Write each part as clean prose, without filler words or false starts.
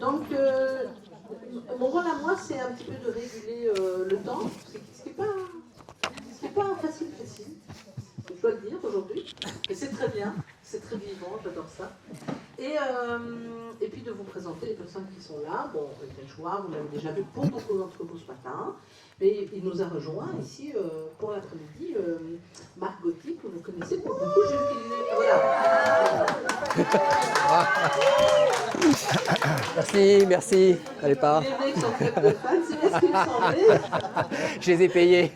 Donc, mon rôle à moi, c'est un petit peu de réguler le temps, ce qui n'est pas facile. Je dois le dire aujourd'hui. Et c'est très bien, c'est très vivant, j'adore ça. Et puis de vous présenter les personnes qui sont là. Bon, Étienne Chouard, vous l'avez déjà vu pour beaucoup d'entre vous ce matin. Mais il nous a rejoint ici pour l'après-midi. Marc Gauthier, que vous connaissez beaucoup. J'ai vu qu'il est. Voilà. Merci. Allez pas. Les mecs sont très de fans, c'est bien ce qu'il me semblait. Je les ai payés.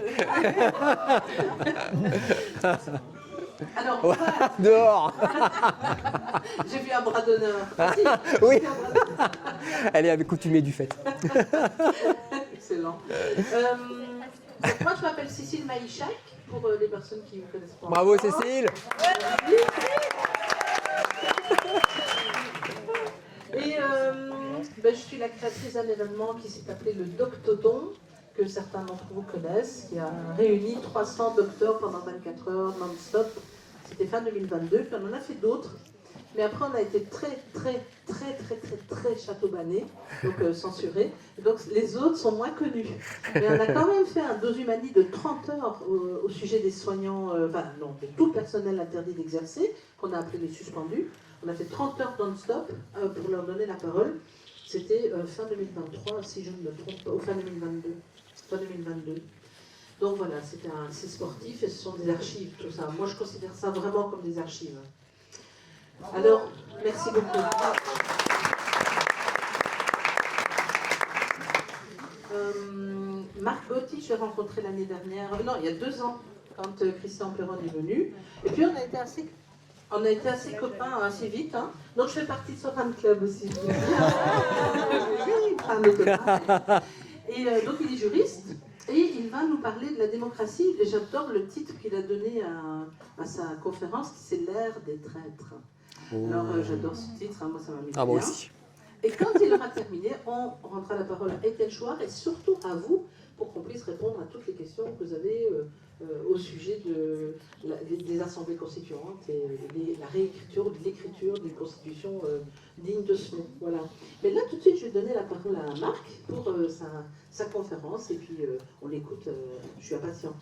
Alors, Ouais, dehors. j'ai vu un bras d'honneur. Oui. Elle est accoutumée du fait. Excellent. Moi, je m'appelle Cécile Maïchak, pour les personnes qui ne me connaissent pas. Bravo Cécile. Et je suis la créatrice d'un événement qui s'est appelé le Doctoton, que certains d'entre vous connaissent, qui a réuni 300 docteurs pendant 24 heures non-stop. C'était fin 2022, puis on en a fait d'autres. Mais après, on a été très châteaubanné, donc censuré. Donc les autres sont moins connus. Mais on a quand même fait un Dosumani de 30 heures au sujet des soignants, de tout le personnel interdit d'exercer, qu'on a appelé les suspendus. On a fait 30 heures non-stop pour leur donner la parole. C'était fin 2023, si je ne me trompe pas, ou fin 2022. Fin 2022. Donc voilà, c'est sportif et ce sont des archives, tout ça. Moi, je considère ça vraiment comme des archives. Alors, merci beaucoup. Marc Gauthier, je l'ai rencontré l'année dernière, il y a 2 ans, quand Christian Perron est venu. Et puis, on a été assez copains assez vite. Hein. Donc, je fais partie de son fan club aussi. Oui, un de nos copains. Et donc, il est juriste. Et il va nous parler de la démocratie. Et j'adore le titre qu'il a donné à sa conférence, c'est l'ère des traîtres. Oh. Alors j'adore ce titre, hein, moi ça m'a mis bien. Moi aussi. Et quand il aura terminé, on rendra la parole à Étienne Chouard et surtout à vous pour qu'on puisse répondre à toutes les questions que vous avez au sujet des assemblées constituantes et la réécriture, l'écriture d'une constitution digne de ce nom. Voilà. Mais là, tout de suite, je vais donner la parole à Marc pour sa conférence et puis on l'écoute. Je suis impatiente.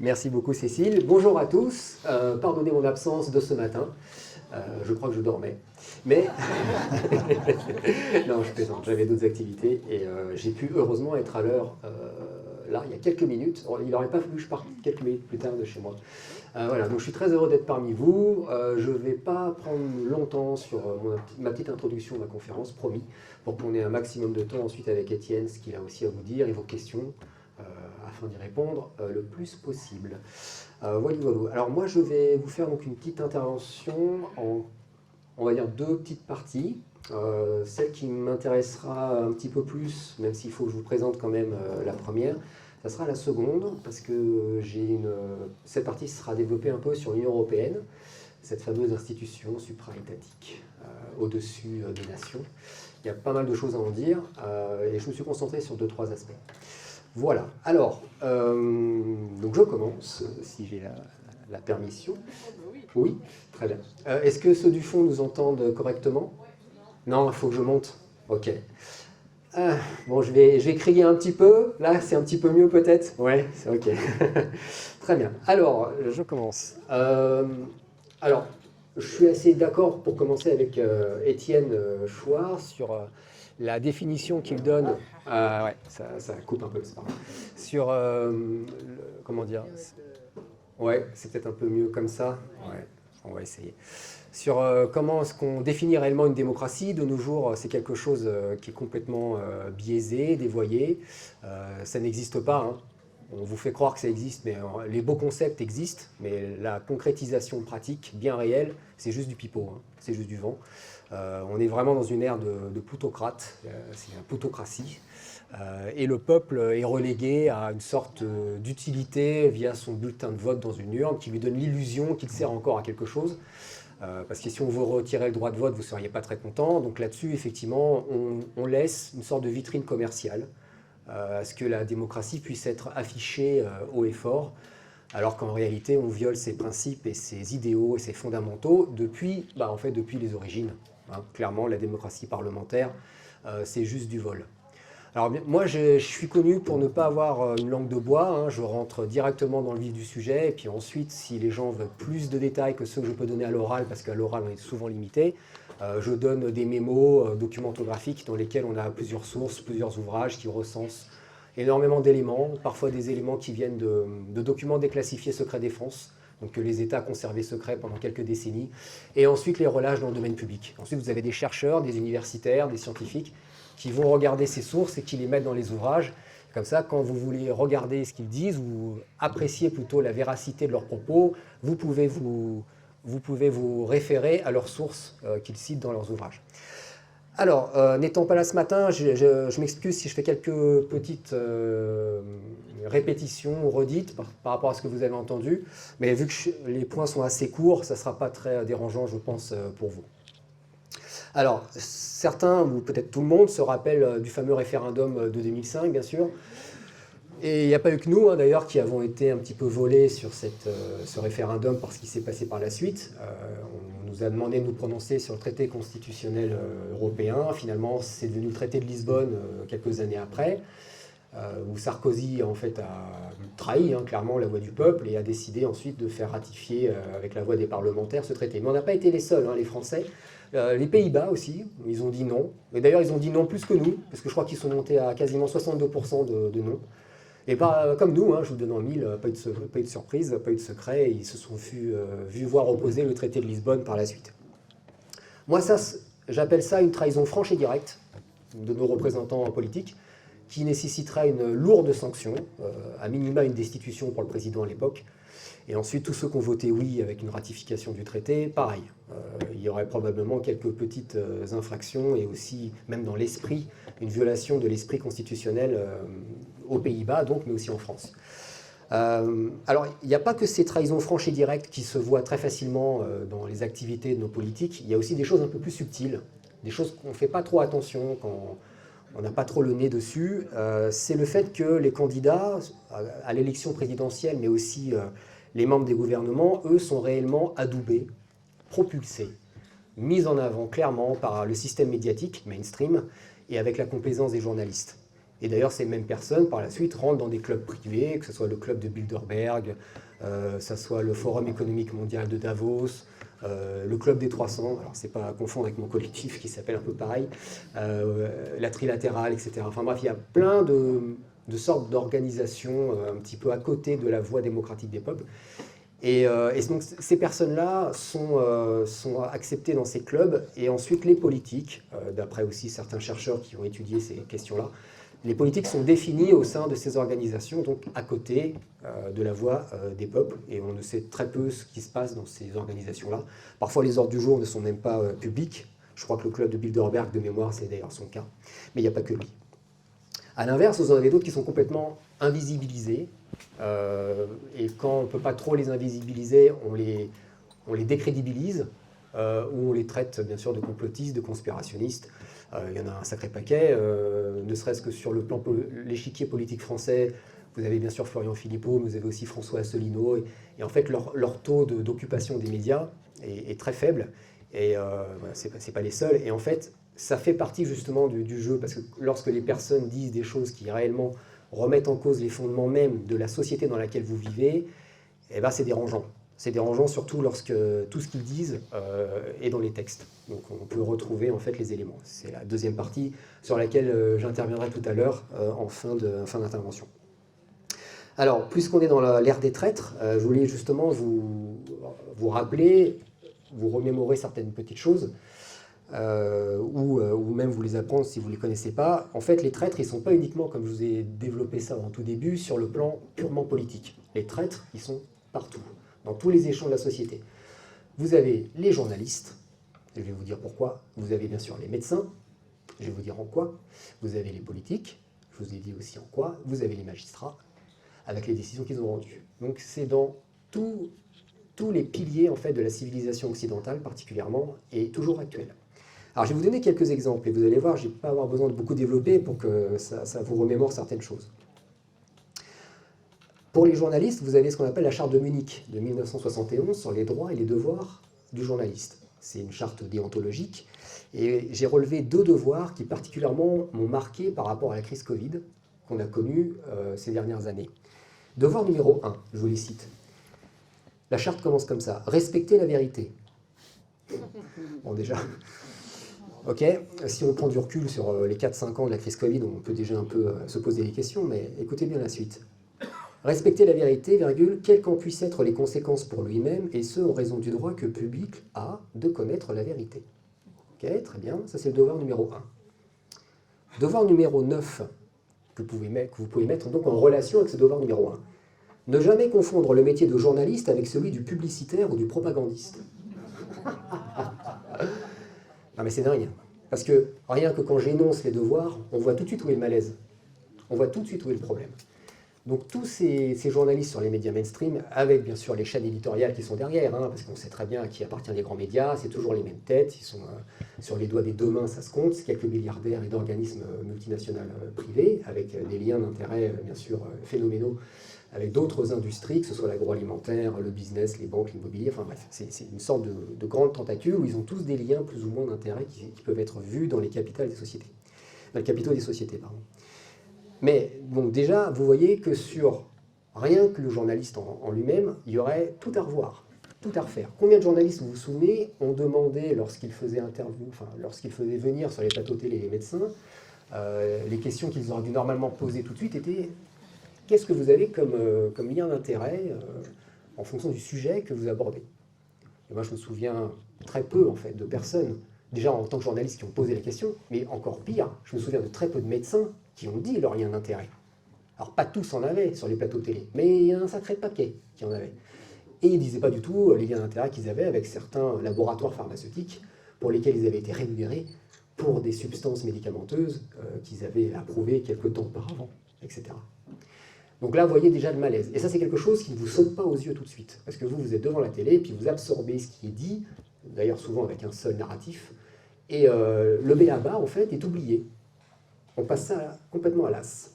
Merci beaucoup Cécile. Bonjour à tous. Pardonnez mon absence de ce matin. Je crois que je dormais. Mais non, je plaisante. J'avais d'autres activités et j'ai pu heureusement être à l'heure là, il y a quelques minutes. Il n'aurait pas fallu que je parte quelques minutes plus tard de chez moi. Voilà, donc je suis très heureux d'être parmi vous. Je ne vais pas prendre longtemps sur ma petite introduction de la conférence, promis, pour qu'on ait un maximum de temps ensuite avec Étienne, ce qu'il a aussi à vous dire et vos questions, afin d'y répondre le plus possible. Voilà. Alors moi, je vais vous faire donc une petite intervention en, on va dire, 2 petites parties. Celle qui m'intéressera un petit peu plus, même s'il faut que je vous présente quand même la première, ça sera la seconde, parce que cette partie sera développée un peu sur l'Union européenne, cette fameuse institution supra-étatique au-dessus des nations. Il y a pas mal de choses à en dire, et je me suis concentré sur 2-3 aspects. Voilà, alors, donc je commence, si j'ai la permission. Oui, très bien. Est-ce que ceux du fond nous entendent correctement ? Non, il faut que je monte. Ok. Bon, je vais crier un petit peu. Là, c'est un petit peu mieux peut-être. Ouais, c'est ok. Très bien. Alors, je commence. Alors, je suis assez d'accord pour commencer avec Étienne Chouard sur la définition qu'il donne. Ouais, ça coupe un peu, c'est pas grave. Sur, comment dire ? Ouais, c'est peut-être un peu mieux comme ça. Ouais, on va essayer. Sur comment est-ce qu'on définit réellement une démocratie. De nos jours, c'est quelque chose qui est complètement biaisé, dévoyé. Ça n'existe pas. Hein. On vous fait croire que ça existe, mais les beaux concepts existent, mais la concrétisation pratique, bien réelle, c'est juste du pipeau, hein. C'est juste du vent. On est vraiment dans une ère de plutocrate, c'est une plutocratie. Et le peuple est relégué à une sorte d'utilité via son bulletin de vote dans une urne qui lui donne l'illusion qu'il sert encore à quelque chose. Parce que si on vous retirait le droit de vote, vous ne seriez pas très content. Donc là-dessus, effectivement, on laisse une sorte de vitrine commerciale à ce que la démocratie puisse être affichée haut et fort, alors qu'en réalité, on viole ses principes et ses idéaux et ses fondamentaux depuis les origines. hein. Clairement, la démocratie parlementaire, c'est juste du vol. Alors moi, je suis connu pour ne pas avoir une langue de bois, hein. Je rentre directement dans le vif du sujet, et puis ensuite, si les gens veulent plus de détails que ceux que je peux donner à l'oral, parce qu'à l'oral, on est souvent limité, je donne des mémos documentographiques dans lesquels on a plusieurs sources, plusieurs ouvrages qui recensent énormément d'éléments, parfois des éléments qui viennent de documents déclassifiés secret défense, donc que les États conservaient secrets pendant quelques décennies, et ensuite les relâchent dans le domaine public. Ensuite, vous avez des chercheurs, des universitaires, des scientifiques, qui vont regarder ces sources et qui les mettent dans les ouvrages. Comme ça, quand vous voulez regarder ce qu'ils disent ou apprécier plutôt la véracité de leurs propos, vous pouvez vous référer à leurs sources qu'ils citent dans leurs ouvrages. Alors, n'étant pas là ce matin, je m'excuse si je fais quelques petites répétitions ou redites par rapport à ce que vous avez entendu, mais vu que les points sont assez courts, ça ne sera pas très dérangeant, je pense, pour vous. Alors, certains, ou peut-être tout le monde, se rappellent du fameux référendum de 2005, bien sûr. Et il n'y a pas eu que nous, hein, d'ailleurs, qui avons été un petit peu volés sur ce référendum par ce qui s'est passé par la suite. On nous a demandé de nous prononcer sur le traité constitutionnel européen. Finalement, c'est devenu le traité de Lisbonne quelques années après, où Sarkozy, en fait, a trahi clairement la voix du peuple et a décidé ensuite de faire ratifier avec la voix des parlementaires ce traité. Mais on n'a pas été les seuls, hein, les Français. Les Pays-Bas aussi, ils ont dit non. Et d'ailleurs, ils ont dit non plus que nous, parce que je crois qu'ils sont montés à quasiment 62% de non. Et pas comme nous, hein, je vous donne en mille, pas eu de surprise, pas eu de secret, et ils se sont vus voir opposer le traité de Lisbonne par la suite. Moi, j'appelle ça une trahison franche et directe de nos représentants politiques, qui nécessitera une lourde sanction, à minima une destitution pour le président à l'époque. Et ensuite, tous ceux qui ont voté oui avec une ratification du traité, pareil. Il y aurait probablement quelques petites infractions et aussi, même dans l'esprit, une violation de l'esprit constitutionnel aux Pays-Bas, donc, mais aussi en France. Alors, il n'y a pas que ces trahisons franches et directes qui se voient très facilement dans les activités de nos politiques. Il y a aussi des choses un peu plus subtiles, des choses qu'on ne fait pas trop attention quand on n'a pas trop le nez dessus. C'est le fait que les candidats à l'élection présidentielle, mais aussi les membres des gouvernements, eux, sont réellement adoubés, propulsés, mis en avant clairement par le système médiatique mainstream et avec la complaisance des journalistes. Et d'ailleurs, ces mêmes personnes, par la suite, rentrent dans des clubs privés, que ce soit le club de Bilderberg, que ce soit le Forum économique mondial de Davos, le club des 300, alors c'est pas à confondre avec mon collectif qui s'appelle un peu pareil, la trilatérale, etc. Enfin bref, il y a plein de sortes d'organisations un petit peu à côté de la voix démocratique des peuples. Et donc ces personnes-là sont acceptées dans ces clubs, et ensuite les politiques, d'après aussi certains chercheurs qui ont étudié ces questions-là, les politiques sont définis au sein de ces organisations, donc à côté de la voix des peuples, et on ne sait très peu ce qui se passe dans ces organisations-là. Parfois les ordres du jour ne sont même pas publics. Je crois que le club de Bilderberg, de mémoire, c'est d'ailleurs son cas, mais il n'y a pas que lui. A l'inverse, vous en avez d'autres qui sont complètement invisibilisés, et quand on ne peut pas trop les invisibiliser, on les décrédibilise, ou on les traite bien sûr de complotistes, de conspirationnistes. Il y en a un sacré paquet, ne serait-ce que sur l'échiquier politique français. Vous avez bien sûr Florian Philippot, mais vous avez aussi François Asselineau, et en fait leur taux d'occupation des médias est très faible, et voilà, c'est pas les seuls, et en fait ça fait partie justement du jeu, parce que lorsque les personnes disent des choses qui réellement remettent en cause les fondements même de la société dans laquelle vous vivez, eh ben c'est dérangeant. C'est dérangeant surtout lorsque tout ce qu'ils disent est dans les textes. Donc on peut retrouver en fait les éléments. C'est la deuxième partie sur laquelle j'interviendrai tout à l'heure en fin d'intervention. Alors, puisqu'on est dans l'ère des traîtres, je voulais justement vous rappeler, vous remémorer certaines petites choses, ou même vous les apprendre si vous ne les connaissez pas. En fait, les traîtres, ils ne sont pas uniquement, comme je vous ai développé ça en tout début, sur le plan purement politique. Les traîtres, ils sont partout, dans tous les échelons de la société. Vous avez les journalistes, je vais vous dire pourquoi. Vous avez bien sûr les médecins, je vais vous dire en quoi. Vous avez les politiques, je vous ai dit aussi en quoi. Vous avez les magistrats, avec les décisions qu'ils ont rendues. Donc c'est dans tous les piliers en fait, de la civilisation occidentale particulièrement, et toujours actuelle. Alors je vais vous donner quelques exemples, et vous allez voir, je ne vais pas avoir besoin de beaucoup développer pour que ça vous remémore certaines choses. Pour les journalistes, vous avez ce qu'on appelle la charte de Munich de 1971 sur les droits et les devoirs du journaliste. c'est une charte déontologique. Et j'ai relevé 2 devoirs qui particulièrement m'ont marqué par rapport à la crise Covid qu'on a connue ces dernières années. Devoir numéro 1, je vous les cite. La charte commence comme ça. Respecter la vérité. Bon, déjà, ok, si on prend du recul sur les 4-5 ans de la crise Covid, on peut déjà un peu se poser des questions, mais écoutez bien la suite. Respecter la vérité, virgule, quelles qu'en puissent être les conséquences pour lui-même, et ce, en raison du droit que le public a de connaître la vérité. Ok, très bien, ça c'est le devoir numéro 1. Devoir numéro 9, que vous pouvez mettre donc en relation avec ce devoir numéro 1. Ne jamais confondre le métier de journaliste avec celui du publicitaire ou du propagandiste. Non mais c'est dingue, parce que rien que quand j'énonce les devoirs, on voit tout de suite où est le malaise. On voit tout de suite où est le problème. Donc tous ces journalistes sur les médias mainstream, avec bien sûr les chaînes éditoriales qui sont derrière, hein, parce qu'on sait très bien à qui appartient les grands médias, c'est toujours les mêmes têtes, ils sont sur les doigts des 2 mains, ça se compte, c'est quelques milliardaires et d'organismes multinationaux privés, avec des liens d'intérêt bien sûr phénoménaux avec d'autres industries, que ce soit l'agroalimentaire, le business, les banques, l'immobilier, enfin bref, c'est une sorte de grande tentacule où ils ont tous des liens plus ou moins d'intérêt qui peuvent être vus dans les capitaux des sociétés. Dans le capitaux des sociétés, pardon. Mais bon, déjà, vous voyez que sur rien que le journaliste en lui-même, il y aurait tout à revoir, tout à refaire. Combien de journalistes, vous vous souvenez, ont demandé, lorsqu'ils faisaient venir sur les plateaux télé les médecins, les questions qu'ils auraient dû normalement poser tout de suite étaient « Qu'est-ce que vous avez comme lien d'intérêt en fonction du sujet que vous abordez ?» Et moi, je me souviens très peu, en fait, de personnes, déjà en tant que journaliste, qui ont posé la question, mais encore pire, je me souviens de très peu de médecins qui ont dit leur lien d'intérêt. Alors, pas tous en avaient sur les plateaux télé, mais il y a un sacré paquet qui en avaient. Et ils ne disaient pas du tout les liens d'intérêt qu'ils avaient avec certains laboratoires pharmaceutiques pour lesquels ils avaient été rémunérés pour des substances médicamenteuses qu'ils avaient approuvées quelque temps auparavant, etc. Donc là, vous voyez déjà le malaise. Et ça, c'est quelque chose qui ne vous saute pas aux yeux tout de suite. Parce que vous êtes devant la télé, et puis vous absorbez ce qui est dit, d'ailleurs souvent avec un seul narratif, et le b.a.-ba, en fait, est oublié. On passe ça complètement à l'as.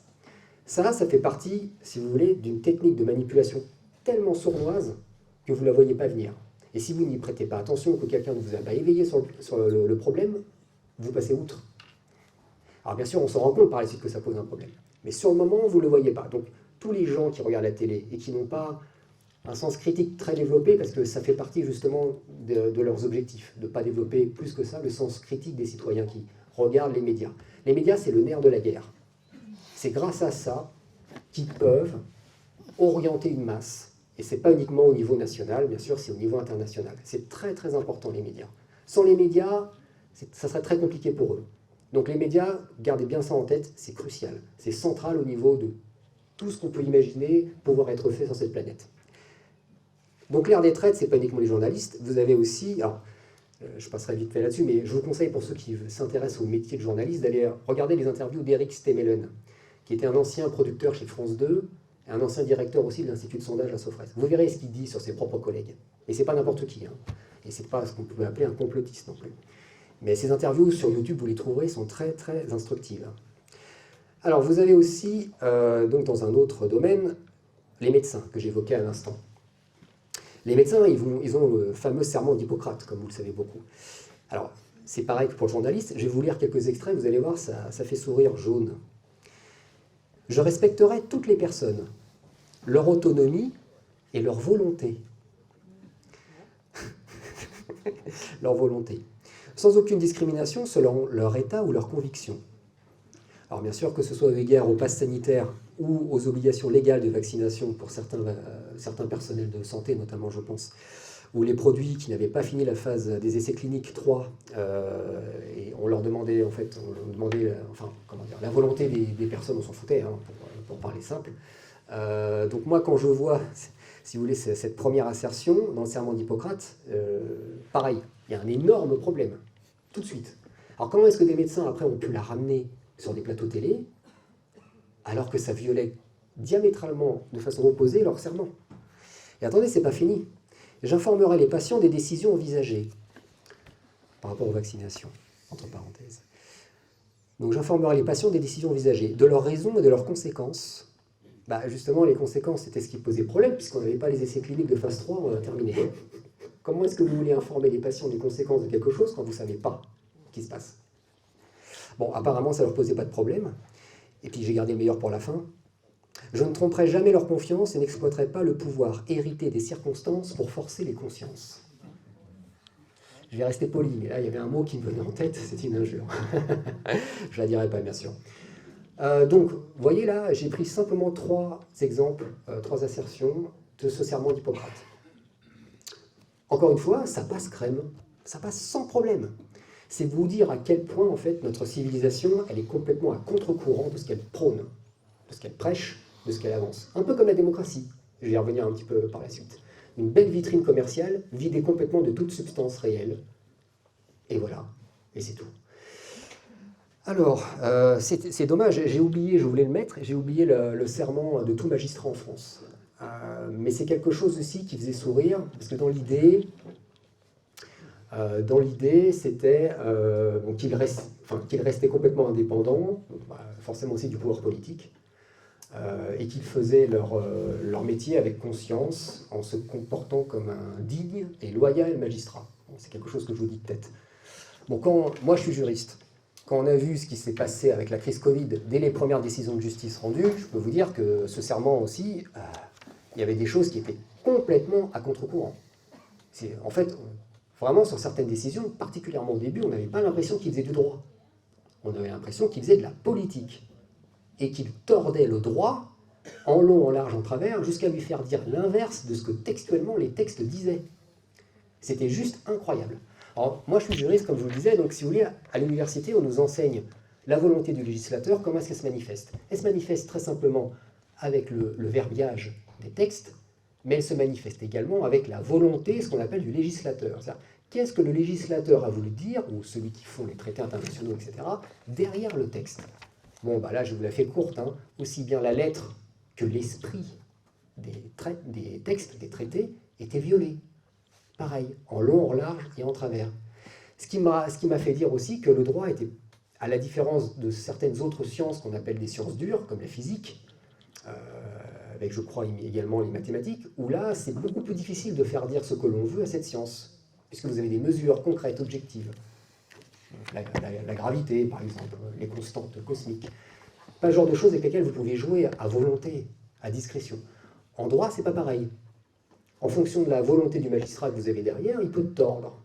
Ça fait partie, si vous voulez, d'une technique de manipulation tellement sournoise que vous ne la voyez pas venir. Et si vous n'y prêtez pas attention, que quelqu'un ne vous a pas éveillé sur le problème, vous passez outre. Alors bien sûr, on s'en rend compte par la suite que ça pose un problème. Mais sur le moment, vous ne le voyez pas. Donc, tous les gens qui regardent la télé et qui n'ont pas un sens critique très développé, parce que ça fait partie justement de leurs objectifs, de ne pas développer plus que ça le sens critique des citoyens qui regardent les médias. Les médias, c'est le nerf de la guerre. C'est grâce à ça qu'ils peuvent orienter une masse. Et ce n'est pas uniquement au niveau national, bien sûr, c'est au niveau international. C'est très très important, les médias. Sans les médias, ça serait très compliqué pour eux. Donc les médias, gardez bien ça en tête, c'est crucial. C'est central au niveau de tout ce qu'on peut imaginer pouvoir être fait sur cette planète. Donc l'ère des traites, ce n'est pas uniquement les journalistes. Vous avez aussi, alors, je passerai vite fait là-dessus, mais je vous conseille pour ceux qui s'intéressent au métier de journaliste d'aller regarder les interviews d'Éric Stemelen, qui était un ancien producteur chez France 2, et un ancien directeur aussi de l'Institut de sondage à Sofres. Vous verrez ce qu'il dit sur ses propres collègues. Et c'est pas n'importe qui, hein. Et c'est pas ce qu'on peut appeler un complotiste non plus. Mais ces interviews sur YouTube, vous les trouverez, sont très très instructives. Alors vous avez aussi, donc dans un autre domaine, les médecins que j'évoquais à l'instant. Les médecins, ils ont le fameux serment d'Hippocrate, comme vous le savez beaucoup. Alors, c'est pareil que pour le journaliste. Je vais vous lire quelques extraits, vous allez voir, ça fait sourire jaune. « Je respecterai toutes les personnes, leur autonomie et leur volonté. » Leur volonté. Sans aucune discrimination selon leur état ou leur conviction. Alors bien sûr, que ce soit au égard au pass sanitaire ou aux obligations légales de vaccination pour certains personnels de santé, notamment je pense, ou les produits qui n'avaient pas fini la phase des essais cliniques 3, et on leur demandait, en fait, la volonté des personnes, on s'en foutait, hein, pour parler simple. Donc moi, quand je vois, si vous voulez, cette première assertion dans le serment d'Hippocrate, pareil, il y a un énorme problème, tout de suite. Alors comment est-ce que des médecins, après, ont pu la ramener sur des plateaux télé, alors que ça violait diamétralement, de façon opposée, leur serment? Et attendez, c'est pas fini. J'informerai les patients des décisions envisagées par rapport aux vaccinations, entre parenthèses. Donc j'informerai les patients des décisions envisagées, de leurs raisons et de leurs conséquences. Justement, les conséquences, c'était ce qui posait problème, puisqu'on n'avait pas les essais cliniques de phase 3 terminés. Comment est-ce que vous voulez informer les patients des conséquences de quelque chose quand vous ne savez pas ce qui se passe? Bon, apparemment, ça ne leur posait pas de problème. Et puis, j'ai gardé le meilleur pour la fin. Je ne tromperai jamais leur confiance et n'exploiterai pas le pouvoir hérité des circonstances pour forcer les consciences. Je vais rester poli, mais là, il y avait un mot qui me venait en tête, c'est une injure. Je ne la dirai pas, bien sûr. Donc, vous voyez là, j'ai pris simplement 3 exemples, 3 assertions de ce serment d'Hippocrate. Encore une fois, ça passe crème, ça passe sans problème. C'est vous dire à quel point, en fait, notre civilisation, elle est complètement à contre-courant de ce qu'elle prône, de ce qu'elle prêche, de ce qu'elle avance. Un peu comme la démocratie, je vais y revenir un petit peu par la suite. Une belle vitrine commerciale, vidée complètement de toute substance réelle. Et voilà, et c'est tout. Alors, c'est dommage, j'ai oublié, je voulais le mettre, j'ai oublié le serment de tout magistrat en France. Mais c'est quelque chose aussi qui faisait sourire, parce que dans l'idée, c'était qu'il restait complètement indépendant, forcément aussi du pouvoir politique, et qu'ils faisaient leur métier avec conscience, en se comportant comme un digne et loyal magistrat. Bon, c'est quelque chose que je vous dis de tête. Bon, moi je suis juriste. Quand on a vu ce qui s'est passé avec la crise Covid, dès les premières décisions de justice rendues, je peux vous dire que ce serment aussi, il y avait des choses qui étaient complètement à contre-courant. En fait, vraiment sur certaines décisions, particulièrement au début, on n'avait pas l'impression qu'ils faisaient du droit. On avait l'impression qu'ils faisaient de la politique. Et qu'ils tordaient le droit en long, en large, en travers, jusqu'à lui faire dire l'inverse de ce que textuellement les textes disaient. C'était juste incroyable. Alors, moi, je suis juriste, comme je vous le disais, donc si vous voulez, à l'université, on nous enseigne la volonté du législateur, comment est-ce qu'elle se manifeste? Elle se manifeste très simplement avec le verbiage des textes, mais elle se manifeste également avec la volonté, ce qu'on appelle du législateur. Qu'est-ce que le législateur a voulu dire, ou celui qui font les traités internationaux, etc., derrière le texte? Bon, bah là, je vous la fais courte, hein. Aussi bien la lettre que l'esprit des textes, des traités, étaient violés. Pareil, en long, en large et en travers. Ce qui m'a fait dire aussi que le droit était, à la différence de certaines autres sciences qu'on appelle des sciences dures, comme la physique, avec, je crois, également les mathématiques, où là, c'est beaucoup plus difficile de faire dire ce que l'on veut à cette science, puisque vous avez des mesures concrètes, objectives. La gravité, par exemple, les constantes cosmiques. Pas le genre de choses avec lesquelles vous pouvez jouer à volonté, à discrétion. En droit, c'est pas pareil. En fonction de la volonté du magistrat que vous avez derrière, il peut tordre,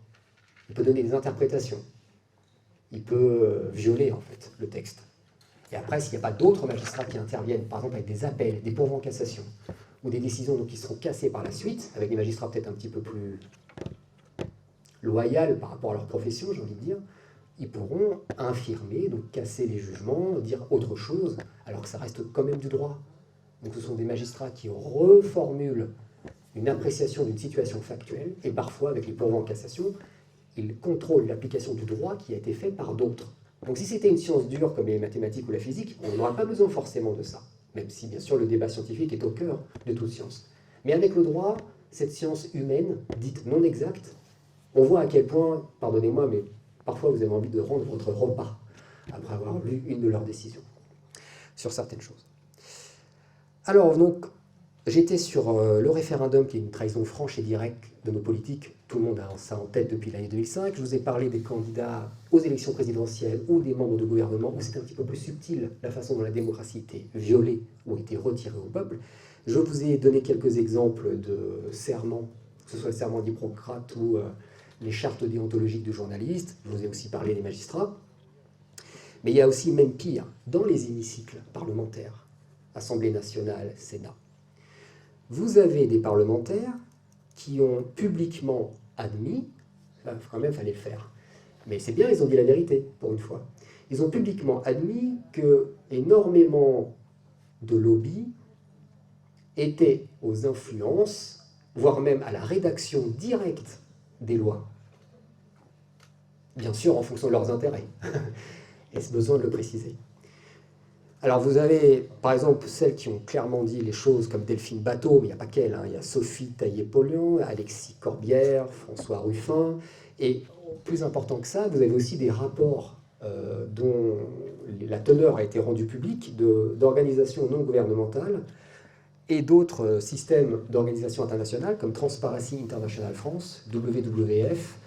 il peut donner des interprétations, il peut violer en fait le texte. Et après, s'il n'y a pas d'autres magistrats qui interviennent, par exemple avec des appels, des pourvoi en cassation, ou des décisions donc, qui seront cassées par la suite, avec des magistrats peut-être un petit peu plus loyaux par rapport à leur profession, j'ai envie de dire, ils pourront infirmer, donc casser les jugements, dire autre chose, alors que ça reste quand même du droit. Donc ce sont des magistrats qui reformulent une appréciation d'une situation factuelle, et parfois, avec les pourvois en cassation, ils contrôlent l'application du droit qui a été fait par d'autres. Donc si c'était une science dure comme les mathématiques ou la physique, on n'aura pas besoin forcément de ça, même si bien sûr le débat scientifique est au cœur de toute science. Mais avec le droit, cette science humaine, dite non exacte, on voit à quel point, pardonnez-moi, mais parfois vous avez envie de rendre votre repas après avoir lu une de leurs décisions sur certaines choses. Alors donc, j'étais sur le référendum, qui est une trahison franche et directe de nos politiques. Tout le monde a ça en tête depuis l'année 2005. Je vous ai parlé des candidats aux élections présidentielles ou des membres de gouvernement, où c'est un petit peu plus subtil la façon dont la démocratie était violée ou était retirée au peuple. Je vous ai donné quelques exemples de serments, que ce soit le serment d'Hippocrate ou les chartes déontologiques du journaliste. Je vous ai aussi parlé des magistrats. Mais il y a aussi, même pire, dans les hémicycles parlementaires, Assemblée nationale, Sénat, vous avez des parlementaires qui ont publiquement admis, quand même, il fallait le faire, mais c'est bien, ils ont dit la vérité, pour une fois. Ils ont publiquement admis que énormément de lobbies étaient aux influences, voire même à la rédaction directe des lois. Bien sûr, en fonction de leurs intérêt. Et c'est besoin de le préciser. Alors vous avez, par exemple, celles qui ont clairement dit les choses comme Delphine Batho, mais il n'y a pas qu'elle, hein. Il y a Sophie Taillé-Polian, Alexis Corbière, François Ruffin, et plus important que ça, vous avez aussi des rapports dont la teneur a été rendue publique d'organisations non gouvernementales et d'autres systèmes d'organisation internationale comme Transparency International France, WWF,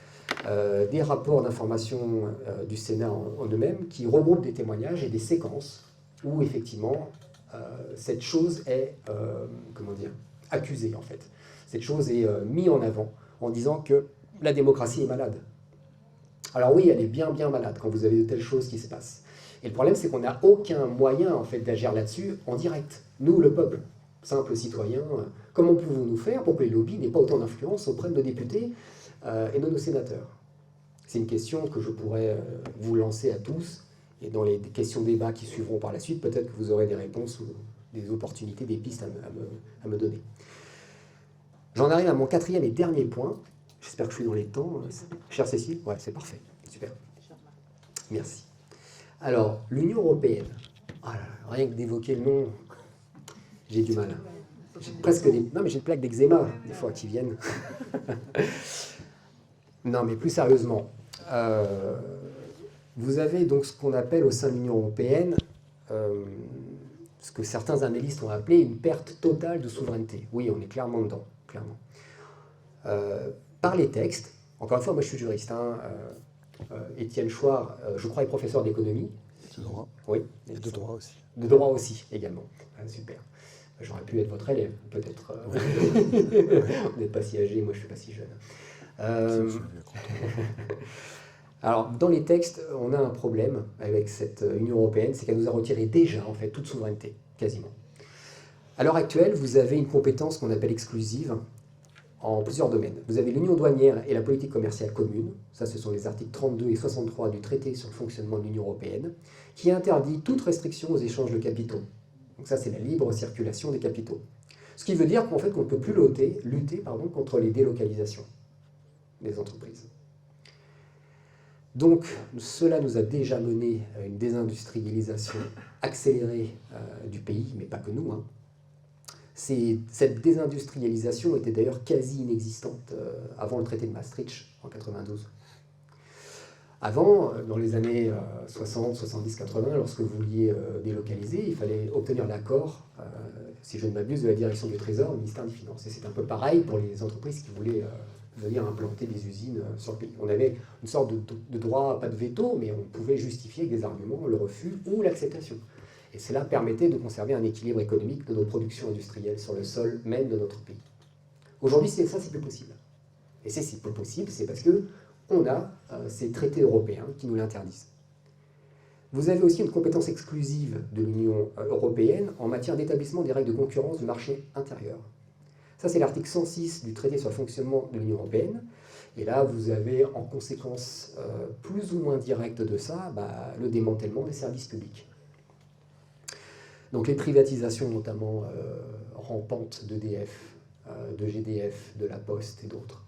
des rapports d'information du Sénat en eux-mêmes qui regroupent des témoignages et des séquences où effectivement cette chose est comment dire, accusée en fait. Cette chose est mise en avant en disant que la démocratie est malade. Alors oui, elle est bien malade quand vous avez de telles choses qui se passent. Et le problème, c'est qu'on n'a aucun moyen en fait d'agir là-dessus en direct. Nous, le peuple, simples citoyens, comment pouvons-nous faire pour que les lobbies n'aient pas autant d'influence auprès de nos députés et de nos sénateurs? C'est une question que je pourrais vous lancer à tous, et dans les questions débats qui suivront par la suite, peut-être que vous aurez des réponses ou des opportunités, des pistes à me donner. J'en arrive à mon quatrième et dernier point. J'espère que je suis dans les temps. Chère Cécile, ouais, c'est parfait. Super. Merci. Alors, l'Union européenne. Ah là là, rien que d'évoquer le nom, j'ai du mal. J'ai presque des... Non, mais j'ai une plaque d'eczéma, des fois, qui viennent. Non, mais plus sérieusement, vous avez donc ce qu'on appelle au sein de l'Union européenne, ce que certains analystes ont appelé une perte totale de souveraineté. Oui, on est clairement dedans, clairement. Par les textes, encore une fois, moi je suis juriste, hein, Étienne Chouard, je crois, est professeur d'économie. De droit. Oui. Et de droit aussi. De droit aussi, également. Ah, super. J'aurais pu être votre élève, peut-être. Vous n'êtes pas si âgé, moi je ne suis pas si jeune. Alors, dans les textes, on a un problème avec cette Union européenne, c'est qu'elle nous a retiré déjà, en fait, toute souveraineté, quasiment. À l'heure actuelle, vous avez une compétence qu'on appelle exclusive en plusieurs domaines. Vous avez l'union douanière et la politique commerciale commune, ça ce sont les articles 32 et 63 du traité sur le fonctionnement de l'Union européenne, qui interdit toute restriction aux échanges de capitaux. Donc ça c'est la libre circulation des capitaux. Ce qui veut dire qu'en fait qu'on ne peut plus lutter contre les délocalisations des entreprises. Donc cela nous a déjà mené à une désindustrialisation accélérée du pays, mais pas que nous, hein. Cette désindustrialisation était d'ailleurs quasi inexistante avant le traité de Maastricht en 92. Avant, dans les années 60, 70, 80, lorsque vous vouliez délocaliser, il fallait obtenir l'accord, si je ne m'abuse, de la direction du Trésor, au ministère des Finances. Et c'est un peu pareil pour les entreprises qui voulaient venir implanter des usines sur le pays. On avait une sorte de droit, pas de veto, mais on pouvait justifier avec des arguments le refus ou l'acceptation. Et cela permettait de conserver un équilibre économique de nos productions industrielles sur le sol même de notre pays. Aujourd'hui, c'est plus possible. Et c'est plus possible, c'est parce qu'on a ces traités européens qui nous l'interdisent. Vous avez aussi une compétence exclusive de l'Union européenne en matière d'établissement des règles de concurrence du marché intérieur. Ça, c'est l'article 106 du traité sur le fonctionnement de l'Union européenne. Et là, vous avez en conséquence plus ou moins directe de ça, le démantèlement des services publics. Donc les privatisations, notamment rampantes d'EDF, de GDF, de La Poste et d'autres.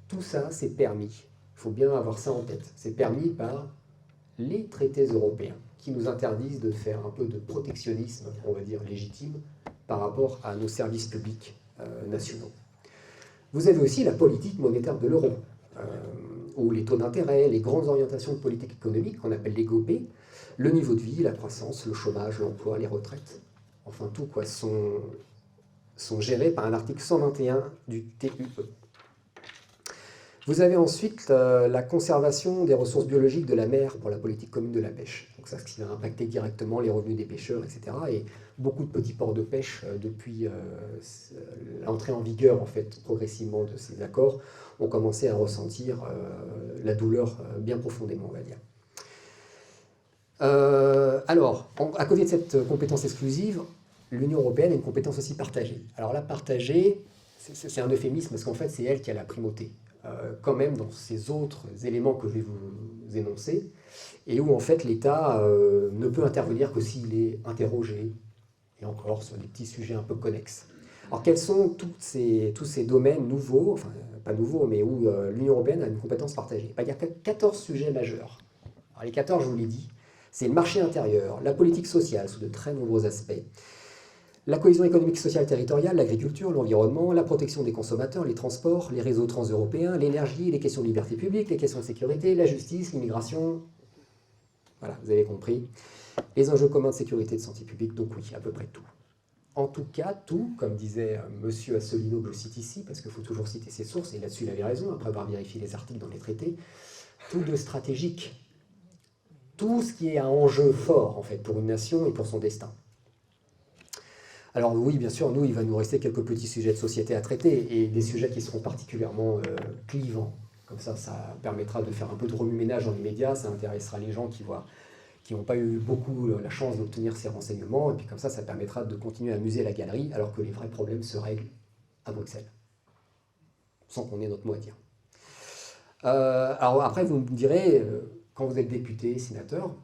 Tout ça, c'est permis. Il faut bien avoir ça en tête. C'est permis par les traités européens qui nous interdisent de faire un peu de protectionnisme, on va dire légitime, par rapport à nos services publics nationaux. Vous avez aussi la politique monétaire de l'euro, où les taux d'intérêt, les grandes orientations de politique économique, qu'on appelle les GOP, le niveau de vie, la croissance, le chômage, l'emploi, les retraites, enfin tout quoi, sont gérés par un article 121 du TUE. Vous avez ensuite la conservation des ressources biologiques de la mer pour la politique commune de la pêche. Donc ça, ce qui va impacter directement les revenus des pêcheurs, etc. Et beaucoup de petits ports de pêche, depuis l'entrée en vigueur, en fait, progressivement de ces accords, ont commencé à ressentir la douleur bien profondément, on va dire. Alors, à côté de cette compétence exclusive, l'Union européenne a une compétence aussi partagée. Alors là, partagée, c'est un euphémisme parce qu'en fait, c'est elle qui a la primauté. Quand même dans ces autres éléments que je vais vous énoncer, et où en fait l'État ne peut intervenir que s'il est interrogé, et encore sur des petits sujets un peu connexes. Alors quels sont tous ces domaines nouveaux, enfin pas nouveaux, mais où l'Union européenne a une compétence partagée? Il y a 14 sujets majeurs. Alors les 14, je vous l'ai dit, c'est le marché intérieur, la politique sociale sous de très nombreux aspects, la cohésion économique, sociale, territoriale, l'agriculture, l'environnement, la protection des consommateurs, les transports, les réseaux transeuropéens, l'énergie, les questions de liberté publique, les questions de sécurité, la justice, l'immigration. Voilà, vous avez compris. Les enjeux communs de sécurité et de santé publique, donc oui, à peu près tout. en tout cas, tout, comme disait Monsieur Asselineau, que je cite ici, parce qu'il faut toujours citer ses sources, et là-dessus il avait raison, après avoir vérifié les articles dans les traités, tout de stratégique, tout ce qui est un enjeu fort, en fait, pour une nation et pour son destin. Alors oui, bien sûr, il va nous rester quelques petits sujets de société à traiter, et des sujets qui seront particulièrement clivants. Comme ça permettra de faire un peu de remue-ménage dans les médias, ça intéressera les gens qui n'ont pas eu beaucoup la chance d'obtenir ces renseignements, et puis comme ça permettra de continuer à amuser la galerie, alors que les vrais problèmes se règlent à Bruxelles, sans qu'on ait notre mot à dire. Alors après, vous me direz, quand vous êtes député, sénateur,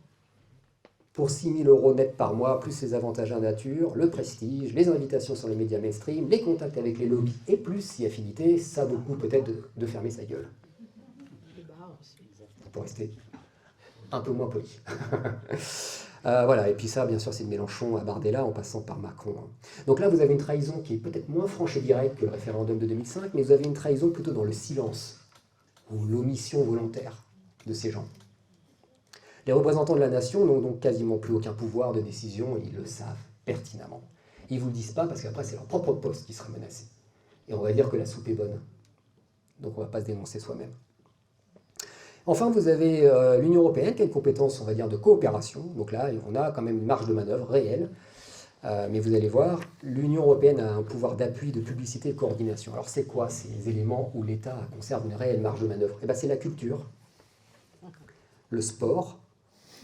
pour 6 000 € net par mois, plus les avantages en nature, le prestige, les invitations sur les médias mainstream, les contacts avec les lobbies, et plus, si affinité, ça vaut le coup peut-être de fermer sa gueule. Pour rester un peu moins poli. Voilà, et puis ça, bien sûr, c'est de Mélenchon à Bardella en passant par Macron. Donc là, vous avez une trahison qui est peut-être moins franche et directe que le référendum de 2005, mais vous avez une trahison plutôt dans le silence, ou l'omission volontaire de ces gens. Les représentants de la nation n'ont donc quasiment plus aucun pouvoir de décision, et ils le savent pertinemment. Ils ne vous le disent pas parce qu'après, c'est leur propre poste qui sera menacé. Et on va dire que la soupe est bonne. Donc on ne va pas se dénoncer soi-même. Enfin, vous avez l'Union européenne qui a une compétence, on va dire, de coopération. Donc là, on a quand même une marge de manœuvre réelle. Mais vous allez voir, l'Union européenne a un pouvoir d'appui, de publicité et de coordination. Alors c'est quoi ces éléments où l'État conserve une réelle marge de manœuvre? Eh bien, c'est la culture, le sport.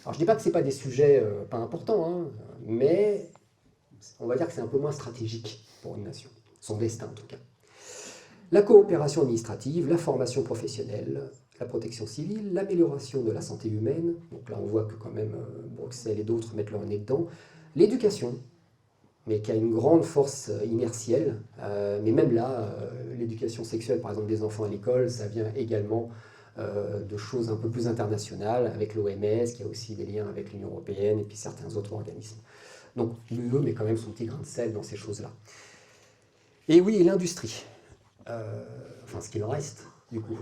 Alors je ne dis pas que ce n'est pas des sujets pas importants, hein, mais on va dire que c'est un peu moins stratégique pour une nation, son destin en tout cas. La coopération administrative, la formation professionnelle, la protection civile, l'amélioration de la santé humaine, donc là on voit que quand même Bruxelles et d'autres mettent leur nez dedans, l'éducation, mais qui a une grande force inertielle, mais même là, l'éducation sexuelle par exemple des enfants à l'école, ça vient également de choses un peu plus internationales, avec l'OMS, qui a aussi des liens avec l'Union européenne, et puis certains autres organismes. Donc l'UE met quand même son petit grain de sel dans ces choses-là. Et oui, et l'industrie. Enfin, ce qu'il en reste, du coup.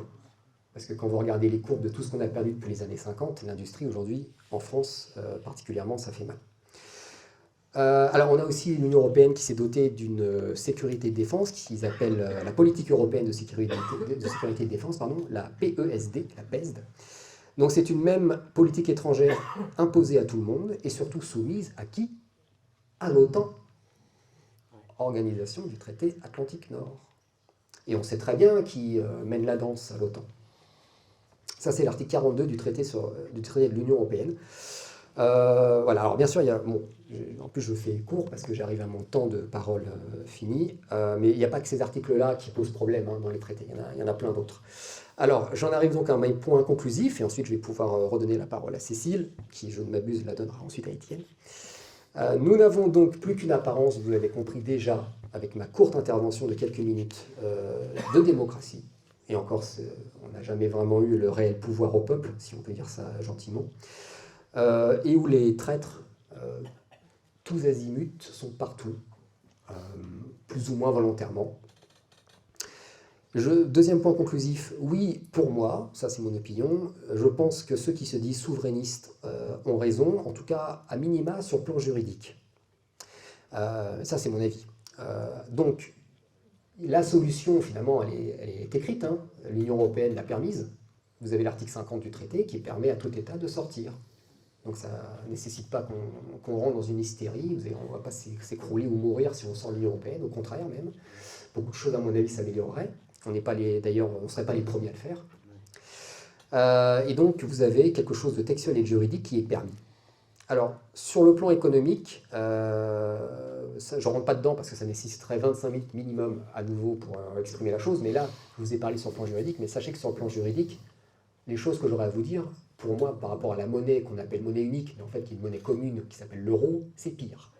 Parce que quand vous regardez les courbes de tout ce qu'on a perdu depuis les années 50, l'industrie aujourd'hui, en France particulièrement, ça fait mal. Alors on a aussi l'Union européenne qui s'est dotée d'une sécurité de défense qu'ils appellent la politique européenne de sécurité de défense, la PESD, la PESD. Donc c'est une même politique étrangère imposée à tout le monde et surtout soumise à qui? À l'OTAN, organisation du traité Atlantique Nord. Et on sait très bien qui mène la danse à l'OTAN. Ça c'est l'article 42 du traité de l'Union européenne. Voilà, alors bien sûr, en plus je fais court parce que j'arrive à mon temps de parole fini, mais il n'y a pas que ces articles-là qui posent problème dans les traités, il y en a plein d'autres. Alors, j'en arrive donc à mes points conclusifs, et ensuite je vais pouvoir redonner la parole à Cécile, qui, je ne m'abuse, la donnera ensuite à Étienne. Nous n'avons donc plus qu'une apparence, vous l'avez compris déjà, avec ma courte intervention de quelques minutes, de démocratie, et encore, on n'a jamais vraiment eu le réel pouvoir au peuple, si on peut dire ça gentiment. Et où les traîtres, tous azimuts, sont partout, plus ou moins volontairement. Deuxième point conclusif, oui, pour moi, ça c'est mon opinion, je pense que ceux qui se disent souverainistes ont raison, en tout cas à minima sur le plan juridique. Ça c'est mon avis. Donc, la solution finalement, elle est écrite, hein. L'Union européenne l'a permise. Vous avez l'article 50 du traité qui permet à tout État de sortir. Donc ça ne nécessite pas qu'on rentre dans une hystérie, on ne va pas s'écrouler ou mourir si on sort de l'Union européenne, au contraire même. Beaucoup de choses à mon avis s'amélioreraient, d'ailleurs on ne serait pas les premiers à le faire. Et donc vous avez quelque chose de textuel et de juridique qui est permis. Alors sur le plan économique, je ne rentre pas dedans parce que ça nécessiterait 25 minutes minimum à nouveau pour exprimer la chose, mais là je vous ai parlé sur le plan juridique, mais sachez que sur le plan juridique, les choses que j'aurais à vous dire, pour moi, par rapport à la monnaie qu'on appelle monnaie unique, mais en fait qui est une monnaie commune qui s'appelle l'euro, c'est pire.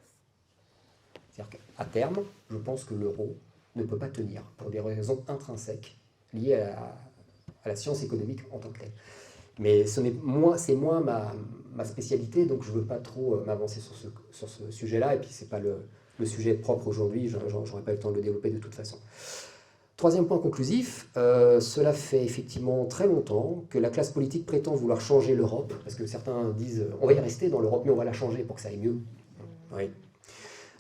C'est-à-dire qu'à terme, je pense que l'euro ne peut pas tenir pour des raisons intrinsèques liées à la science économique en tant que telle. Mais c'est moins ma spécialité, donc je ne veux pas trop m'avancer sur ce sujet-là, et puis ce n'est pas le sujet propre aujourd'hui, je n'aurai pas le temps de le développer de toute façon. Troisième point conclusif, cela fait effectivement très longtemps que la classe politique prétend vouloir changer l'Europe, parce que certains disent on va y rester dans l'Europe, mais on va la changer pour que ça aille mieux. Oui.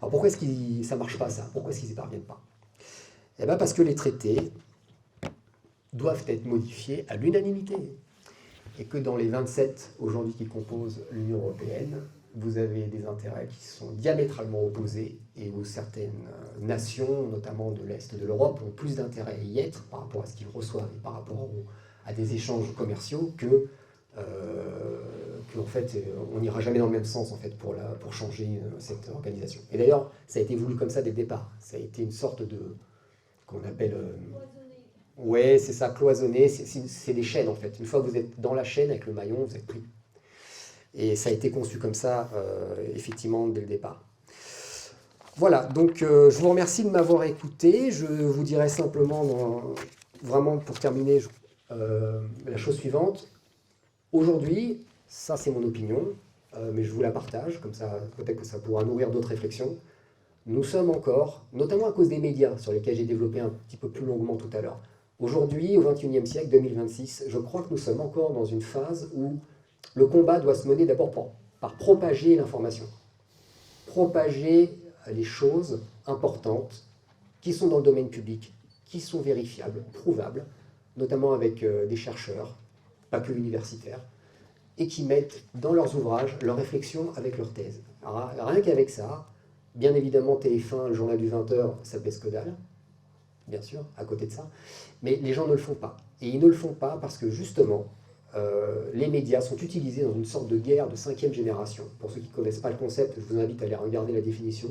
Alors pourquoi est-ce que ça ne marche pas ça? Pourquoi est-ce qu'ils n'y parviennent pas? Eh bien parce que les traités doivent être modifiés à l'unanimité. Et que dans les 27 aujourd'hui qui composent l'Union européenne, vous avez des intérêts qui sont diamétralement opposés et où certaines nations, notamment de l'Est de l'Europe, ont plus d'intérêt à y être par rapport à ce qu'ils reçoivent et par rapport à des échanges commerciaux que en fait, on n'ira jamais dans le même sens en fait, pour changer cette organisation. Et d'ailleurs, ça a été voulu comme ça dès le départ. Ça a été une sorte de, qu'on appelle... ouais, c'est ça, cloisonné, c'est des chaînes en fait. Une fois que vous êtes dans la chaîne avec le maillon, vous êtes pris. Et ça a été conçu comme ça, effectivement, dès le départ. Voilà, donc je vous remercie de m'avoir écouté. Je vous dirai simplement, vraiment pour terminer, la chose suivante. Aujourd'hui, ça c'est mon opinion, mais je vous la partage, comme ça peut-être que ça pourra nourrir d'autres réflexions. Nous sommes encore, notamment à cause des médias, sur lesquels j'ai développé un petit peu plus longuement tout à l'heure. Aujourd'hui, au XXIe siècle, 2026, je crois que nous sommes encore dans une phase où le combat doit se mener d'abord par propager l'information. Propager les choses importantes qui sont dans le domaine public, qui sont vérifiables, prouvables, notamment avec des chercheurs, pas que universitaires, et qui mettent dans leurs ouvrages leurs réflexions avec leurs thèses. Alors, rien qu'avec ça, bien évidemment TF1, le journal du 20h, ça baisse que dalle, bien sûr, à côté de ça, mais les gens ne le font pas. Et ils ne le font pas parce que justement, les médias sont utilisés dans une sorte de guerre de 5e génération. Pour ceux qui ne connaissent pas le concept, je vous invite à aller regarder la définition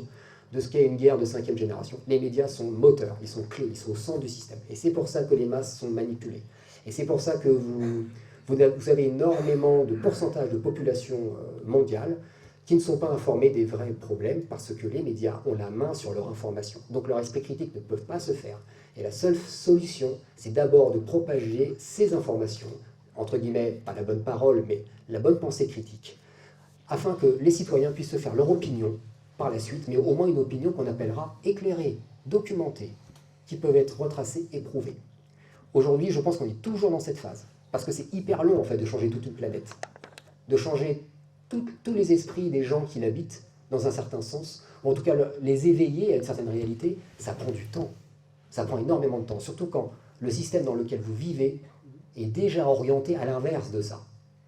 de ce qu'est une guerre de 5e génération. Les médias sont moteurs, ils sont clés, ils sont au centre du système. Et c'est pour ça que les masses sont manipulées. Et c'est pour ça que vous avez énormément de pourcentage de population mondiale qui ne sont pas informés des vrais problèmes parce que les médias ont la main sur leur information. Donc leur esprit critique ne peut pas se faire. Et la seule solution, c'est d'abord de propager ces informations, entre guillemets, pas la bonne parole, mais la bonne pensée critique, afin que les citoyens puissent se faire leur opinion par la suite, mais au moins une opinion qu'on appellera éclairée, documentée, qui peuvent être retracées et prouvées. Aujourd'hui, je pense qu'on est toujours dans cette phase, parce que c'est hyper long en fait de changer toute une planète, de changer tous les esprits des gens qui l'habitent dans un certain sens, ou en tout cas les éveiller à une certaine réalité, ça prend du temps, ça prend énormément de temps, surtout quand le système dans lequel vous vivez est déjà orienté à l'inverse de ça.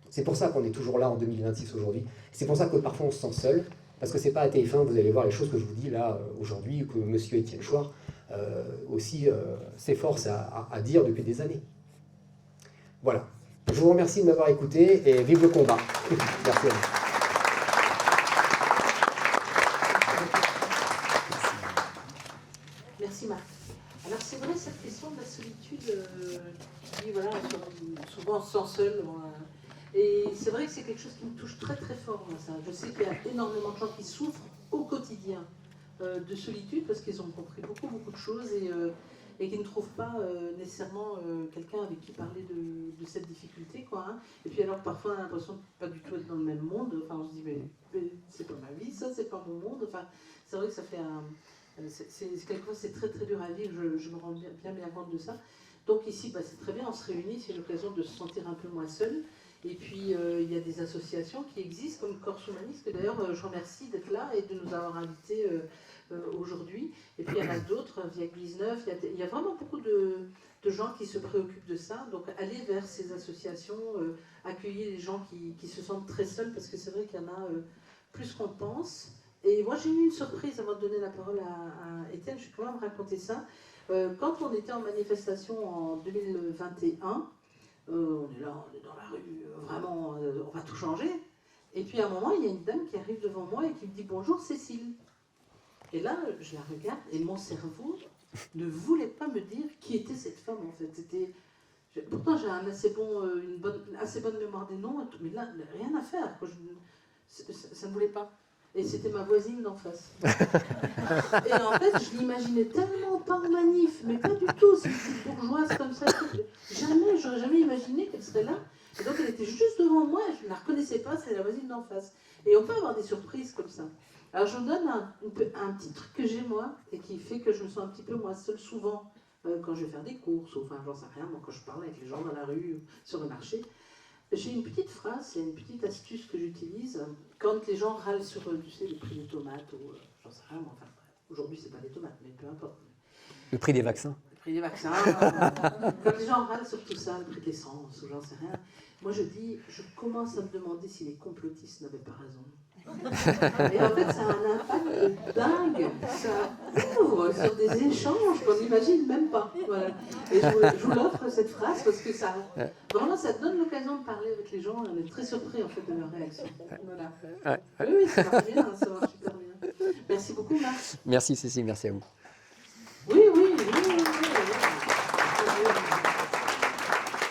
C'est pour ça qu'on est toujours là en 2026 aujourd'hui, c'est pour ça que parfois on se sent seul, parce que c'est pas à TF1 que vous allez voir les choses que je vous dis là aujourd'hui, que M. Étienne Chouard aussi s'efforce à dire depuis des années. Voilà. Je vous remercie de m'avoir écouté et vive le combat. Merci à vous. Merci Marc. Alors c'est vrai cette question de la solitude qui voilà, souvent on se sent seul. Et c'est vrai que c'est quelque chose qui me touche très très fort. Moi, ça. Je sais qu'il y a énormément de gens qui souffrent au quotidien de solitude parce qu'ils ont compris beaucoup de choses et qui ne trouvent pas nécessairement quelqu'un avec qui parler de cette difficulté. Quoi, hein. Et puis alors parfois on a l'impression de pas du tout être dans le même monde. Enfin on se dit mais c'est pas ma vie, ça c'est pas mon monde. Enfin c'est vrai que ça fait quelquefois c'est très très dur à vivre. Je me rends bien compte de ça. Donc ici c'est très bien, on se réunit, c'est l'occasion de se sentir un peu moins seul. Et puis il y a des associations qui existent comme Corse Humaniste, que d'ailleurs je remercie d'être là et de nous avoir invités aujourd'hui. Et puis il y en a d'autres, VIAC 19, il y a vraiment beaucoup de gens qui se préoccupent de ça. Donc allez vers ces associations, accueillez les gens qui se sentent très seuls, parce que c'est vrai qu'il y en a plus qu'on pense. Et moi j'ai eu une surprise avant de donner la parole à Étienne, je vais quand même raconter ça. Quand on était en manifestation en 2021, on est là, on est dans la rue, vraiment, on va tout changer. Et puis à un moment, il y a une dame qui arrive devant moi et qui me dit « Bonjour Cécile ». Et là, je la regarde et mon cerveau ne voulait pas me dire qui était cette femme en fait. Pourtant, j'ai une assez bonne mémoire des noms, mais là, rien à faire. Ça ne voulait pas. Et c'était ma voisine d'en face. Et en fait, je l'imaginais tellement pas en manif, mais pas du tout, c'est une petite bourgeoise comme ça. J'aurais jamais imaginé qu'elle serait là. Et donc elle était juste devant moi, et je ne la reconnaissais pas, c'est la voisine d'en face. Et on peut avoir des surprises comme ça. Alors je vous donne un petit truc que j'ai moi, et qui fait que je me sens un petit peu moins seule souvent, quand je vais faire des courses, ou enfin j'en sais rien, moi quand je parle avec les gens dans la rue, sur le marché. J'ai une petite phrase, c'est une petite astuce que j'utilise quand les gens râlent sur le prix des tomates ou j'en j'en sais rien, enfin, aujourd'hui c'est pas des tomates, mais peu importe. Le prix des vaccins. Le prix des vaccins, quand les gens râlent sur tout ça, le prix de l'essence, ou j'en sais rien, moi je dis, je commence à me demander si les complotistes n'avaient pas raison. Et en fait, ça a un impact dingue, ça ouvre sur des échanges qu'on n'imagine même pas. Voilà. Et je vous l'offre cette phrase parce que ça, vraiment, ça donne l'occasion de parler avec les gens. On est très surpris en fait de leur réaction. Voilà. Oui, ça marche bien, ça marche super bien. Merci beaucoup, Marc. Merci Cécile, merci à vous. Oui.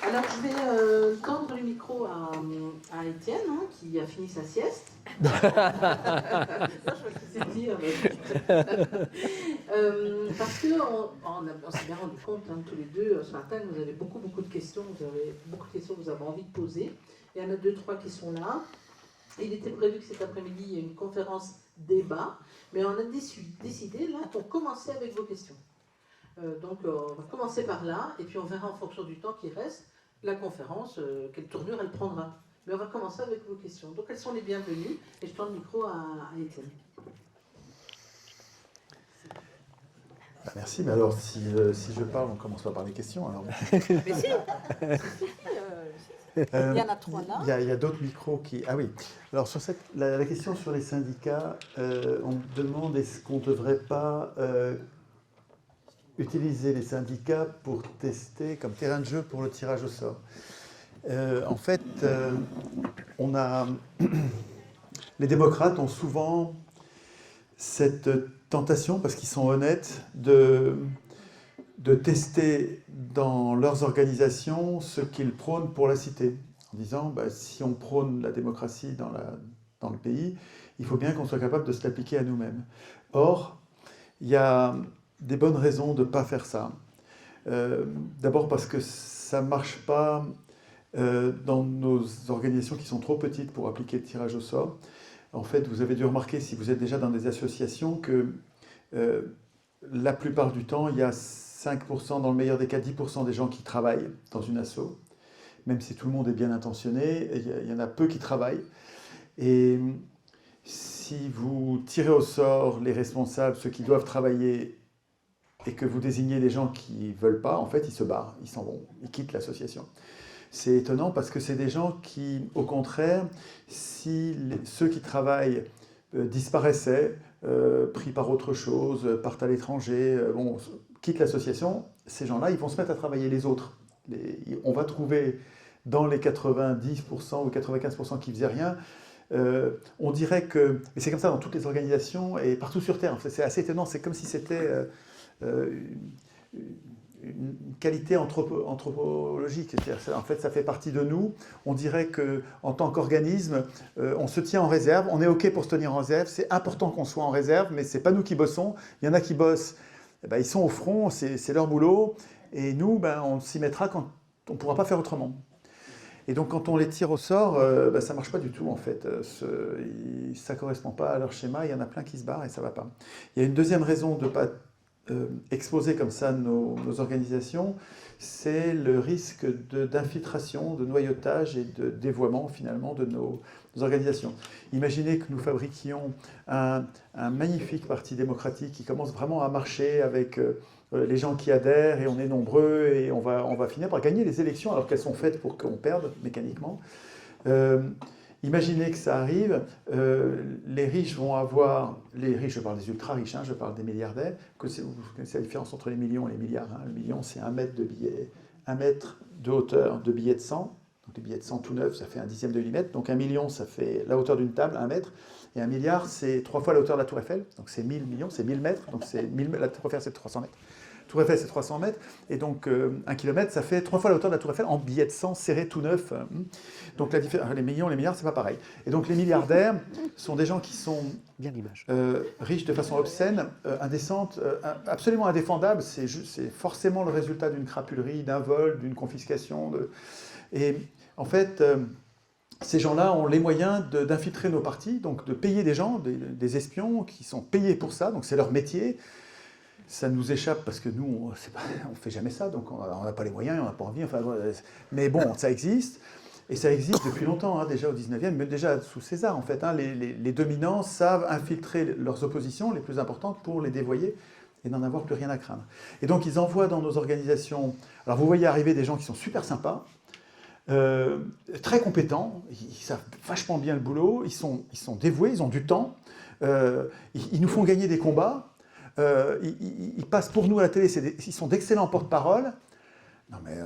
Alors, je vais tendre le micro à Étienne, hein, qui a fini sa sieste. Je me suis dit, parce qu'on s'est bien rendu compte, hein, tous les deux, ce matin, que vous avez beaucoup de questions, vous avez beaucoup de questions que vous avez envie de poser. Il y en a 2-3 qui sont là. Il était prévu que cet après-midi, il y ait une conférence débat, mais on a décidé là pour commencer avec vos questions. Donc, on va commencer par là, et puis on verra en fonction du temps qui reste, la conférence, quelle tournure elle prendra. Mais on va commencer avec vos questions. Donc, elles sont les bienvenues, et je tends le micro à Étienne. Merci, mais alors si je parle, on commence pas par les questions. Alors. Mais si il y en a 3 là. Il y a d'autres micros qui... Ah oui. Alors, sur la question sur les syndicats, on me demande est-ce qu'on ne devrait pas utiliser les syndicats pour tester comme terrain de jeu pour le tirage au sort. En fait, les démocrates ont souvent cette tentation, parce qu'ils sont honnêtes, de tester dans leurs organisations ce qu'ils prônent pour la cité. En disant, si on prône la démocratie dans le pays, il faut bien qu'on soit capable de se l'appliquer à nous-mêmes. Or, il y a des bonnes raisons de ne pas faire ça. D'abord parce que ça ne marche pas dans nos organisations qui sont trop petites pour appliquer le tirage au sort. En fait, vous avez dû remarquer, si vous êtes déjà dans des associations, que la plupart du temps, il y a 5%, dans le meilleur des cas, 10% des gens qui travaillent dans une asso. Même si tout le monde est bien intentionné, il y en a peu qui travaillent. Et si vous tirez au sort les responsables, ceux qui doivent travailler, et que vous désignez les gens qui ne veulent pas, en fait, ils se barrent, ils s'en vont, ils quittent l'association. C'est étonnant parce que c'est des gens qui, au contraire, si ceux qui travaillent disparaissaient, pris par autre chose, partent à l'étranger, quittent l'association, ces gens-là, ils vont se mettre à travailler les autres. On va trouver dans les 90% ou 95% qui ne faisaient rien, on dirait que, et c'est comme ça dans toutes les organisations et partout sur Terre, c'est assez étonnant, c'est comme si c'était une qualité anthropologique. En fait, ça fait partie de nous. On dirait qu'en tant qu'organisme, on se tient en réserve, on est OK pour se tenir en réserve, c'est important qu'on soit en réserve, mais ce n'est pas nous qui bossons. Il y en a qui bossent, ils sont au front, c'est leur boulot, et nous, on s'y mettra quand on ne pourra pas faire autrement. Et donc, quand on les tire au sort, ça ne marche pas du tout, en fait. Ça ne correspond pas à leur schéma, il y en a plein qui se barrent et ça ne va pas. Il y a une deuxième raison de ne pas exposer comme ça nos organisations, c'est le risque d'infiltration, de noyautage et de dévoiement finalement de nos organisations. Imaginez que nous fabriquions un magnifique parti démocratique qui commence vraiment à marcher avec les gens qui adhèrent et on est nombreux et on va finir par gagner les élections alors qu'elles sont faites pour qu'on perde mécaniquement. Imaginez que ça arrive, les riches vont avoir, les riches, je parle des ultra-riches, je parle des milliardaires, vous connaissez la différence entre les millions et les milliards. Le million, c'est 1 mètre de billet, 1 mètre de hauteur de billet de 100, donc les billets de 100 tout neufs, ça fait 1/10 de millimètre, donc 1 million, ça fait la hauteur d'une table, 1 mètre, et 1 milliard, c'est 3 fois la hauteur de la Tour Eiffel, donc c'est 1000 millions, c'est 1000 mètres, donc la Tour Eiffel, c'est 300 mètres. Tour Eiffel, c'est 300 mètres, et donc 1 kilomètre, ça fait 3 fois la hauteur de la Tour Eiffel en billets de 100 serrés tout neufs. Donc les millions, les milliards, c'est pas pareil. Et donc les milliardaires sont des gens qui sont bien l'image, riches de façon obscène, indécente, absolument indéfendable. C'est forcément le résultat d'une crapulerie, d'un vol, d'une confiscation. Et en fait, ces gens-là ont les moyens d'infiltrer nos partis, donc de payer des gens, des espions qui sont payés pour ça, donc c'est leur métier. Ça nous échappe parce que nous, on ne fait jamais ça, donc on n'a pas les moyens, on n'a pas envie. Enfin, mais bon, ça existe. Et ça existe depuis longtemps, déjà au 19e, mais déjà sous César, en fait. Les dominants savent infiltrer leurs oppositions les plus importantes pour les dévoyer et n'en avoir plus rien à craindre. Et donc, ils envoient dans nos organisations... Alors, vous voyez arriver des gens qui sont super sympas, très compétents, ils savent vachement bien le boulot, ils sont dévoués, ils ont du temps, ils nous font gagner des combats, ils passent pour nous à la télé, ils sont d'excellents porte-parole. Non mais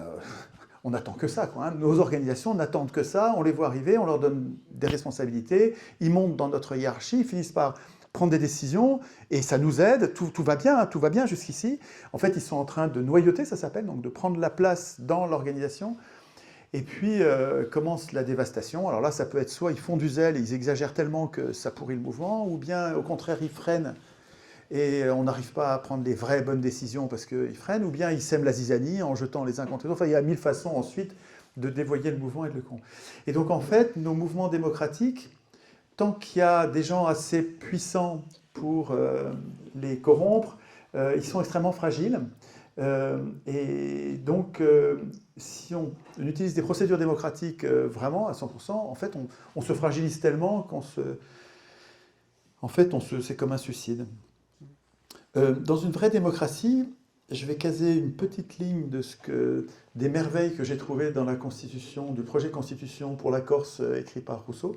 on n'attend que ça, quoi, hein. Nos organisations n'attendent que ça, on les voit arriver, on leur donne des responsabilités, ils montent dans notre hiérarchie, ils finissent par prendre des décisions, et ça nous aide, tout va bien jusqu'ici. En fait, ils sont en train de noyauter, ça s'appelle, donc de prendre la place dans l'organisation. Et puis commence la dévastation. Alors là, ça peut être soit ils font du zèle, ils exagèrent tellement que ça pourrit le mouvement, ou bien au contraire, ils freinent et on n'arrive pas à prendre les vraies bonnes décisions parce qu'ils freinent, ou bien ils sèment la zizanie en jetant les uns contre les autres. Enfin, il y a 1000 façons ensuite de dévoyer le mouvement et de le con. Et donc en fait, nos mouvements démocratiques, tant qu'il y a des gens assez puissants pour les corrompre, ils sont extrêmement fragiles. Et donc, si on utilise des procédures démocratiques vraiment à 100%, en fait, on se fragilise tellement qu'on se... En fait, c'est comme un suicide. Dans une vraie démocratie, je vais caser une petite ligne des merveilles que j'ai trouvées dans la Constitution, du projet Constitution pour la Corse écrit par Rousseau,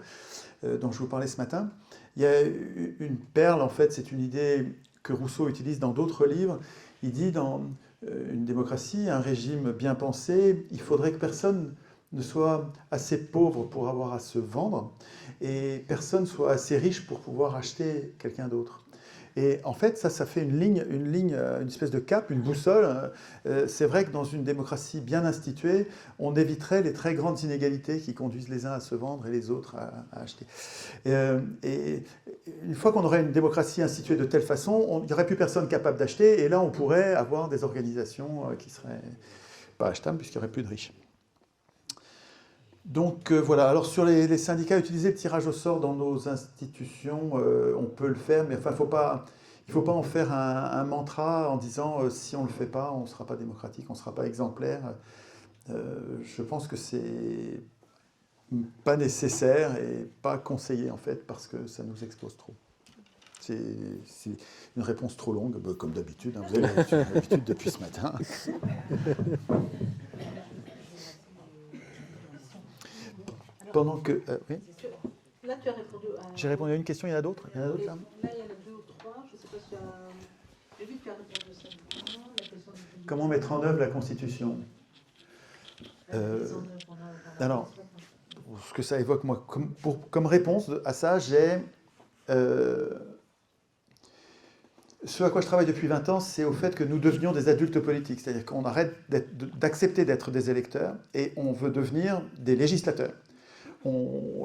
dont je vous parlais ce matin. Il y a une perle, en fait, c'est une idée que Rousseau utilise dans d'autres livres. Il dit dans une démocratie, un régime bien pensé, il faudrait que personne ne soit assez pauvre pour avoir à se vendre et personne soit assez riche pour pouvoir acheter quelqu'un d'autre. Et en fait, ça fait une espèce de cap, une boussole. C'est vrai que dans une démocratie bien instituée, on éviterait les très grandes inégalités qui conduisent les uns à se vendre et les autres à acheter. Et une fois qu'on aurait une démocratie instituée de telle façon, il n'y aurait plus personne capable d'acheter, et là, on pourrait avoir des organisations qui ne seraient pas achetables puisqu'il n'y aurait plus de riches. Donc voilà, alors sur les syndicats, utiliser le tirage au sort dans nos institutions, on peut le faire, mais enfin, il ne faut pas en faire un mantra en disant si on ne le fait pas, on ne sera pas démocratique, on ne sera pas exemplaire. Je pense que c'est pas nécessaire et pas conseillé en fait, parce que ça nous expose trop. C'est une réponse trop longue, comme d'habitude, hein, vous avez l'habitude depuis ce matin. Pendant que... oui. Là, tu as répondu à... J'ai répondu à une question, il y en a d'autres? Là, il y en a 2 ou 3, je ne sais pas si tu as... J'ai vu que tu as répondu à ça. La question de... Comment mettre en œuvre la Constitution? Alors, ce que ça évoque, moi, comme réponse à ça, j'ai... ce à quoi je travaille depuis 20 ans, c'est au fait que nous devenions des adultes politiques. C'est-à-dire qu'on arrête d'accepter d'être des électeurs et on veut devenir des législateurs.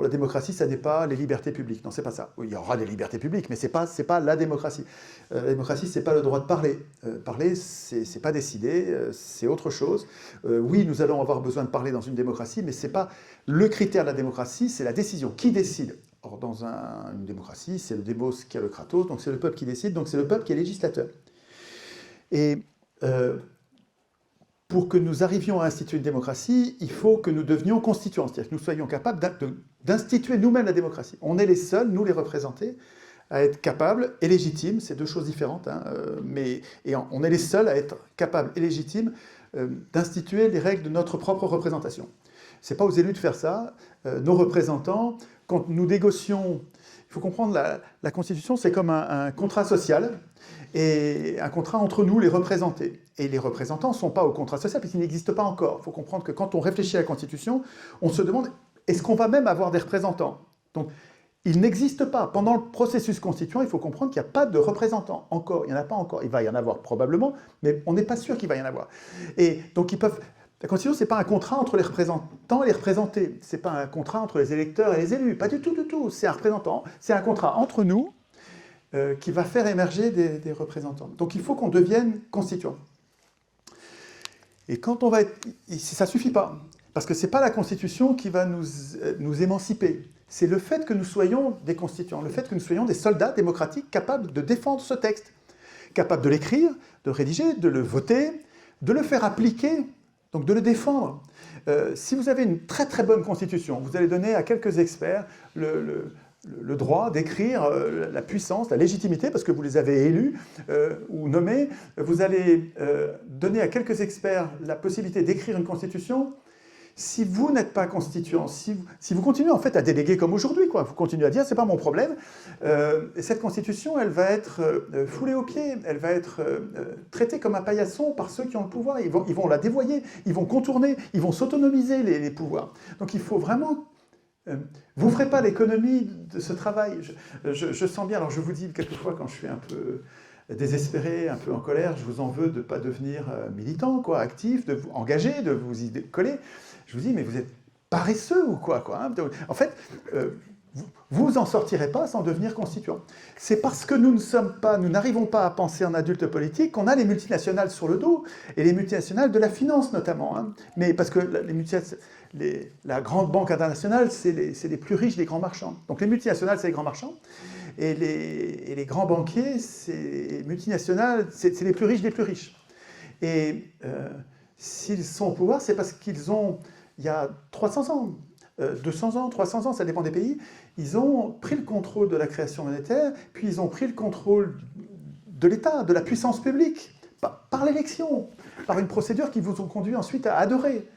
La démocratie, ça n'est pas les libertés publiques. Non, c'est pas ça. Oui, il y aura des libertés publiques, mais c'est pas la démocratie. La démocratie, c'est pas le droit de parler. Parler, c'est pas décider, c'est autre chose. Oui, nous allons avoir besoin de parler dans une démocratie, mais c'est pas le critère de la démocratie, c'est la décision. Qui décide? Or, dans une démocratie, c'est le démos qui a le kratos, donc c'est le peuple qui décide, donc c'est le peuple qui est législateur. Et pour que nous arrivions à instituer une démocratie, il faut que nous devenions constituants, c'est-à-dire que nous soyons capables d'instituer nous-mêmes la démocratie. On est les seuls, nous les représentés, à être capables et légitimes, c'est deux choses différentes, hein, on est les seuls à être capables et légitimes d'instituer les règles de notre propre représentation. Ce n'est pas aux élus de faire ça. Nos représentants, quand nous négocions, il faut comprendre, la Constitution, c'est comme un contrat social, et un contrat entre nous, les représentés. Et les représentants ne sont pas au contrat social, parce qu'ils n'existent pas encore. Il faut comprendre que quand on réfléchit à la Constitution, on se demande, est-ce qu'on va même avoir des représentants? Donc, ils n'existent pas. Pendant le processus constituant, il faut comprendre qu'il n'y a pas de représentants encore. Il n'y en a pas encore. Il va y en avoir probablement, mais on n'est pas sûr qu'il va y en avoir. Et donc, la Constitution, ce n'est pas un contrat entre les représentants et les représentés. Ce n'est pas un contrat entre les électeurs et les élus. Pas du tout, du tout. C'est un représentant. C'est un contrat entre nous qui va faire émerger des représentants. Donc, il faut qu'on devienne constituant. Et quand on va être... Ça ne suffit pas. Parce que ce n'est pas la Constitution qui va nous émanciper. C'est le fait que nous soyons des constituants, le fait que nous soyons des soldats démocratiques capables de défendre ce texte, capables de l'écrire, de le rédiger, de le voter, de le faire appliquer Donc de le défendre. Si vous avez une très très bonne constitution, vous allez donner à quelques experts le droit d'écrire la puissance, la légitimité, parce que vous les avez élus ou nommés. Vous allez donner à quelques experts la possibilité d'écrire une constitution. Si vous n'êtes pas constituant, si vous continuez en fait à déléguer comme aujourd'hui, quoi, vous continuez à dire c'est pas mon problème, cette constitution elle va être foulée aux pieds, elle va être traitée comme un paillasson par ceux qui ont le pouvoir, ils vont la dévoyer, ils vont contourner, ils vont s'autonomiser les pouvoirs. Donc il faut vraiment... vous ne ferez pas l'économie de ce travail. Je sens bien, alors je vous dis quelquefois quand je suis un peu désespéré, un peu en colère, je vous en veux de ne pas devenir militant, quoi, actif, de vous engager, de vous y coller. Je vous dis, mais vous êtes paresseux ou quoi, hein. En fait, vous en sortirez pas sans devenir constituant. C'est parce que nous n'arrivons pas à penser en adulte politique qu'on a les multinationales sur le dos, et les multinationales de la finance notamment. Hein. Mais parce que la grande banque internationale, c'est les plus riches des grands marchands. Donc les multinationales, c'est les grands marchands, et les grands banquiers, c'est multinationales, c'est les plus riches des plus riches. Et s'ils sont au pouvoir, c'est parce qu'ils ont, il y a 300 ans, 200 ans, 300 ans, ça dépend des pays, ils ont pris le contrôle de la création monétaire, puis ils ont pris le contrôle de l'État, de la puissance publique, par l'élection, par une procédure qui vous ont conduit ensuite à adorer.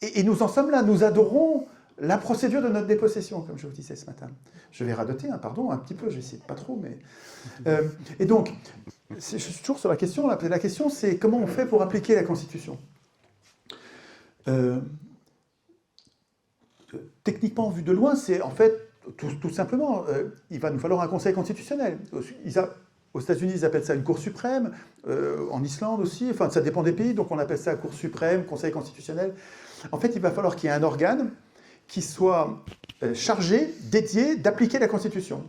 Et nous en sommes là, nous adorons la procédure de notre dépossession, comme je vous disais ce matin. Je vais radoter, pardon, un petit peu, j'essaie de pas trop, mais... et donc, je suis toujours sur la question, la question c'est comment on fait pour appliquer la Constitution. Techniquement, vu de loin, c'est en fait, tout simplement, il va nous falloir un Conseil constitutionnel. Aux États-Unis, ils appellent ça une Cour suprême, en Islande aussi, enfin ça dépend des pays, donc on appelle ça Cour suprême, Conseil constitutionnel. En fait, il va falloir qu'il y ait un organe qui soit chargé, dédié d'appliquer la Constitution.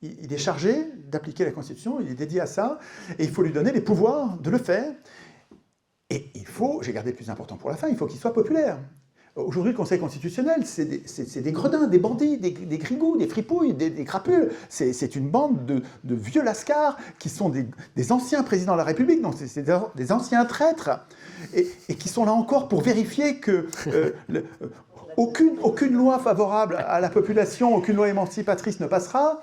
Il est chargé d'appliquer la Constitution, il est dédié à ça, et il faut lui donner les pouvoirs de le faire. Et il faut, j'ai gardé le plus important pour la fin, il faut qu'il soit populaire. Aujourd'hui, le Conseil constitutionnel, c'est des gredins, des bandits, des grigous, des fripouilles, des crapules. C'est une bande de vieux lascars qui sont des anciens présidents de la République, donc c'est des anciens traîtres, et qui sont là encore pour vérifier que aucune loi favorable à la population, aucune loi émancipatrice ne passera.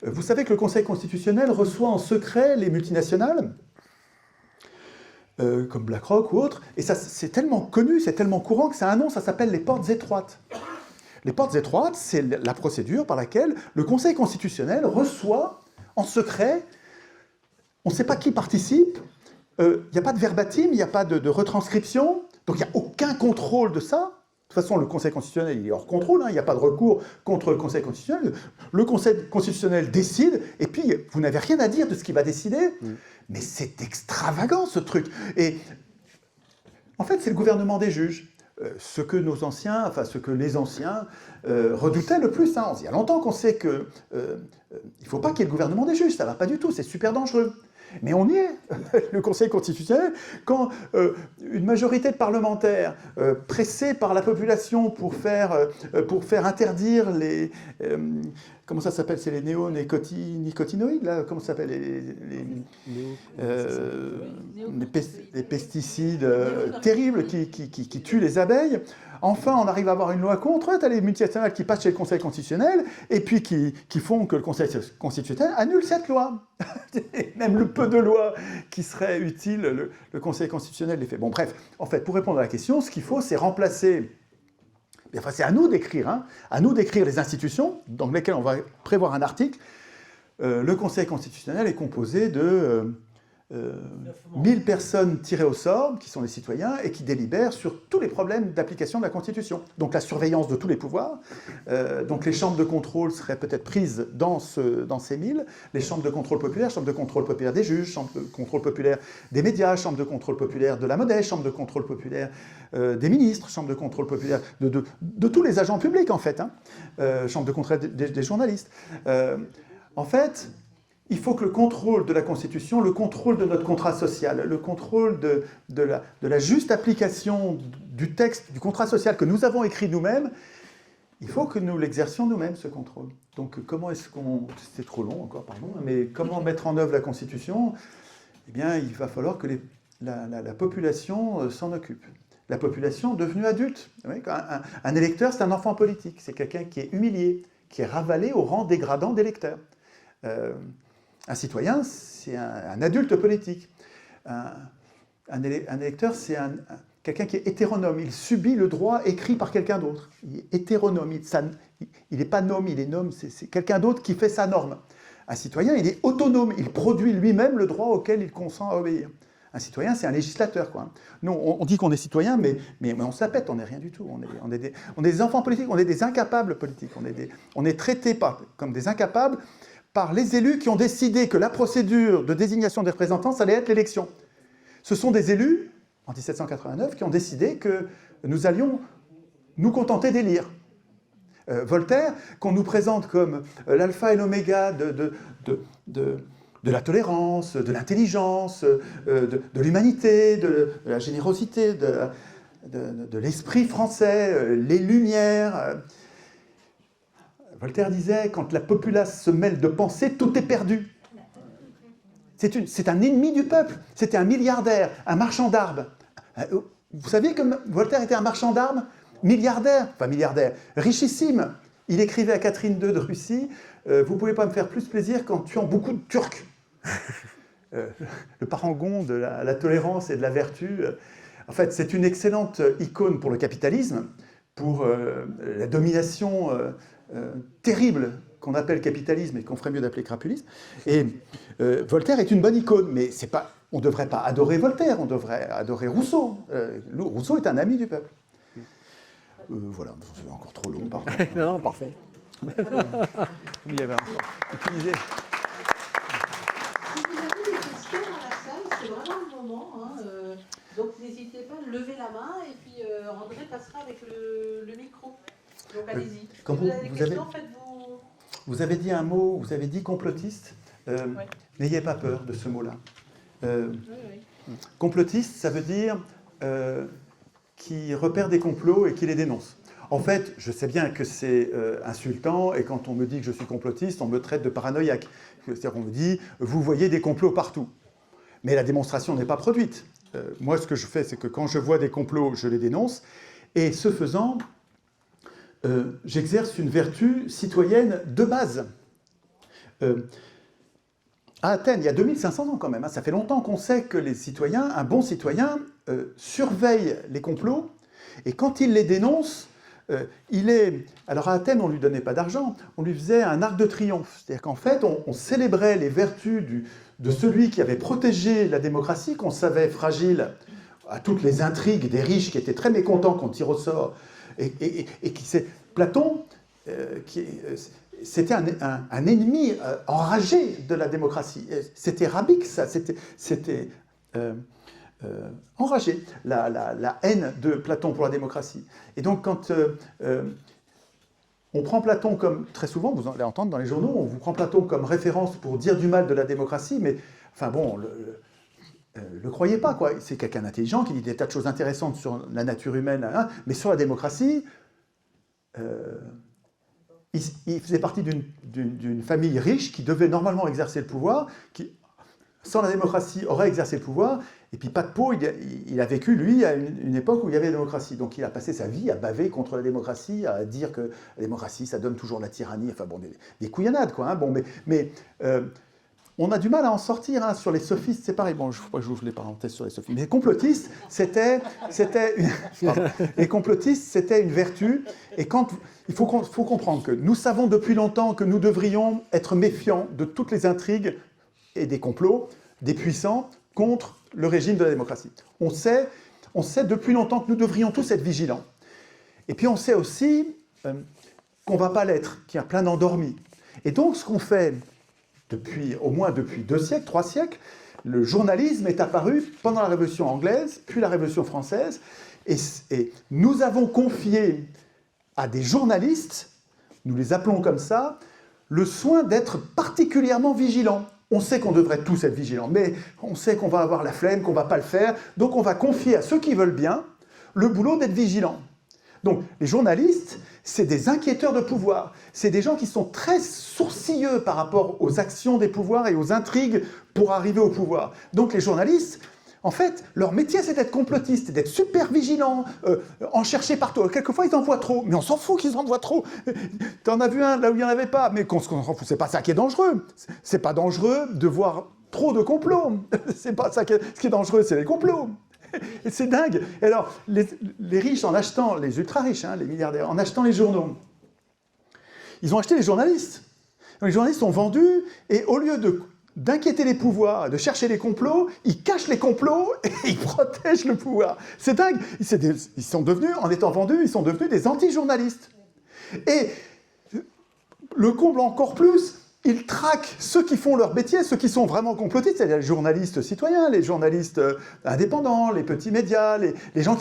Vous savez que le Conseil constitutionnel reçoit en secret les multinationales, comme BlackRock ou autres, et ça c'est tellement connu, c'est tellement courant que ça a un nom, ça s'appelle les portes étroites. Les portes étroites, c'est la procédure par laquelle le Conseil constitutionnel reçoit en secret, on ne sait pas qui participe, il n'y a pas de verbatim, il n'y a pas de retranscription, donc il n'y a aucun contrôle de ça. De toute façon, le Conseil constitutionnel il est hors contrôle, hein, il n'y a pas de recours contre le Conseil constitutionnel. Le Conseil constitutionnel décide, et puis vous n'avez rien à dire de ce qu'il va décider. Mais c'est extravagant, ce truc. Et en fait, c'est le gouvernement des juges. Ce que les anciens redoutaient le plus. Hein. Il y a longtemps qu'on sait qu'il ne faut pas qu'il y ait le gouvernement des juges, ça ne va pas du tout, c'est super dangereux. Mais on y est, le Conseil constitutionnel, quand une majorité de parlementaires pressés par la population pour faire interdire les... comment ça s'appelle? C'est les néonicotinoïdes, là? Comment ça s'appelle? Les pesticides terribles qui tuent les abeilles. Enfin, on arrive à avoir une loi contre, tu as les multinationales qui passent chez le Conseil constitutionnel, et puis qui font que le Conseil constitutionnel annule cette loi. Même le peu de lois qui seraient utiles, le Conseil constitutionnel les fait. Bon, bref, en fait, pour répondre à la question, ce qu'il faut, c'est remplacer... Enfin, c'est à nous d'écrire, hein, à nous d'écrire les institutions, dans lesquelles on va prévoir un article. Le Conseil constitutionnel est composé de 1000 personnes tirées au sort, qui sont les citoyens, et qui délibèrent sur tous les problèmes d'application de la Constitution. Donc la surveillance de tous les pouvoirs. Donc les chambres de contrôle seraient peut-être prises dans ces 1000. Les chambres de contrôle populaire des juges, chambres de contrôle populaire des médias, chambres de contrôle populaire de la monnaie, chambres de contrôle populaire des ministres, chambres de contrôle populaire de tous les agents publics, en fait. Hein. Chambres de contrôle des journalistes. En fait... Il faut que le contrôle de la Constitution, le contrôle de notre contrat social, le contrôle de la juste application du texte, du contrat social que nous avons écrit nous-mêmes, il faut que nous l'exercions nous-mêmes, ce contrôle. Donc comment est-ce qu'on... C'est trop long encore, pardon, mais comment mettre en œuvre la Constitution? Eh bien, il va falloir que la population s'en occupe. la population devenue adulte. Un électeur, c'est un enfant politique, c'est quelqu'un qui est humilié, qui est ravalé au rang dégradant d'électeur. Un citoyen, c'est un adulte politique. Un électeur, c'est quelqu'un qui est hétéronome. Il subit le droit écrit par quelqu'un d'autre. Il est hétéronome. Il n'est pas nome, il est nome. C'est quelqu'un d'autre qui fait sa norme. Un citoyen, il est autonome. Il produit lui-même le droit auquel il consent à obéir. Un citoyen, c'est un législateur, quoi. Nous, on dit qu'on est citoyen, mais on se la pète, on n'est rien du tout. On est des enfants politiques, on est des incapables politiques. On est traités comme des incapables par les élus qui ont décidé que la procédure de désignation des représentants, ça allait être l'élection. Ce sont des élus, en 1789, qui ont décidé que nous allions nous contenter d'élire. Voltaire, qu'on nous présente comme l'alpha et l'oméga de la tolérance, de l'intelligence, de l'humanité, de la générosité, de l'esprit français, les Lumières. Voltaire disait, quand la populace se mêle de pensée, tout est perdu. C'est un ennemi du peuple, c'était un milliardaire, un marchand d'armes. Vous saviez que Voltaire était un marchand d'armes? Milliardaire, richissime. Il écrivait à Catherine II de Russie, vous ne pouvez pas me faire plus plaisir qu'en tuant beaucoup de Turcs. Le parangon de la tolérance et de la vertu. En fait, c'est une excellente icône pour le capitalisme, pour la domination terrible qu'on appelle capitalisme et qu'on ferait mieux d'appeler crapulisme. Et Voltaire est une bonne icône, mais on ne devrait pas adorer Voltaire, on devrait adorer Rousseau. Rousseau est un ami du peuple. Voilà, c'est encore trop long, pardon. Non, parfait. Il y avait encore une idée. Si vous avez des questions dans la salle, c'est vraiment le moment. Donc n'hésitez pas, levez la main et puis André passera avec le micro. Donc allez-y. Si vous avez des questions, faites-vous... Vous avez dit un mot, vous avez dit complotiste. N'ayez pas peur de ce mot-là. Complotiste, ça veut dire qui repère des complots et qui les dénonce. En fait, je sais bien que c'est insultant, et quand on me dit que je suis complotiste, on me traite de paranoïaque. C'est-à-dire qu'on me dit, vous voyez des complots partout. Mais la démonstration n'est pas produite. Moi, ce que je fais, c'est que quand je vois des complots, je les dénonce, et ce faisant, j'exerce une vertu citoyenne de base. À Athènes, il y a 2500 ans quand même, ça fait longtemps qu'on sait que les citoyens, un bon citoyen, surveille les complots, et quand il les dénonce, Alors à Athènes, on ne lui donnait pas d'argent, on lui faisait un arc de triomphe. C'est-à-dire qu'en fait, on célébrait les vertus de celui qui avait protégé la démocratie, qu'on savait fragile à toutes les intrigues des riches qui étaient très mécontents qu'on tire au sort. Et qui c'est Platon, c'était un ennemi enragé de la démocratie. C'était rabique, ça. C'était enragé, la haine de Platon pour la démocratie. Et donc, quand on prend Platon comme, très souvent, vous allez entendre dans les journaux, on vous prend Platon comme référence pour dire du mal de la démocratie, mais, enfin bon, le croyez pas, quoi. C'est quelqu'un d'intelligent qui dit des tas de choses intéressantes sur la nature humaine, hein, mais sur la démocratie, il faisait partie d'une famille riche qui devait normalement exercer le pouvoir, qui, sans la démocratie, aurait exercé le pouvoir, et puis pas de peau, il a vécu, lui, à une époque où il y avait la démocratie. Donc il a passé sa vie à baver contre la démocratie, à dire que la démocratie, ça donne toujours la tyrannie, enfin bon, des couillonnades, quoi. Hein, bon, mais on a du mal à en sortir, hein, sur les sophistes, c'est pareil. Bon, je ne sais pas que j'ouvre les parenthèses sur les sophistes. Mais les complotistes, c'était une vertu. Et il faut comprendre que nous savons depuis longtemps que nous devrions être méfiants de toutes les intrigues et des complots des puissants contre le régime de la démocratie. On sait depuis longtemps que nous devrions tous être vigilants. Et puis on sait aussi qu'on ne va pas l'être, qu'il y a plein d'endormis. Et donc ce qu'on fait au moins depuis 2 siècles, 3 siècles, le journalisme est apparu pendant la Révolution anglaise, puis la Révolution française, et nous avons confié à des journalistes, nous les appelons comme ça, le soin d'être particulièrement vigilants. On sait qu'on devrait tous être vigilants, mais on sait qu'on va avoir la flemme, qu'on ne va pas le faire, donc on va confier à ceux qui veulent bien le boulot d'être vigilants. Donc les journalistes, c'est des inquiéteurs de pouvoir, c'est des gens qui sont très sourcilleux par rapport aux actions des pouvoirs et aux intrigues pour arriver au pouvoir. Donc les journalistes En fait, leur métier, c'est d'être complotiste, d'être super vigilant, en chercher partout. Quelquefois, ils en voient trop, mais on s'en fout qu'ils en voient trop. T'en as vu un là où il n'y en avait pas, mais qu'on s'en fout, c'est pas ça qui est dangereux. C'est pas dangereux de voir trop de complots. C'est pas ça ce qui est dangereux, c'est les complots. Et c'est dingue. Et alors, les riches, en achetant, les ultra-riches, hein, les milliardaires, en achetant les journaux, ils ont acheté les journalistes. Les journalistes ont vendu, et au lieu d'inquiéter les pouvoirs, de chercher les complots, ils cachent les complots et ils protègent le pouvoir. C'est dingue. Ils sont devenus, en étant vendus, ils sont devenus des anti-journalistes. Et le comble encore plus, ils traquent ceux qui font leur métier, ceux qui sont vraiment complotistes, c'est-à-dire les journalistes citoyens, les journalistes indépendants, les petits médias, les gens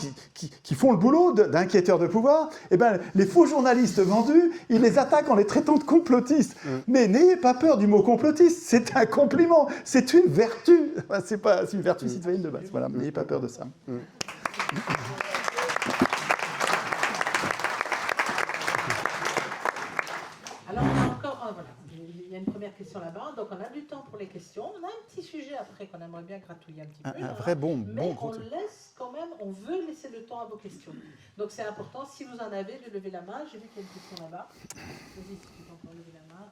qui font le boulot d'inquiéteurs de pouvoir. Eh ben, les faux journalistes vendus, ils les attaquent en les traitant de complotistes. Mais n'ayez pas peur du mot complotiste, c'est un compliment, c'est une vertu. Enfin, c'est une vertu citoyenne de base. Voilà, n'ayez pas peur de ça. Alors, on a encore, voilà, il y a une première question là-bas, donc on a du temps pour les questions. On a un petit sujet après qu'on aimerait bien gratouiller un petit peu. Un vrai bon mais gros on truc. laisse quand même, on veut laisser le temps à vos questions. Donc c'est important, si vous en avez, de lever la main. J'ai vu qu'il y a une question là-bas. Vas-y, si tu peux encore lever la main.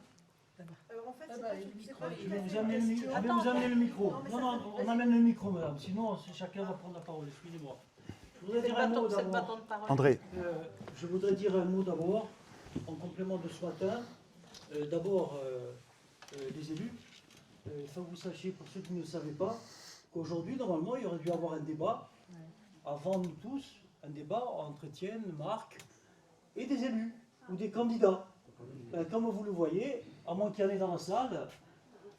Alors en fait, Ah c'est bah, pas le tout- c'est micro, pas il tout à est- fait une question. Je vais vous amener le micro. Non, mais Non, ça non, fait- on vas-y. amène le micro, madame. Sinon, chacun va prendre la parole. Excusez-moi. Je voudrais C'est dire le un mot bâton, c'est le d'abord. bâton de parole. André, Je voudrais dire un mot d'abord, en complément de ce matin. D'abord, les élus. Il faut que vous sachiez, pour ceux qui ne le savaient pas, qu'aujourd'hui, normalement, il aurait dû y avoir un débat, avant nous tous, un débat entre Étienne, Marc et des élus, ou des candidats. Comme vous le voyez, à moins qu'il y en ait dans la salle,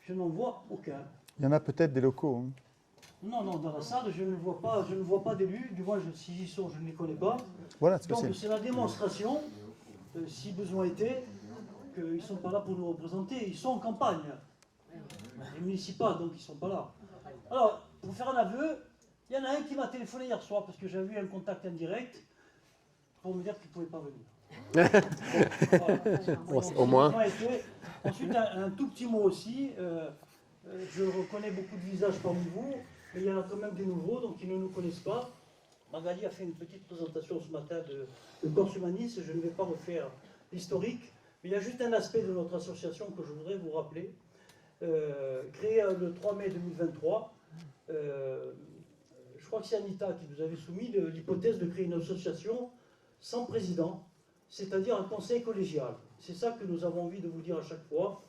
je n'en vois aucun. il y en a peut-être des locaux. Hein. Non, non, dans la salle, je ne vois pas d'élus, du moins, s'ils y sont, je ne les connais pas. Voilà, c'est Donc, possible. c'est la démonstration, si besoin était, qu'ils ne sont pas là pour nous représenter. Ils sont en campagne. Les municipaux, donc ils ne sont pas là. Alors, pour faire un aveu, il y en a un qui m'a téléphoné hier soir, parce que j'avais eu un contact indirect, pour me dire qu'il ne pouvait pas venir. Bon, au moins. Ensuite, un tout petit mot aussi. Je reconnais beaucoup de visages parmi vous, mais il y en a quand même des nouveaux, donc ils ne nous connaissent pas. Magali a fait une petite présentation ce matin de Corse Humaniste, je ne vais pas refaire l'historique, mais il y a juste un aspect de notre association que je voudrais vous rappeler. Créée le 3 mai 2023, je crois que c'est Anita qui nous avait soumis l'hypothèse de créer une association sans président, c'est-à-dire un conseil collégial. C'est ça que nous avons envie de vous dire à chaque fois.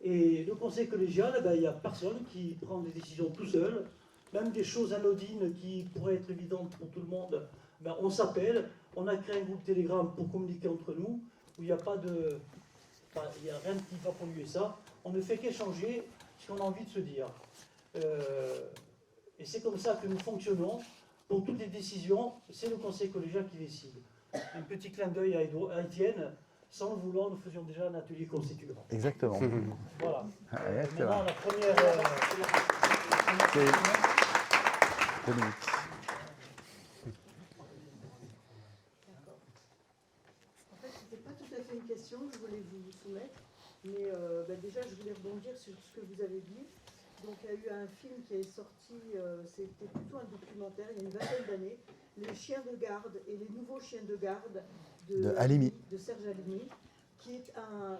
Et le conseil collégial, il n'y a personne qui prend des décisions tout seul, même des choses anodines qui pourraient être évidentes pour tout le monde. On s'appelle, on a créé un groupe Telegram pour communiquer entre nous, où il n'y a pas de... Enfin, il n'y a rien qui va polluer ça. On ne fait qu'échanger ce qu'on a envie de se dire. Et c'est comme ça que nous fonctionnons. Pour toutes les décisions, c'est le conseil collégial qui décide. Un petit clin d'œil à Étienne. Sans le vouloir, nous faisions déjà un atelier constituant. Exactement. Voilà. Ouais, c'est Maintenant, vrai. la première... Dominique. En fait, c'était pas tout à fait une question que je voulais vous soumettre, mais déjà, je voulais rebondir sur ce que vous avez dit. Donc, il y a eu un film qui est sorti, c'était plutôt un documentaire, il y a une vingtaine d'années, Les chiens de garde et les nouveaux chiens de garde De Halimi. de Serge Halimi,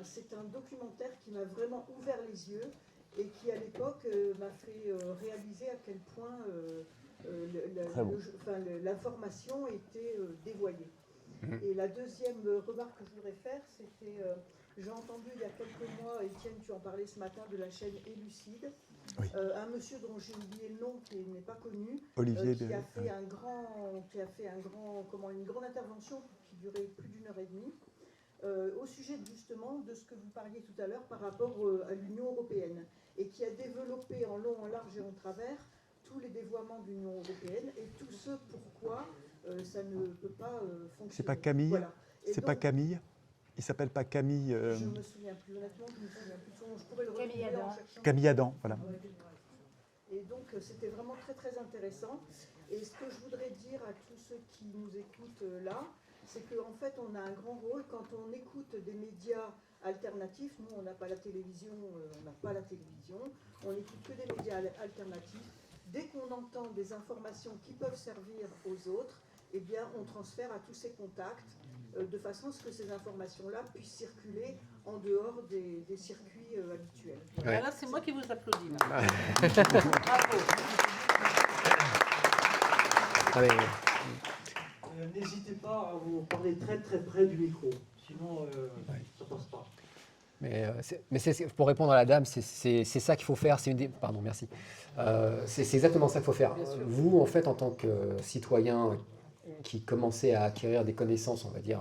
c'est un documentaire qui m'a vraiment ouvert les yeux et qui, à l'époque, m'a fait réaliser à quel point Très bon. l'information était dévoyée. Et la deuxième remarque que je voudrais faire, c'était, j'ai entendu il y a quelques mois, Étienne, tu en parlais ce matin, de la chaîne Élucide, Oui. un monsieur dont j'ai oublié le nom, qui n'est pas connu, Olivier qui de... a fait une grande intervention qui durait plus d'1h30, au sujet justement de ce que vous parliez tout à l'heure par rapport à l'Union européenne, et qui a développé en long, en large et en travers tous les dévoiements de l'Union européenne et tout ce pourquoi ça ne peut pas fonctionner. C'est pas Camille Voilà. Et C'est donc, pas Camille Il s'appelle pas Camille... je me souviens plus, honnêtement, je me souviens plus de son nom. Je pourrais le Camille retrouver en Adam. cherchant. Camille Adam, voilà. Et donc, c'était vraiment très très intéressant. Et ce que je voudrais dire à tous ceux qui nous écoutent là, c'est qu'en fait, on a un grand rôle quand on écoute des médias alternatifs. Nous, on n'a pas la télévision, on n'écoute que des médias alternatifs, dès qu'on entend des informations qui peuvent servir aux autres, eh bien, on transfère à tous ces contacts de façon à ce que ces informations-là puissent circuler en dehors des circuits habituels. Ouais. Là, c'est moi qui vous applaudis. Là. Ah. Bravo. Ah, mais, N'hésitez pas à vous parler très très près du micro, sinon ça passe pas. mais pour répondre à la dame, c'est ça qu'il faut faire. Pardon, merci. C'est exactement ça qu'il faut faire. Vous, en fait, en tant que citoyen qui commencez à acquérir des connaissances, on va dire,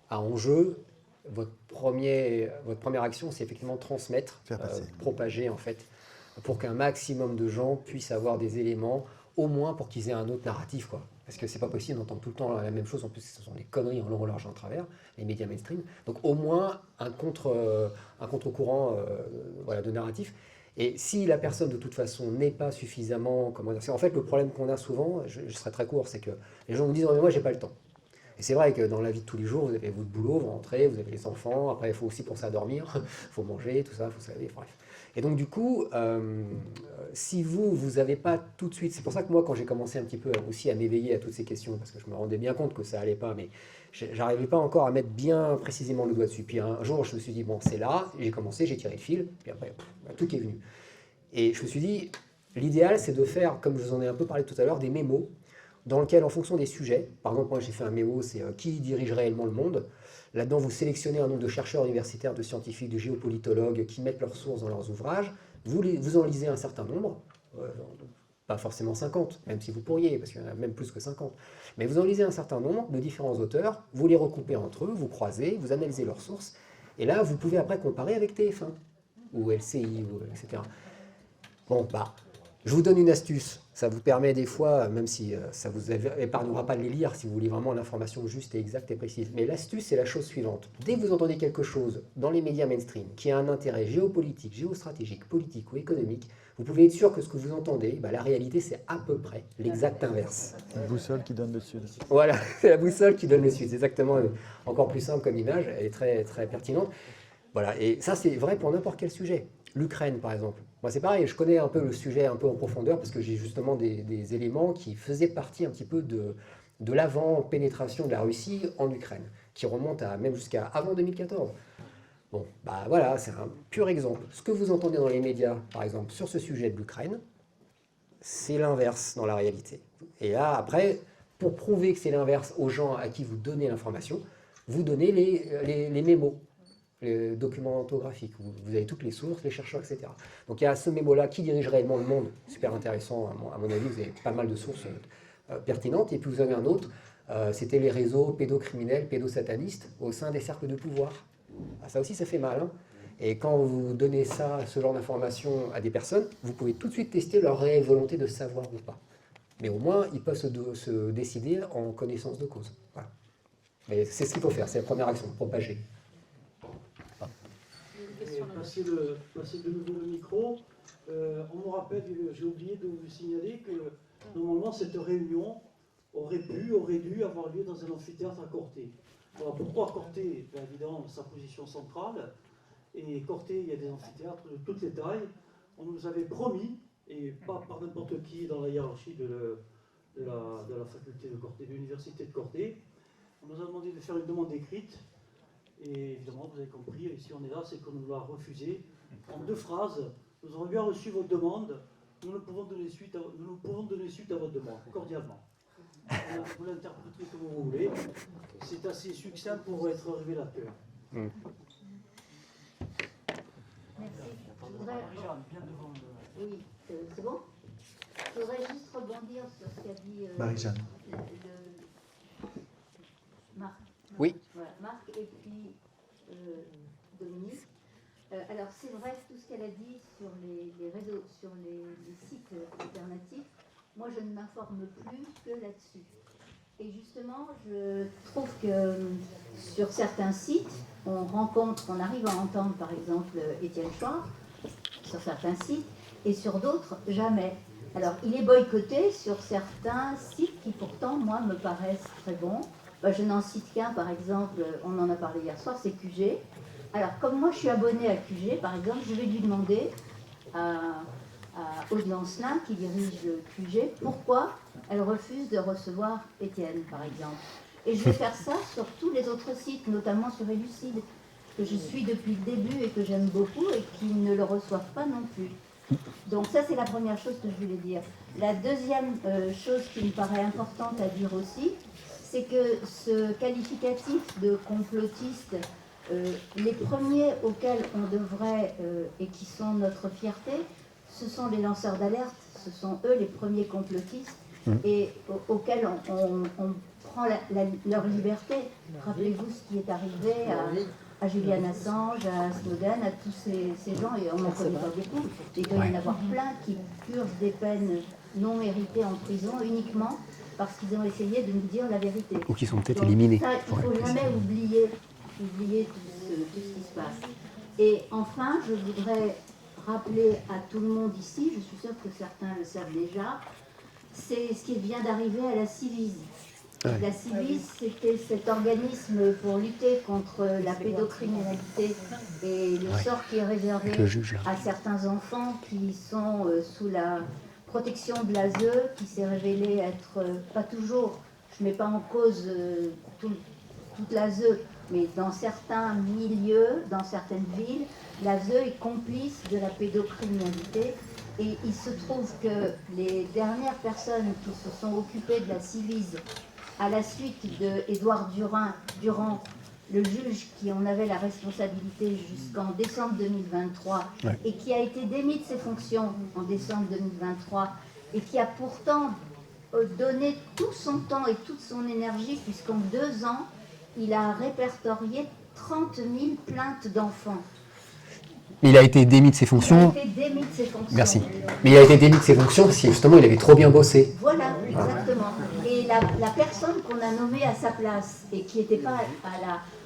à enjeu, votre première action, c'est effectivement transmettre, propager, en fait, pour qu'un maximum de gens puissent avoir des éléments, au moins pour qu'ils aient un autre narratif, quoi. Parce que c'est pas possible d'entendre tout le temps la même chose. En plus, ce sont des conneries en long, en large et en travers, les médias mainstream. Donc, au moins un contre-courant voilà, de narratif. Et si la personne, de toute façon, n'est pas suffisamment... Comment dire, en fait, le problème qu'on a souvent, je serai très court, c'est que les gens nous disent « Oh, mais moi, j'ai pas le temps ». Et c'est vrai que dans la vie de tous les jours, vous avez votre boulot, vous rentrez, vous avez les enfants, après, il faut aussi penser à dormir, il faut manger, tout ça, il faut se laver, bref. Et donc, du coup, si vous n'avez pas tout de suite... C'est pour ça que moi, quand j'ai commencé un petit peu aussi à m'éveiller à toutes ces questions, parce que je me rendais bien compte que ça allait pas, mais j'arrivais pas encore à mettre bien précisément le doigt dessus. Puis un jour, je me suis dit, bon, c'est là, j'ai commencé, j'ai tiré le fil, puis après, tout qui est venu. Et je me suis dit, l'idéal, c'est de faire, comme je vous en ai un peu parlé tout à l'heure, des mémos, dans lesquels, en fonction des sujets, par exemple, moi j'ai fait un mémo, c'est qui dirige réellement le monde. Là-dedans, vous sélectionnez un nombre de chercheurs universitaires, de scientifiques, de géopolitologues qui mettent leurs sources dans leurs ouvrages. Vous en lisez un certain nombre, pas forcément 50, même si vous pourriez, parce qu'il y en a même plus que 50. Mais vous en lisez un certain nombre de différents auteurs, vous les recoupez entre eux, vous croisez, vous analysez leurs sources, et là, vous pouvez après comparer avec TF1, ou LCI, etc. Bon, je vous donne une astuce. Ça vous permet des fois, même si ça ne vous épargnera pas de les lire, si vous voulez vraiment l'information juste et exacte et précise. Mais l'astuce, c'est la chose suivante. Dès que vous entendez quelque chose dans les médias mainstream qui a un intérêt géopolitique, géostratégique, politique ou économique, vous pouvez être sûr que ce que vous entendez, la réalité, c'est à peu près l'exact inverse. Une boussole qui donne le sud. Voilà, c'est la boussole qui donne le sud. C'est exactement encore plus simple comme image. Elle est très, très pertinente. Voilà, et ça, c'est vrai pour n'importe quel sujet. L'Ukraine, par exemple. Moi, c'est pareil, je connais un peu le sujet un peu en profondeur parce que j'ai justement des éléments qui faisaient partie un petit peu de l'avant-pénétration de la Russie en Ukraine, qui remontent même jusqu'à avant 2014. Bon, voilà, c'est un pur exemple. Ce que vous entendez dans les médias, par exemple, sur ce sujet de l'Ukraine, c'est l'inverse dans la réalité. Et là, après, pour prouver que c'est l'inverse aux gens à qui vous donnez l'information, vous donnez les mémos. Les documents orthographiques, vous avez toutes les sources, les chercheurs, etc. Donc il y a ce mémo-là, qui dirige réellement le monde, super intéressant à mon avis, vous avez pas mal de sources pertinentes, et puis vous avez un autre, c'était les réseaux pédocriminels, pédosatanistes au sein des cercles de pouvoir. Ça aussi, ça fait mal, hein. Et quand vous donnez ce genre d'informations à des personnes, vous pouvez tout de suite tester leur réelle volonté de savoir ou pas. Mais au moins, ils peuvent se décider en connaissance de cause. Voilà. Mais c'est ce qu'il faut faire, c'est la première action, propager. Passer de nouveau le micro. On me rappelle, j'ai oublié de vous signaler que normalement cette réunion aurait dû avoir lieu dans un amphithéâtre à Corté. Alors pourquoi Corté? Bien évidemment, sa position centrale. Et Corté, il y a des amphithéâtres de toutes les tailles. On nous avait promis, et pas par n'importe qui dans la hiérarchie de la faculté de Corté, de l'université de Corté, on nous a demandé de faire une demande écrite. Et évidemment, vous avez compris, et si on est là, c'est qu'on nous l'a refusé. En 2 phrases, nous avons bien reçu votre demande, nous pouvons donner suite à votre demande, cordialement. Vous l'interprétez comme vous voulez. C'est assez succinct pour être révélateur. Merci. Je voudrais... Oui, c'est bon. Je voudrais juste rebondir sur ce qu'a dit Marie-Jeanne. Marc. Oui. Voilà, Marc et puis Dominique. Alors c'est vrai tout ce qu'elle a dit sur les réseaux, sur les sites alternatifs. Moi je ne m'informe plus que là-dessus. Et justement, je trouve que sur certains sites, on arrive à entendre par exemple Étienne Chouard sur certains sites, et sur d'autres, jamais. Alors il est boycotté sur certains sites qui pourtant, moi, me paraissent très bons. Je n'en cite qu'un, par exemple, on en a parlé hier soir, c'est QG. Alors, comme moi je suis abonnée à QG, par exemple, je vais lui demander à à Aude Lancelin, qui dirige le QG, pourquoi elle refuse de recevoir Étienne, par exemple. Et je vais faire ça sur tous les autres sites, notamment sur Élucide, que je suis depuis le début et que j'aime beaucoup et qui ne le reçoivent pas non plus. Donc ça, c'est la première chose que je voulais dire. La deuxième chose qui me paraît importante à dire aussi, c'est que ce qualificatif de complotiste, les premiers auxquels on devrait, et qui sont notre fierté, ce sont les lanceurs d'alerte, ce sont eux les premiers complotistes, et auxquels on prend leur liberté. Rappelez-vous ce qui est arrivé à Julian Assange, à Snowden, à tous ces gens, et on n'en connaît pas beaucoup. Il doit y en avoir plein qui purgent des peines non méritées en prison uniquement parce qu'ils ont essayé de nous dire la vérité. Ou qui sont peut-être éliminés. Ça, il ne faut jamais oublier tout ce qui se passe. Et enfin, je voudrais rappeler à tout le monde ici, je suis sûre que certains le savent déjà, c'est ce qui vient d'arriver à la Civis. Ouais. La Civis, c'était cet organisme pour lutter contre la pédocriminalité et le sort qui est réservé à certains enfants qui sont sous la protection de l'ASE, qui s'est révélé être, pas toujours, je ne mets pas en cause toute l'ASE, mais dans certains milieux, dans certaines villes, l'ASE est complice de la pédocriminalité. Et il se trouve que les dernières personnes qui se sont occupées de la Civis, à la suite d'Édouard Durand, le juge qui en avait la responsabilité jusqu'en décembre 2023, et qui a été démis de ses fonctions en décembre 2023, et qui a pourtant donné tout son temps et toute son énergie, puisqu'en 2 ans, il a répertorié 30 000 plaintes d'enfants. Il a été démis de ses fonctions. Il a été démis de ses fonctions. Merci. Mais il a été démis de ses fonctions parce que justement il avait trop bien bossé. Voilà, exactement. Et la personne qu'on a nommée à sa place et qui n'était pas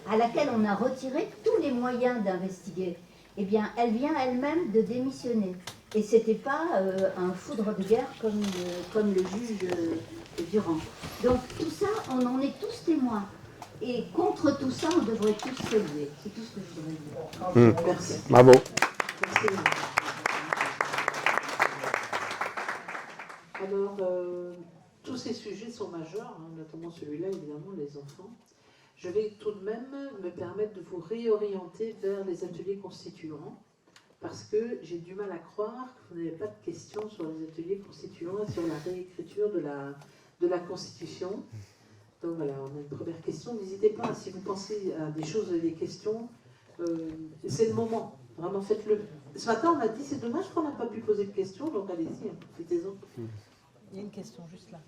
à laquelle on a retiré tous les moyens d'investiguer, eh bien, elle vient elle-même de démissionner. Et c'était pas un foudre de guerre comme le juge Durand. Donc tout ça, on en est tous témoins. Et contre tout ça, on devrait tous se lever. C'est tout ce que je voudrais dire. Merci. Bravo. Merci. Alors, tous ces sujets sont majeurs, hein, notamment celui-là, évidemment, les enfants. Je vais tout de même me permettre de vous réorienter vers les ateliers constituants, parce que j'ai du mal à croire que vous n'avez pas de questions sur les ateliers constituants et sur la réécriture de la Constitution. Donc voilà, on a une première question. N'hésitez pas, si vous pensez à des choses et des questions, c'est le moment. Vraiment, faites-le. Ce matin, on a dit, c'est dommage qu'on n'a pas pu poser de questions, donc allez-y, profitez-en. Il y a une question juste là.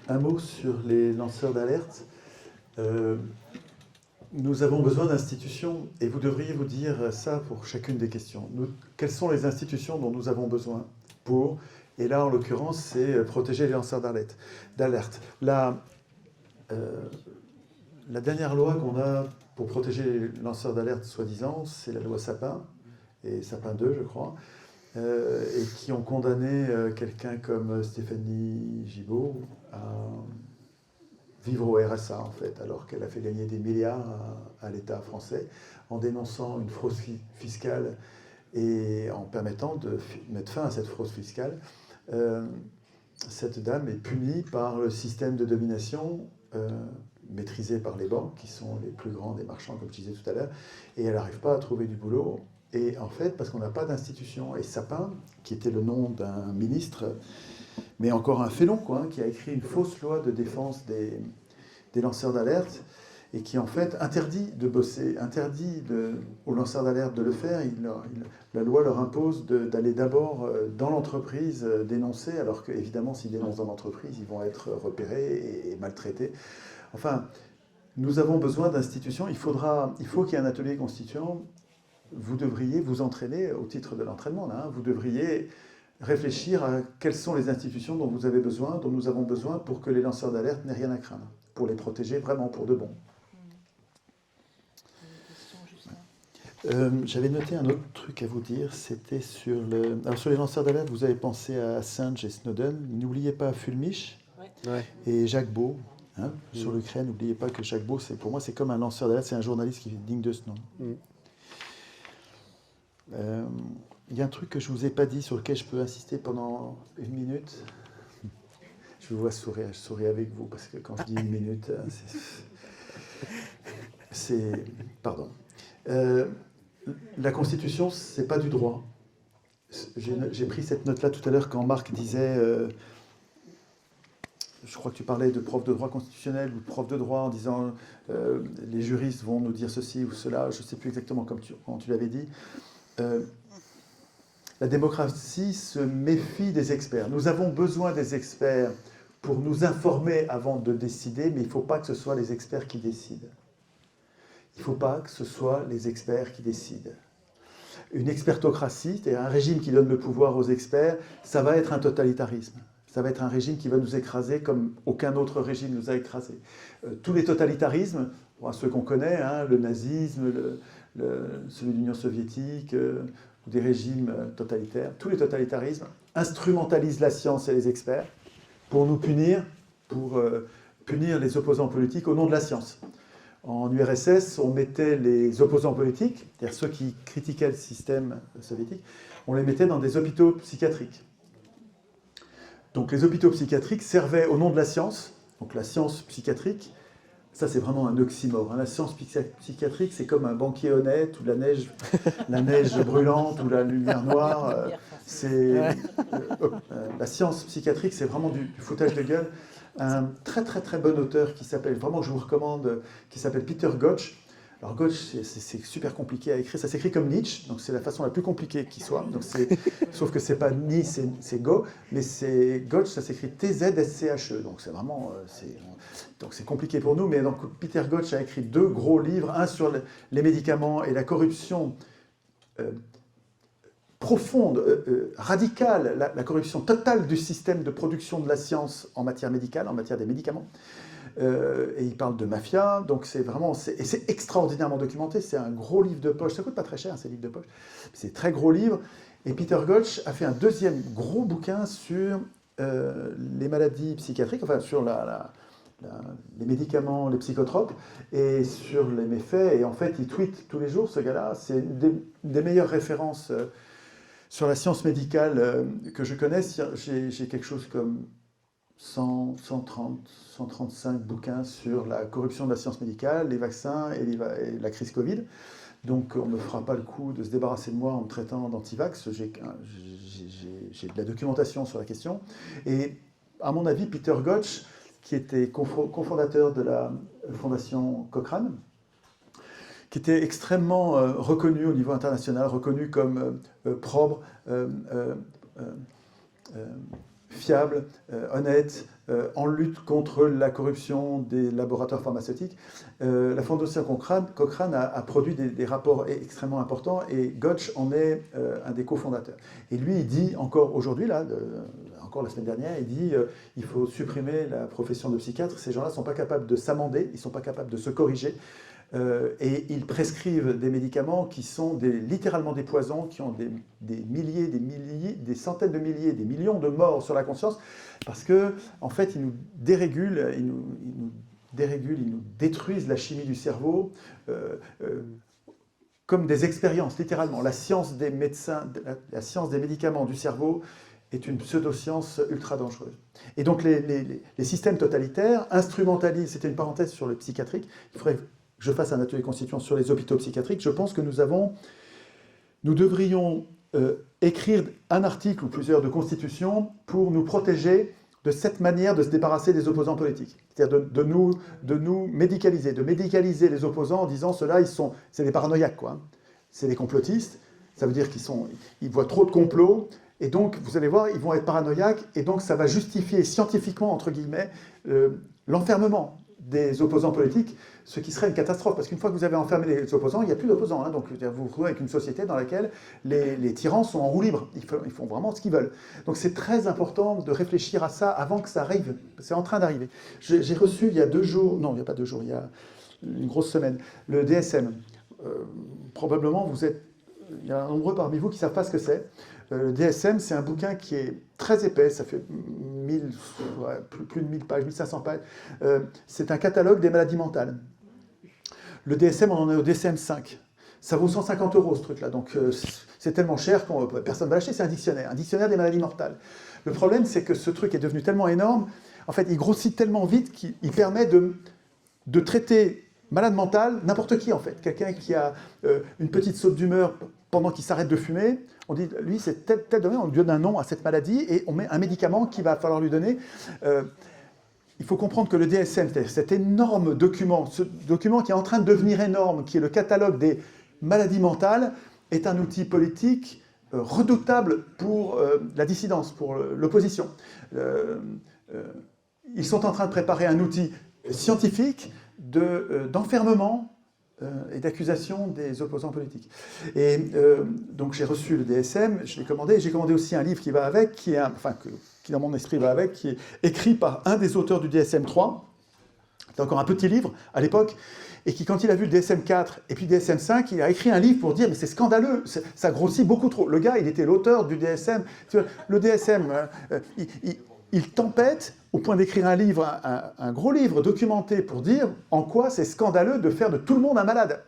Un mot sur les lanceurs d'alerte. Nous avons besoin d'institutions, et vous devriez vous dire ça pour chacune des questions. Quelles sont les institutions dont nous avons besoin pour, et là en l'occurrence, c'est protéger les lanceurs d'alerte. La dernière loi qu'on a pour protéger les lanceurs d'alerte, soi-disant, c'est la loi Sapin, et Sapin 2, je crois, et qui ont condamné quelqu'un comme Stéphanie Gibault à vivre au RSA, en fait, alors qu'elle a fait gagner des milliards à l'État français, en dénonçant une fraude fiscale et en permettant de mettre fin à cette fraude fiscale. Cette dame est punie par le système de domination maîtrisé par les banques, qui sont les plus grands des marchands, comme je disais tout à l'heure, et elle n'arrive pas à trouver du boulot. Et en fait, parce qu'on n'a pas d'institution. Et Sapin, qui était le nom d'un ministre, mais encore un félon, quoi, hein, qui a écrit une fausse loi de défense des lanceurs d'alerte, et qui en fait interdit de bosser, interdit aux lanceurs d'alerte de le faire. La loi leur impose d'aller d'abord dans l'entreprise dénoncer, alors qu'évidemment, s'ils dénoncent dans l'entreprise, ils vont être repérés et maltraités. Enfin, nous avons besoin d'institutions. Il faut qu'il y ait un atelier constituant. Vous devriez vous entraîner, au titre de l'entraînement, là, hein, vous devriez réfléchir à quelles sont les institutions dont vous avez besoin, dont nous avons besoin pour que les lanceurs d'alerte n'aient rien à craindre, pour les protéger vraiment pour de bon. J'avais noté un autre truc à vous dire, c'était sur sur les lanceurs d'alerte, vous avez pensé à Assange et Snowden. N'oubliez pas Fulmich et Jacques Beau. Hein, sur l'Ukraine, n'oubliez pas que Jacques Beau, pour moi, c'est comme un lanceur d'alerte, c'est un journaliste qui est digne de ce nom. il y a un truc que je ne vous ai pas dit sur lequel je peux insister pendant 1 minute. Je vous vois sourire, je souris avec vous, parce que quand je dis 1 minute, Pardon. La Constitution, ce n'est pas du droit. J'ai pris cette note-là tout à l'heure quand Marc disait... je crois que tu parlais de prof de droit constitutionnel ou de prof de droit en disant les juristes vont nous dire ceci ou cela, je ne sais plus exactement comment tu l'avais dit. La démocratie se méfie des experts. Nous avons besoin des experts pour nous informer avant de décider, mais il ne faut pas que ce soit les experts qui décident. Il ne faut pas que ce soit les experts qui décident. Une expertocratie, c'est-à-dire un régime qui donne le pouvoir aux experts, ça va être un totalitarisme. Ça va être un régime qui va nous écraser comme aucun autre régime nous a écrasés. Tous les totalitarismes, ceux qu'on connaît, hein, le nazisme, celui de l'Union soviétique, ou des régimes totalitaires, tous les totalitarismes instrumentalisent la science et les experts pour nous punir, pour punir les opposants politiques au nom de la science. En URSS, on mettait les opposants politiques, c'est-à-dire ceux qui critiquaient le système soviétique, on les mettait dans des hôpitaux psychiatriques. Donc les hôpitaux psychiatriques servaient au nom de la science, donc la science psychiatrique, ça c'est vraiment un oxymore. Hein. La science psychiatrique, c'est comme un banquier honnête, ou la neige brûlante, ou la lumière noire. La science psychiatrique, c'est vraiment du foutage de gueule. Un très très très bon auteur qui s'appelle, vraiment je vous recommande, qui s'appelle Peter Gotch. Alors Gotch, c'est super compliqué à écrire, ça s'écrit comme Nietzsche, donc c'est la façon la plus compliquée qui soit. Donc sauf que c'est pas Ni, c'est Go, mais c'est Gotch, ça s'écrit T-Z-S-C-H-E. Donc c'est vraiment, donc c'est compliqué pour nous. Mais donc Peter Gotch a écrit 2 gros livres, un sur les médicaments et la corruption profonde, radicale, la corruption totale du système de production de la science en matière médicale, en matière des médicaments. Et il parle de mafia, donc c'est vraiment, et c'est extraordinairement documenté, c'est un gros livre de poche, ça coûte pas très cher ces livres de poche, c'est un très gros livre, et Peter Gotch a fait un 2e gros bouquin sur les maladies psychiatriques, enfin sur les médicaments, les psychotropes, et sur les méfaits, et en fait il tweet tous les jours, ce gars-là, c'est une des meilleures références sur la science médicale que je connaisse. J'ai quelque chose comme 130, 135 bouquins sur la corruption de la science médicale, les vaccins et la crise Covid. Donc on ne me fera pas le coup de se débarrasser de moi en me traitant d'antivax. J'ai de la documentation sur la question. Et à mon avis, Peter Gotch, qui était cofondateur de la fondation Cochrane, qui était extrêmement reconnu au niveau international, reconnu comme probe, fiable, honnête, en lutte contre la corruption des laboratoires pharmaceutiques. La Fondation Cochrane a produit des rapports extrêmement importants et Gotch en est un des cofondateurs. Et lui, il dit encore aujourd'hui, encore la semaine dernière, il dit il faut supprimer la profession de psychiatre. Ces gens-là ne sont pas capables de s'amender, ils ne sont pas capables de se corriger. Et ils prescrivent des médicaments qui sont littéralement des poisons, qui ont des milliers, des centaines de milliers, des millions de morts sur la conscience, parce que en fait, ils nous dérégulent, ils nous détruisent la chimie du cerveau, comme des expériences, littéralement. La science des médecins, la science des médicaments du cerveau est une pseudo-science ultra dangereuse. Et donc les systèmes totalitaires instrumentalisent, c'était une parenthèse sur le psychiatrique, il faudrait que je fasse un atelier constituant sur les hôpitaux psychiatriques. Je pense que nous devrions écrire un article ou plusieurs de constitution pour nous protéger de cette manière de se débarrasser des opposants politiques. C'est-à-dire de nous médicaliser, de médicaliser les opposants en disant ceux-là, c'est des paranoïaques, quoi. C'est des complotistes, ça veut dire qu'ils voient trop de complots, et donc, vous allez voir, ils vont être paranoïaques, et donc ça va justifier scientifiquement, entre guillemets, l'enfermement des opposants politiques, ce qui serait une catastrophe, parce qu'une fois que vous avez enfermé les opposants, il n'y a plus d'opposants. Hein, donc vous vous retrouvez avec une société dans laquelle les tyrans sont en roue libre. Ils font vraiment ce qu'ils veulent. Donc c'est très important de réfléchir à ça avant que ça arrive. C'est en train d'arriver. J'ai reçu il y a 2 jours, non, il n'y a pas 2 jours, il y a une grosse semaine, le DSM. Probablement, il y a nombreux parmi vous qui ne savent pas ce que c'est. Le DSM, c'est un bouquin qui est très épais, ça fait plus de 1000 pages, 1500 pages. C'est un catalogue des maladies mentales. Le DSM, on en est au DSM 5. Ça vaut 150 € ce truc-là, donc c'est tellement cher que personne ne va l'acheter, c'est un dictionnaire des maladies mortales. Le problème, c'est que ce truc est devenu tellement énorme, en fait, il grossit tellement vite qu'il permet de traiter malade mental n'importe qui, en fait. Quelqu'un qui a une petite saute d'humeur pendant qu'il s'arrête de fumer, on dit, lui, c'est tel domaine, on lui donne un nom à cette maladie et on met un médicament qu'il va falloir lui donner. Il faut comprendre que le DSM, cet énorme document, ce document qui est en train de devenir énorme, qui est le catalogue des maladies mentales, est un outil politique redoutable pour la dissidence, pour l'opposition. Ils sont en train de préparer un outil scientifique d'enfermement et d'accusation des opposants politiques. Et donc j'ai reçu le DSM, je l'ai commandé, et j'ai commandé aussi un livre qui va avec, qui dans mon esprit va avec, qui est écrit par un des auteurs du DSM-3. C'était encore un petit livre à l'époque, et qui, quand il a vu le DSM-4 et puis le DSM-5, il a écrit un livre pour dire « mais c'est scandaleux, ça grossit beaucoup trop ». Le gars, il était l'auteur du DSM. Le DSM, il tempête au point d'écrire un livre, un gros livre documenté pour dire en quoi c'est scandaleux de faire de tout le monde un malade.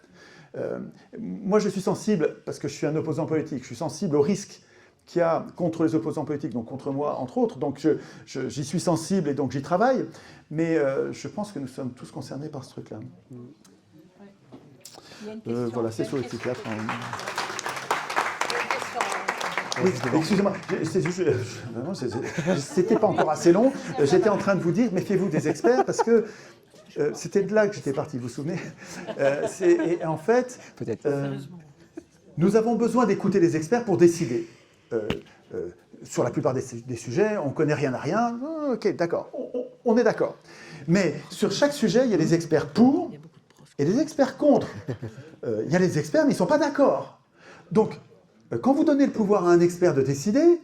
Moi, je suis sensible, parce que je suis un opposant politique, je suis sensible au risque qu'il y a contre les opposants politiques, donc contre moi, entre autres. Donc j'y suis sensible et donc j'y travaille. Mais je pense que nous sommes tous concernés par ce truc-là. Voilà, c'est sur le psychiatre. Oui, excusez-moi, c'était pas encore assez long. J'étais en train de vous dire, méfiez-vous des experts, parce que c'était de là que j'étais parti, vous vous souvenez. Et en fait, nous avons besoin d'écouter les experts pour décider. Sur la plupart des sujets, on ne connaît rien à rien. Ok, d'accord, on est d'accord. Mais sur chaque sujet, il y a des experts pour et des experts contre. Il y a les experts, mais ils ne sont pas d'accord. Donc, quand vous donnez le pouvoir à un expert de décider,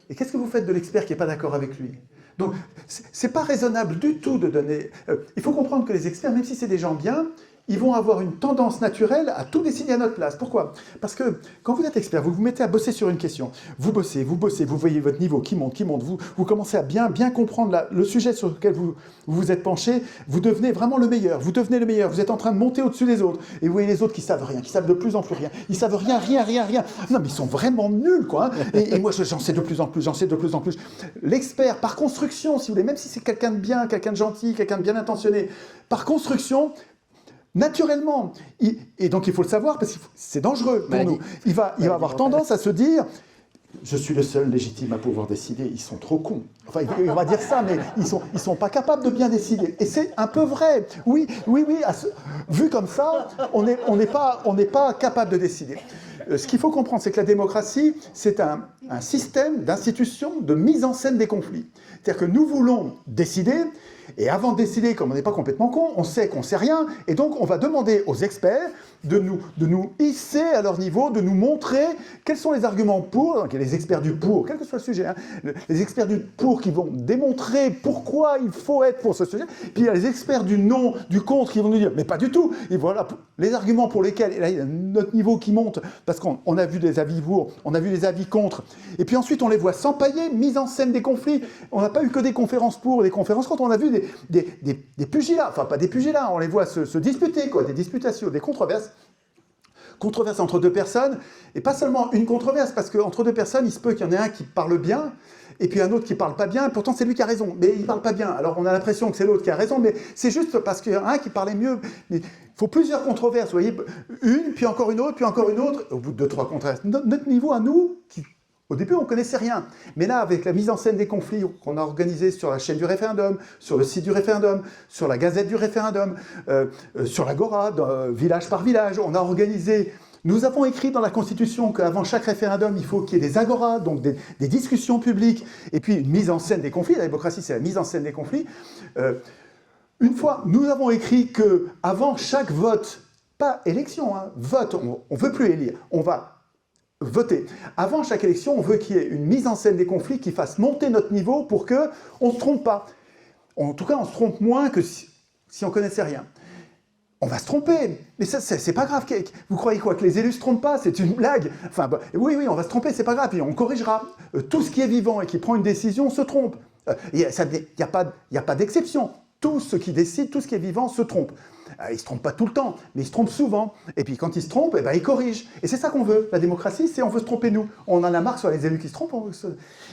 et qu'est-ce que vous faites de l'expert qui n'est pas d'accord avec lui? Donc, ce n'est pas raisonnable du tout de donner... il faut comprendre que les experts, même si c'est des gens bien, ils vont avoir une tendance naturelle à tout décider à notre place. Pourquoi? Parce que quand vous êtes expert, vous vous mettez à bosser sur une question. Vous bossez, vous voyez votre niveau qui monte. Vous commencez à bien comprendre le sujet sur lequel vous vous êtes penché. Vous devenez vraiment le meilleur. Vous devenez le meilleur. Vous êtes en train de monter au-dessus des autres. Et vous voyez les autres qui savent rien, qui savent de plus en plus rien. Ils savent rien. Non, mais ils sont vraiment nuls, quoi. Et moi, j'en sais de plus en plus, L'expert, par construction, si vous voulez, même si c'est quelqu'un de bien, quelqu'un de gentil, quelqu'un de bien intentionné, par construction, naturellement, et donc il faut le savoir parce que c'est dangereux pour nous. Il va avoir tendance à se dire « je suis le seul légitime à pouvoir décider, ils sont trop cons ». Enfin, on va dire ça, mais ils sont pas capables de bien décider. Et c'est un peu vrai. Oui, vu comme ça, on n'est pas capable de décider. Ce qu'il faut comprendre, c'est que la démocratie, c'est un système d'institution de mise en scène des conflits. C'est-à-dire que nous voulons décider, et avant de décider, comme on n'est pas complètement con, on sait qu'on ne sait rien, et donc on va demander aux experts de nous hisser à leur niveau, de nous montrer quels sont les arguments pour, donc il y a les experts du pour, quel que soit le sujet, hein, les experts du pour qui vont démontrer pourquoi il faut être pour ce sujet, puis il y a les experts du non, du contre qui vont nous dire, mais pas du tout, et voilà les arguments pour lesquels, et là il y a notre niveau qui monte, parce qu'on a vu des avis pour, on a vu des avis contre, et puis ensuite on les voit s'empailler, mise en scène des conflits, on n'a pas eu que des conférences pour, des conférences contre, on a vu des pugilats, enfin pas des pugilats, on les voit se disputer, quoi, des disputations, des controverses entre deux personnes, et pas seulement une controverse, parce qu'entre deux personnes, il se peut qu'il y en ait un qui parle bien, et puis un autre qui parle pas bien, et pourtant c'est lui qui a raison, mais il parle pas bien. Alors on a l'impression que c'est l'autre qui a raison, mais c'est juste parce qu'il y en a un qui parlait mieux. Il faut plusieurs controverses, vous voyez, une, puis encore une autre, au bout de 2-3 controverses. Notre niveau à nous, au début, on ne connaissait rien. Mais là, avec la mise en scène des conflits qu'on a organisés sur la chaîne du référendum, sur le site du référendum, sur la gazette du référendum, sur l'Agora, village par village, on a organisé... Nous avons écrit dans la Constitution qu'avant chaque référendum, il faut qu'il y ait des agoras, donc des discussions publiques, et puis une mise en scène des conflits. La démocratie, c'est la mise en scène des conflits. Une fois, nous avons écrit qu'avant chaque vote, pas élection, hein, vote, on ne veut plus élire, on va voter. Avant chaque élection, on veut qu'il y ait une mise en scène des conflits qui fasse monter notre niveau pour qu'on ne se trompe pas. En tout cas, on se trompe moins que si on ne connaissait rien. On va se tromper, mais ça, c'est pas grave. Vous croyez quoi? Que les élus se trompent pas? C'est une blague. Enfin, oui, on va se tromper, c'est pas grave, et on corrigera. Tout ce qui est vivant et qui prend une décision se trompe. Il n'y a pas d'exception. Tout ce qui décide, tout ce qui est vivant se trompe. Ils ne se trompent pas tout le temps, mais ils se trompent souvent. Et puis quand ils se trompent, ils corrigent. Et c'est ça qu'on veut. La démocratie, c'est on veut se tromper nous. On en a marre sur les élus qui se trompent.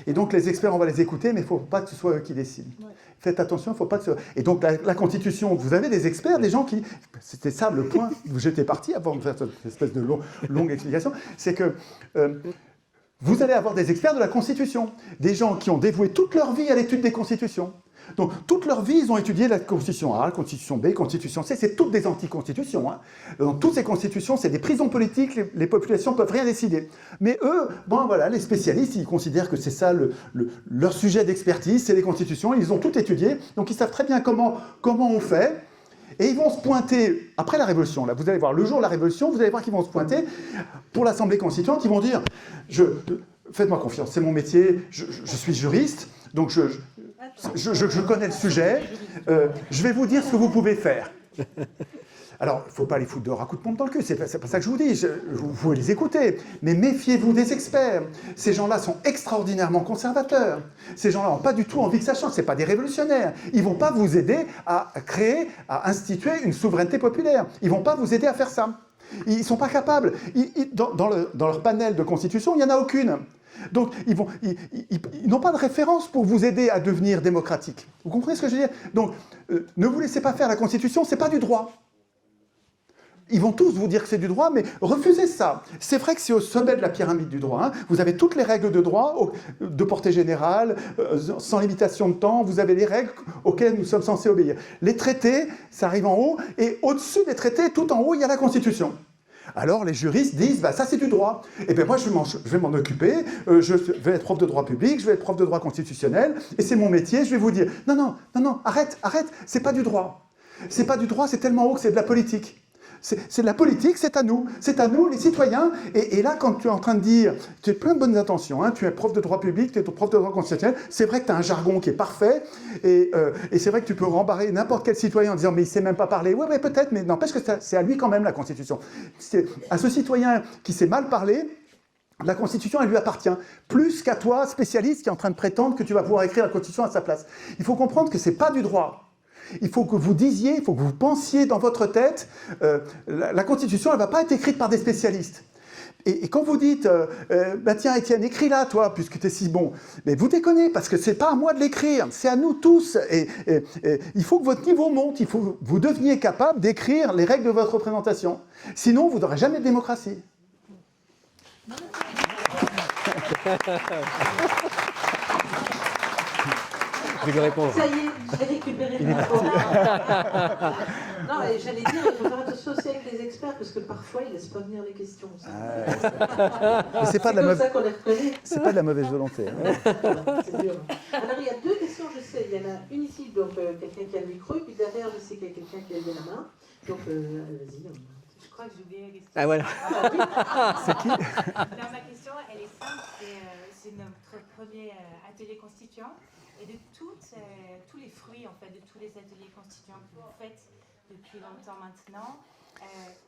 Et donc les experts, on va les écouter, mais il ne faut pas que ce soit eux qui décident. Ouais. Faites attention, il ne faut pas que ce soit... Et donc la Constitution, vous avez des experts, des gens qui... C'était ça le point, j'étais parti avant de faire cette espèce de longue explication, c'est que... vous allez avoir des experts de la Constitution, des gens qui ont dévoué toute leur vie à l'étude des constitutions. Donc, toute leur vie, ils ont étudié la Constitution A, la Constitution B, Constitution C, c'est toutes des anti-constitutions. Hein. Dans toutes ces constitutions, c'est des prisons politiques, les populations ne peuvent rien décider. Mais eux, bon voilà, les spécialistes, ils considèrent que c'est ça leur sujet d'expertise, c'est les constitutions, ils ont tout étudié, donc ils savent très bien comment on fait. Et ils vont se pointer, après la Révolution, là, vous allez voir, le jour de la Révolution, vous allez voir qu'ils vont se pointer pour l'Assemblée constituante, ils vont dire, faites-moi confiance, c'est mon métier, je suis juriste, donc je connais le sujet, je vais vous dire ce que vous pouvez faire. Alors, il ne faut pas les foutre dehors à coups de pompe dans le cul, c'est pas ça que je vous dis, vous pouvez les écouter, mais méfiez-vous des experts. Ces gens-là sont extraordinairement conservateurs. Ces gens-là n'ont pas du tout envie que ça change, ce ne sont pas des révolutionnaires. Ils ne vont pas vous aider à créer, à instituer une souveraineté populaire. Ils ne vont pas vous aider à faire ça. Ils ne sont pas capables. Dans leur panel de constitution, il n'y en a aucune. Donc, ils n'ont pas de référence pour vous aider à devenir démocratique. Vous comprenez ce que je veux dire? Donc, ne vous laissez pas faire la Constitution, ce n'est pas du droit. Ils vont tous vous dire que c'est du droit, mais refusez ça. C'est vrai que c'est au sommet de la pyramide du droit. Hein. Vous avez toutes les règles de droit, de portée générale, sans limitation de temps. Vous avez les règles auxquelles nous sommes censés obéir. Les traités, ça arrive en haut, et au-dessus des traités, tout en haut, il y a la Constitution. Alors les juristes disent, ça c'est du droit. Et bien moi je vais m'en occuper, je vais être prof de droit public, je vais être prof de droit constitutionnel, et c'est mon métier, je vais vous dire, non, arrête, c'est pas du droit. C'est pas du droit, c'est tellement haut que c'est de la politique. C'est de la politique, c'est à nous les citoyens. Et là, quand tu es en train de dire, tu as plein de bonnes intentions, hein, tu es prof de droit public, tu es prof de droit constitutionnel, c'est vrai que tu as un jargon qui est parfait, et c'est vrai que tu peux rembarrer n'importe quel citoyen en disant, mais il ne sait même pas parler. Ouais, peut-être, mais n'empêche que c'est à lui quand même la Constitution. À ce citoyen qui sait mal parler, la Constitution, elle lui appartient, plus qu'à toi, spécialiste, qui est en train de prétendre que tu vas pouvoir écrire la Constitution à sa place. Il faut comprendre que ce n'est pas du droit. Il faut que vous disiez, il faut que vous pensiez dans votre tête, la Constitution, elle ne va pas être écrite par des spécialistes. Et quand vous dites, tiens Étienne, écris-la toi, puisque tu es si bon, mais vous déconnez, parce que ce n'est pas à moi de l'écrire, c'est à nous tous. Et il faut que votre niveau monte, il faut que vous deveniez capable d'écrire les règles de votre représentation. Sinon, vous n'aurez jamais de démocratie. Je vais répondre. Ça y est, j'ai récupéré le micro. Non, et j'allais dire, il faut faire attention aussi avec les experts, parce que parfois, ils ne laissent pas venir les questions. C'est pas de la mauvaise volonté. Hein. C'est dur. Alors, il y a deux questions, je sais. Il y en a une ici, donc quelqu'un qui a le micro, et puis derrière, je sais qu'il y a quelqu'un qui a levé la main. Donc, vas-y. Je crois que j'ai oublié la question. Ah voilà. C'est qui? Alors, ma question, elle est simple. C'est notre premier atelier constituant. Et de tous les fruits, en fait, de tous les ateliers constituants que vous faites depuis longtemps maintenant,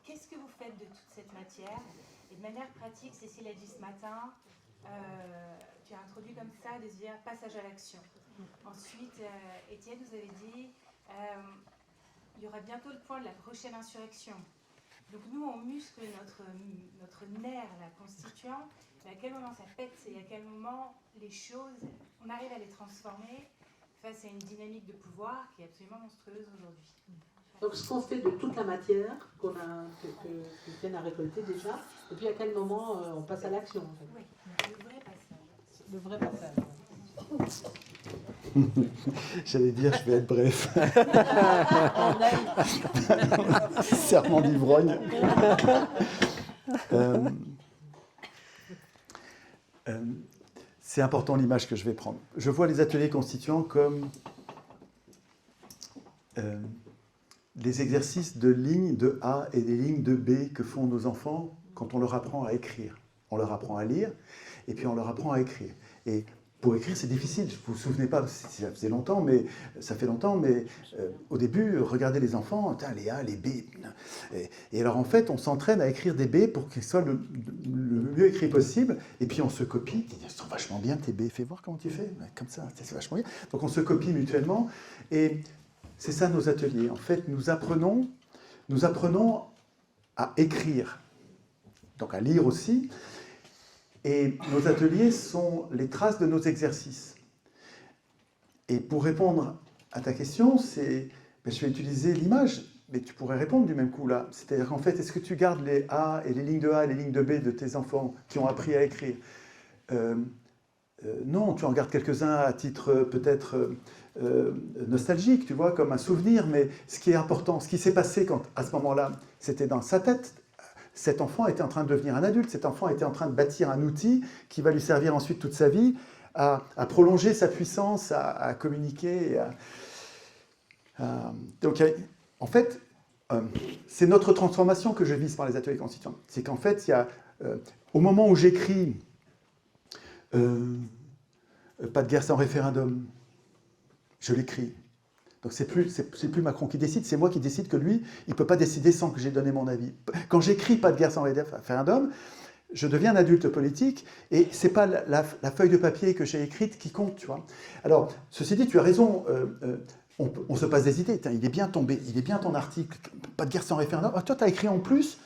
qu'est-ce que vous faites de toute cette matière? Et de manière pratique, Cécile a dit ce matin, tu as introduit comme ça des passages à l'action. Ensuite, Étienne nous avait dit, il y aura bientôt le point de la prochaine insurrection. Donc nous, on muscle notre nerf, la constituant, mais à quel moment ça pète et à quel moment les choses, on arrive à les transformer face à une dynamique de pouvoir qui est absolument monstrueuse aujourd'hui. Donc ce qu'on fait de toute la matière que Étienne a récoltée déjà, et puis à quel moment on passe à l'action en fait. Oui, le vrai passage. Le vrai passage. J'allais dire, je vais être bref. Serment d'ivrogne. C'est important l'image que je vais prendre. Je vois les ateliers constituants comme des exercices de lignes de A et des lignes de B que font nos enfants quand on leur apprend à écrire. On leur apprend à lire et puis on leur apprend à écrire. Et pour écrire, c'est difficile. Vous vous souvenez pas, ça fait longtemps, mais au début, regardez les enfants, les A, les B. Et alors en fait, on s'entraîne à écrire des B pour qu'ils soient le mieux écrits possible. Et puis on se copie. Ils sont vachement bien tes B. Fais voir comment tu fais. Comme ça, c'est vachement bien. Donc on se copie mutuellement. Et C'est ça nos ateliers. En fait, nous apprenons à écrire, donc à lire aussi. Et nos ateliers sont les traces de nos exercices. Et pour répondre à ta question, je vais utiliser l'image, mais tu pourrais répondre du même coup là. C'est-à-dire qu'en fait, est-ce que tu gardes les A et les lignes de A et les lignes de B de tes enfants qui ont appris à écrire? Non, tu en gardes quelques-uns à titre peut-être nostalgique, tu vois, comme un souvenir, mais ce qui est important, ce qui s'est passé à ce moment-là, c'était dans sa tête. Cet enfant était en train de devenir un adulte, cet enfant était en train de bâtir un outil qui va lui servir ensuite toute sa vie à prolonger sa puissance, à communiquer. Donc, en fait, c'est notre transformation que je vise par les ateliers constituants. C'est qu'en fait, il y a, au moment où j'écris pas de guerre sans référendum, je l'écris. Donc c'est plus Macron qui décide, c'est moi qui décide que lui, il ne peut pas décider sans que j'ai donné mon avis. Quand j'écris pas de guerre sans référendum, je deviens un adulte politique et c'est pas la feuille de papier que j'ai écrite qui compte, tu vois. Alors, ceci dit, tu as raison, on se passe des idées. Il est bien tombé, il est bien ton article, pas de guerre sans référendum. Ah, toi, tu as écrit en plus.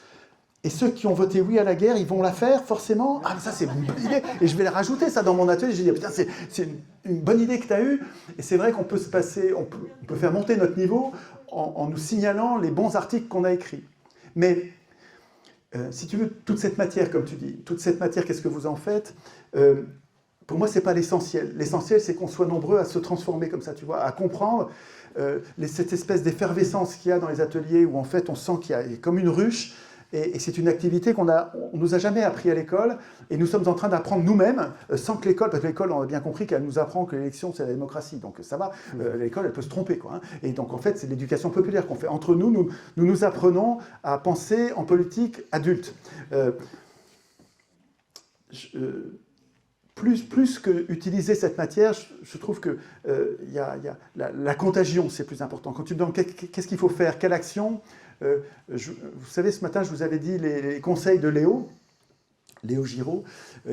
Et ceux qui ont voté oui à la guerre, ils vont la faire forcément. Ah, mais ça, c'est une bonne idée. Et je vais la rajouter, ça, dans mon atelier. J'ai dit, putain, c'est une bonne idée que tu as eue. Et c'est vrai qu'on peut se passer, on peut faire monter notre niveau en nous signalant les bons articles qu'on a écrits. Mais, si tu veux, toute cette matière, comme tu dis, toute cette matière, qu'est-ce que vous en faites? Pour moi, ce n'est pas l'essentiel. L'essentiel, c'est qu'on soit nombreux à se transformer comme ça, tu vois, à comprendre cette espèce d'effervescence qu'il y a dans les ateliers où, en fait, on sent qu'il y a comme une ruche. Et c'est une activité qu'on ne nous a jamais appris à l'école, et nous sommes en train d'apprendre nous-mêmes, sans que l'école, parce que l'école, on a bien compris qu'elle nous apprend que l'élection, c'est la démocratie, donc ça va, l'école, elle peut se tromper, quoi. Hein. Et donc, en fait, c'est l'éducation populaire qu'on fait. Entre nous, nous apprenons à penser en politique adulte. Plus qu'utiliser cette matière, je trouve que la contagion, c'est plus important. Quand tu me demandes qu'est-ce qu'il faut faire, quelle action, vous savez, ce matin, je vous avais dit les conseils de Léo Giraud,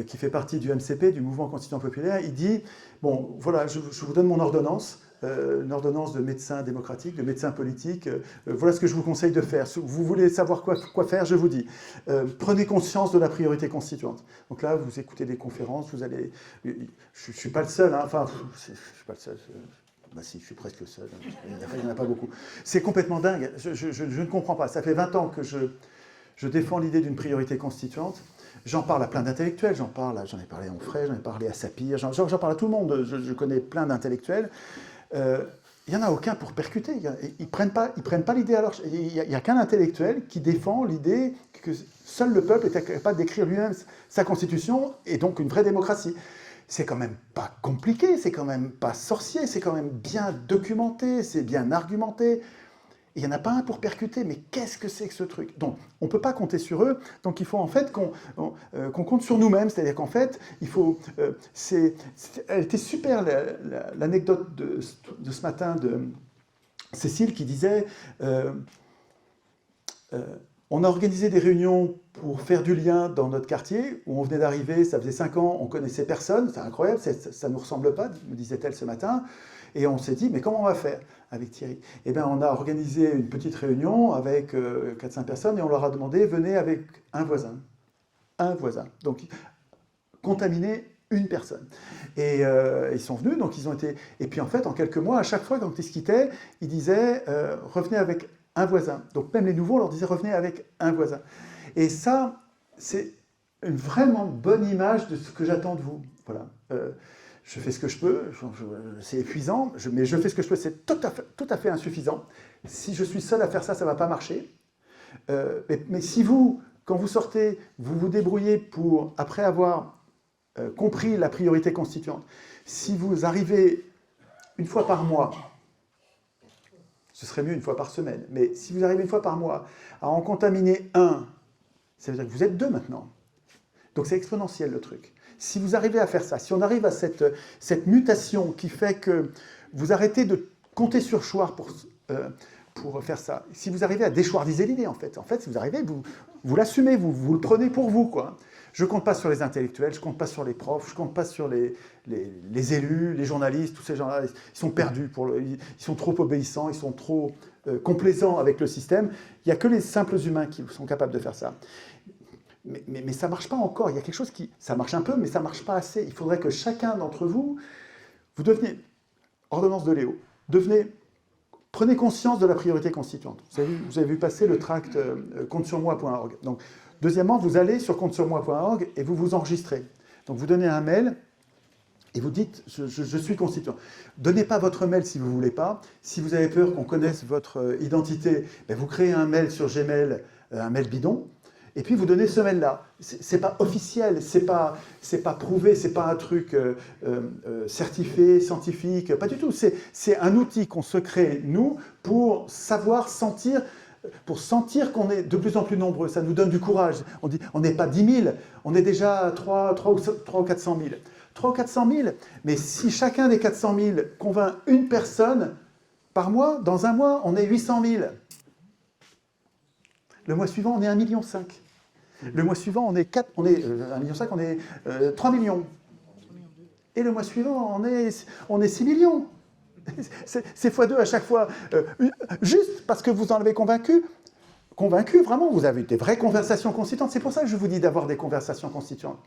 qui fait partie du MCP, du Mouvement Constituant Populaire. Il dit, bon, voilà, je vous donne mon ordonnance, une ordonnance de médecin démocratique, de médecin politique. Voilà ce que je vous conseille de faire. Vous voulez savoir quoi faire, je vous dis. Prenez conscience de la priorité constituante. Donc là, vous écoutez des conférences, vous allez... Je ne suis pas le seul, hein, enfin, je ne suis pas le seul... Bah si, je suis presque le seul. Il n'y en a pas beaucoup. C'est complètement dingue. Je ne comprends pas. Ça fait 20 ans que je défends l'idée d'une priorité constituante. J'en parle à plein d'intellectuels. J'en ai parlé à Onfray, j'en ai parlé à Sapir, j'en parle à tout le monde. Je connais plein d'intellectuels. Il n'y en a aucun pour percuter. Ils prennent pas l'idée à leur... Il n'y a qu'un intellectuel qui défend l'idée que seul le peuple est capable d'écrire lui-même sa constitution et donc une vraie démocratie. C'est quand même pas compliqué, c'est quand même pas sorcier, c'est quand même bien documenté, c'est bien argumenté. Il n'y en a pas un pour percuter, mais qu'est-ce que c'est que ce truc? Donc, on ne peut pas compter sur eux, donc il faut en fait qu'on compte sur nous-mêmes, c'est-à-dire qu'en fait, il faut... elle était super l'anecdote de ce matin de Cécile qui disait... on a organisé des réunions pour faire du lien dans notre quartier, où on venait d'arriver, ça faisait 5 ans, on connaissait personne, c'est incroyable, ça ne nous ressemble pas, me disait-elle ce matin, et on s'est dit, mais comment on va faire avec Thierry? Eh bien, on a organisé une petite réunion avec 4-5 personnes, et on leur a demandé, venez avec un voisin. Un voisin. Donc, contaminer une personne. Et ils sont venus, donc ils ont été... Et puis en fait, en quelques mois, à chaque fois, quand ils se quittaient, ils disaient, revenez avec un voisin. Donc même les nouveaux, on leur disait revenez avec un voisin. Et ça, c'est une vraiment bonne image de ce que j'attends de vous. Voilà. Je fais ce que je peux, c'est épuisant, mais je fais ce que je peux, c'est tout à fait insuffisant. Si je suis seul à faire ça, ça ne va pas marcher. Mais si vous, quand vous sortez, vous vous débrouillez pour, après avoir compris la priorité constituante, si vous arrivez une fois par mois, ce serait mieux une fois par semaine. Mais si vous arrivez une fois par mois à en contaminer un, ça veut dire que vous êtes 2 maintenant. Donc c'est exponentiel le truc. Si vous arrivez à faire ça, si on arrive à cette mutation qui fait que vous arrêtez de compter sur Chouard pour faire ça, si vous arrivez à déchoirdiser l'idée en fait si vous arrivez, vous l'assumez, vous le prenez pour vous, quoi. Je ne compte pas sur les intellectuels, je ne compte pas sur les profs, je ne compte pas sur les élus, les journalistes, tous ces gens-là. Ils sont perdus, ils sont trop obéissants, ils sont trop complaisants avec le système. Il n'y a que les simples humains qui sont capables de faire ça. Mais ça ne marche pas encore. Il y a quelque chose qui... Ça marche un peu, mais ça ne marche pas assez. Il faudrait que chacun d'entre vous, vous deveniez... Ordonnance de Léo. Prenez conscience de la priorité constituante. Vous avez vu passer le tract comptesurmoi.org. Donc, deuxièmement, vous allez sur comptesurmoi.org et vous vous enregistrez. Donc, vous donnez un mail et vous dites « je suis constituant ». Donnez pas votre mail si vous ne voulez pas. Si vous avez peur qu'on connaisse votre identité, ben vous créez un mail sur Gmail, un mail bidon, et puis vous donnez ce mail-là. C'est pas officiel, c'est pas prouvé, c'est pas un truc certifié, scientifique, pas du tout. C'est un outil qu'on se crée, nous, pour savoir sentir, pour sentir qu'on est de plus en plus nombreux. Ça nous donne du courage. On dit, on n'est pas 10 000, on est déjà 3 ou 400 000. 3 ou 400 000, mais si chacun des 400 000 convainc une personne par mois, dans un mois, on est 800 000. Le mois suivant, on est 1,5 million. Le mois suivant, on est 1,5 million, on est 3 millions. Et le mois suivant, on est 6 millions. C'est x2 à chaque fois. Juste parce que vous en avez convaincu, vraiment, vous avez des vraies conversations constituantes. C'est pour ça que je vous dis d'avoir des conversations constituantes.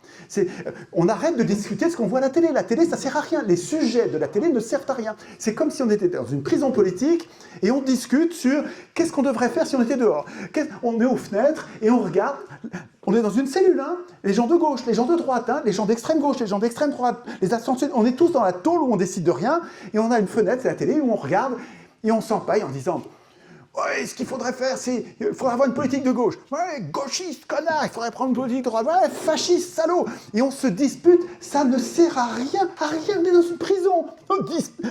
On arrête de discuter ce qu'on voit à la télé. La télé, ça ne sert à rien. Les sujets de la télé ne servent à rien. C'est comme si on était dans une prison politique et on discute sur qu'est-ce qu'on devrait faire si on était dehors. On est aux fenêtres et on regarde. On est dans une cellule, hein. Les gens de gauche, les gens de droite, hein, les gens d'extrême gauche, les gens d'extrême droite, les ascensionnés. On est tous dans la tôle où on décide de rien et on a une fenêtre, c'est la télé, où on regarde et on s'empaille en disant... Ouais, ce qu'il faudrait faire, c'est... Il faudrait avoir une politique de gauche. Ouais, gauchiste, connard, il faudrait prendre une politique de droite. Ouais, fasciste, salaud. Et on se dispute, ça ne sert à rien, on est dans une prison.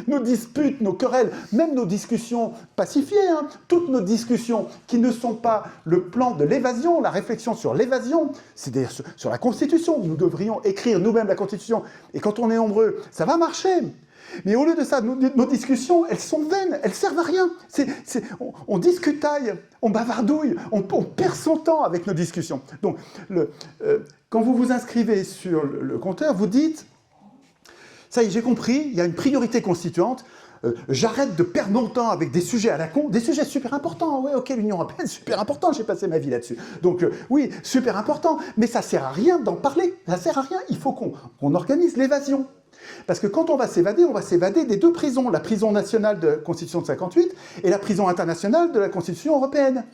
Nos disputes, nos querelles, même nos discussions pacifiées, hein, toutes nos discussions qui ne sont pas le plan de l'évasion, la réflexion sur l'évasion, c'est-à-dire sur la Constitution. Nous devrions écrire nous-mêmes la Constitution. Et quand on est nombreux, ça va marcher. Mais au lieu de ça, nos discussions, elles sont vaines, elles servent à rien. On discutaille, on bavardouille, on perd son temps avec nos discussions. Donc, quand vous vous inscrivez sur le compteur, vous dites, ça y est, j'ai compris, il y a une priorité constituante, j'arrête de perdre mon temps avec des sujets à la con, des sujets super importants. Oui, ok, l'Union européenne, super important, j'ai passé ma vie là-dessus. Donc, oui, super important, mais ça ne sert à rien d'en parler, ça ne sert à rien, il faut qu'on organise l'évasion. Parce que quand on va s'évader des deux prisons, la prison nationale de la Constitution de 58 et la prison internationale de la Constitution européenne.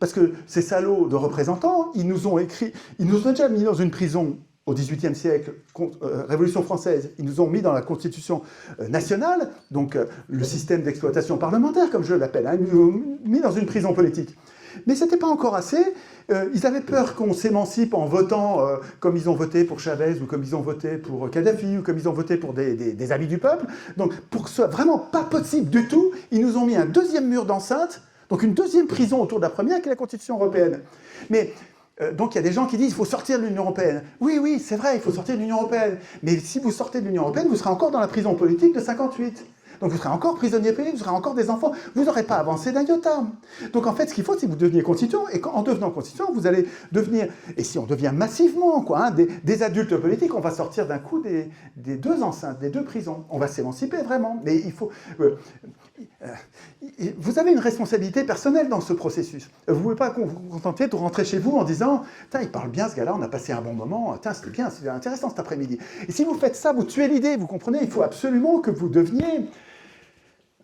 Parce que ces salauds de représentants, ils nous ont déjà mis dans une prison au XVIIIe siècle, Révolution française, ils nous ont mis dans la Constitution nationale, donc le système d'exploitation parlementaire, comme je l'appelle, hein, ils nous ont mis dans une prison politique. Mais ce n'était pas encore assez. Ils avaient peur qu'on s'émancipe en votant comme ils ont voté pour Chavez, ou comme ils ont voté pour Kadhafi, ou comme ils ont voté pour des amis du peuple. Donc, pour que ce soit vraiment pas possible du tout, ils nous ont mis un deuxième mur d'enceinte, donc une deuxième prison autour de la première, qui est la Constitution européenne. Mais... donc il y a des gens qui disent qu'il faut sortir de l'Union européenne. Oui, c'est vrai, il faut sortir de l'Union européenne. Mais si vous sortez de l'Union européenne, vous serez encore dans la prison politique de 58. Donc vous serez encore prisonnier politique, vous serez encore des enfants. Vous n'aurez pas avancé d'un iota. Donc en fait, ce qu'il faut, c'est que vous deveniez constituant. Et en devenant constituant, vous allez devenir... Et si on devient massivement, quoi, hein, des adultes politiques, on va sortir d'un coup des deux enceintes, des deux prisons. On va s'émanciper vraiment. Mais il faut... vous avez une responsabilité personnelle dans ce processus. Vous ne pouvez pas vous contenter de rentrer chez vous en disant « il parle bien ce gars-là, on a passé un bon moment, c'était bien, c'était intéressant cet après-midi ». Et si vous faites ça, vous tuez l'idée, vous comprenez. Il faut absolument que vous deveniez...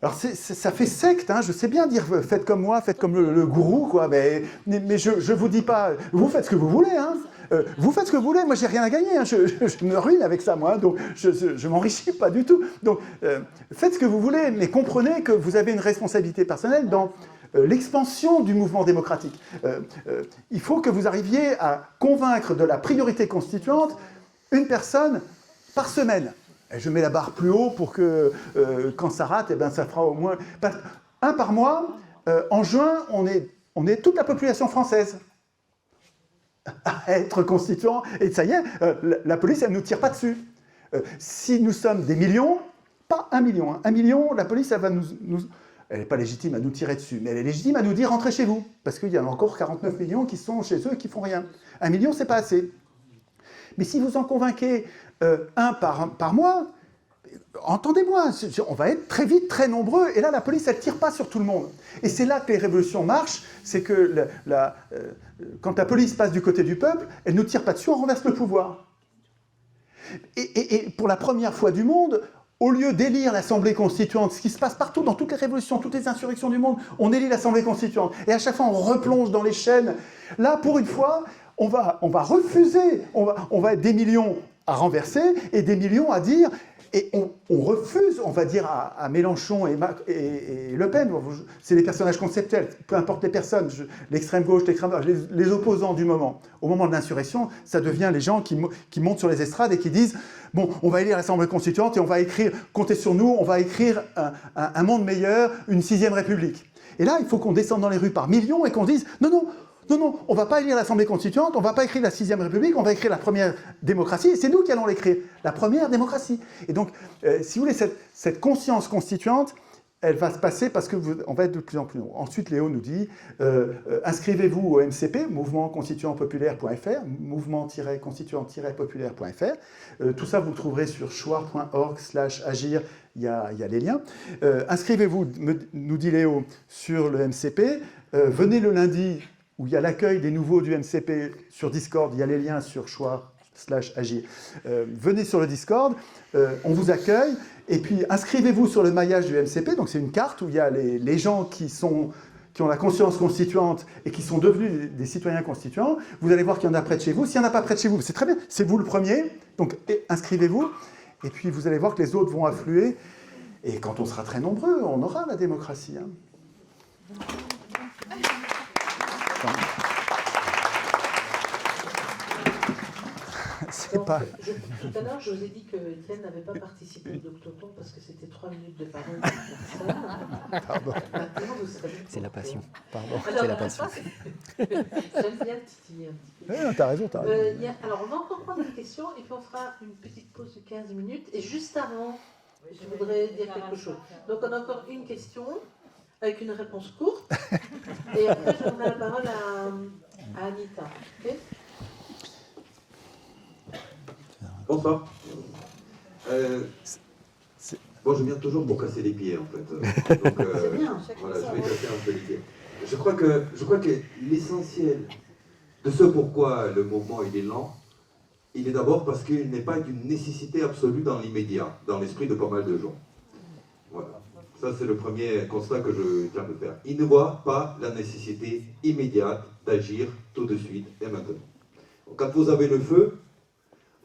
Alors ça fait secte, hein, je sais bien dire « faites comme moi, faites comme le gourou », quoi, mais je ne vous dis pas « vous faites ce que vous voulez ». Hein. Vous faites ce que vous voulez, moi j'ai rien à gagner, hein. Je me ruine avec ça moi, donc je m'enrichis pas du tout. Donc faites ce que vous voulez, mais comprenez que vous avez une responsabilité personnelle dans l'expansion du mouvement démocratique. Il faut que vous arriviez à convaincre de la priorité constituante une personne par semaine. Et je mets la barre plus haut pour que quand ça rate, eh ben, ça fera au moins un par mois. En juin, on est toute la population française à être constituant, et ça y est, la police, elle ne nous tire pas dessus. Si nous sommes des millions, pas 1 million, hein, 1 million, la police, elle va elle n'est pas légitime à nous tirer dessus, mais elle est légitime à nous dire « rentrez chez vous », parce qu'il y en a encore 49 millions qui sont chez eux et qui ne font rien. 1 million, c'est pas assez. Mais si vous en convainquez un par mois, entendez-moi, on va être très vite très nombreux, et là la police elle tire pas sur tout le monde. Et c'est là que les révolutions marchent, c'est que quand la police passe du côté du peuple, elle ne nous tire pas dessus, on renverse le pouvoir. Et pour la première fois du monde, au lieu d'élire l'Assemblée constituante, ce qui se passe partout dans toutes les révolutions, toutes les insurrections du monde, on élit l'Assemblée constituante. Et à chaque fois, on replonge dans les chaînes. Là, pour une fois, on va refuser. On va être des millions à renverser et des millions à dire... Et on refuse, on va dire, à Mélenchon et Le Pen, c'est les personnages conceptuels, peu importe les personnes, l'extrême gauche, l'extrême droite, les opposants du moment. Au moment de l'insurrection, ça devient les gens qui montent sur les estrades et qui disent « Bon, on va élire l'Assemblée constituante et on va écrire, comptez sur nous, on va écrire un monde meilleur, une 6e République. » Et là, il faut qu'on descende dans les rues par millions et qu'on dise « Non, non, non, non, on ne va pas élire l'Assemblée constituante, on ne va pas écrire la 6e République, on va écrire la première démocratie, et c'est nous qui allons l'écrire, la première démocratie. » Et donc, si vous voulez, cette conscience constituante, elle va se passer parce qu'on va être de plus en plus nombreux. Ensuite, Léo nous dit, inscrivez-vous au MCP, mouvement-constituant-populaire.fr, mouvement-constituant-populaire.fr. Tout ça, vous le trouverez sur choir.org/agir, il y a les liens. Inscrivez-vous, nous dit Léo, sur le MCP. Venez le lundi, où il y a l'accueil des nouveaux du MCP sur Discord, il y a les liens sur choix/agir. Venez sur le Discord, on vous accueille, et puis inscrivez-vous sur le maillage du MCP, donc c'est une carte où il y a les gens qui ont la conscience constituante et qui sont devenus des citoyens constituants. Vous allez voir qu'il y en a près de chez vous. S'il n'y en a pas près de chez vous, c'est très bien, c'est vous le premier, donc inscrivez-vous, et puis vous allez voir que les autres vont affluer, et quand on sera très nombreux, on aura la démocratie. Hein. Donc, tout à l'heure, je vous ai dit que Étienne n'avait pas participé au Doctoton parce que c'était 3 minutes de parole par personne. Pardon. Maintenant, vous savez C'est la passion. Pardon, alors, c'est la passion. J'aime bien titiller un petit peu. Oui, t'as raison, t'as raison. Alors, on va encore prendre une question et puis on fera une petite pause de 15 minutes. Et juste avant, je voudrais dire quelque chose. Donc, on a encore une question avec une réponse courte. Et après, je donnerai la parole à Anita. Okay. Bonsoir. Moi, je viens toujours pour casser les pieds, en fait. Donc, c'est bien. Voilà, je vais casser un peu les pieds. Je crois que l'essentiel de ce pourquoi le mouvement il est lent, il est d'abord parce qu'il n'est pas d'une nécessité absolue dans l'immédiat, dans l'esprit de pas mal de gens. Voilà. Ça, c'est le premier constat que je tiens de faire. Ils ne voient pas la nécessité immédiate d'agir tout de suite et maintenant. Quand vous avez le feu,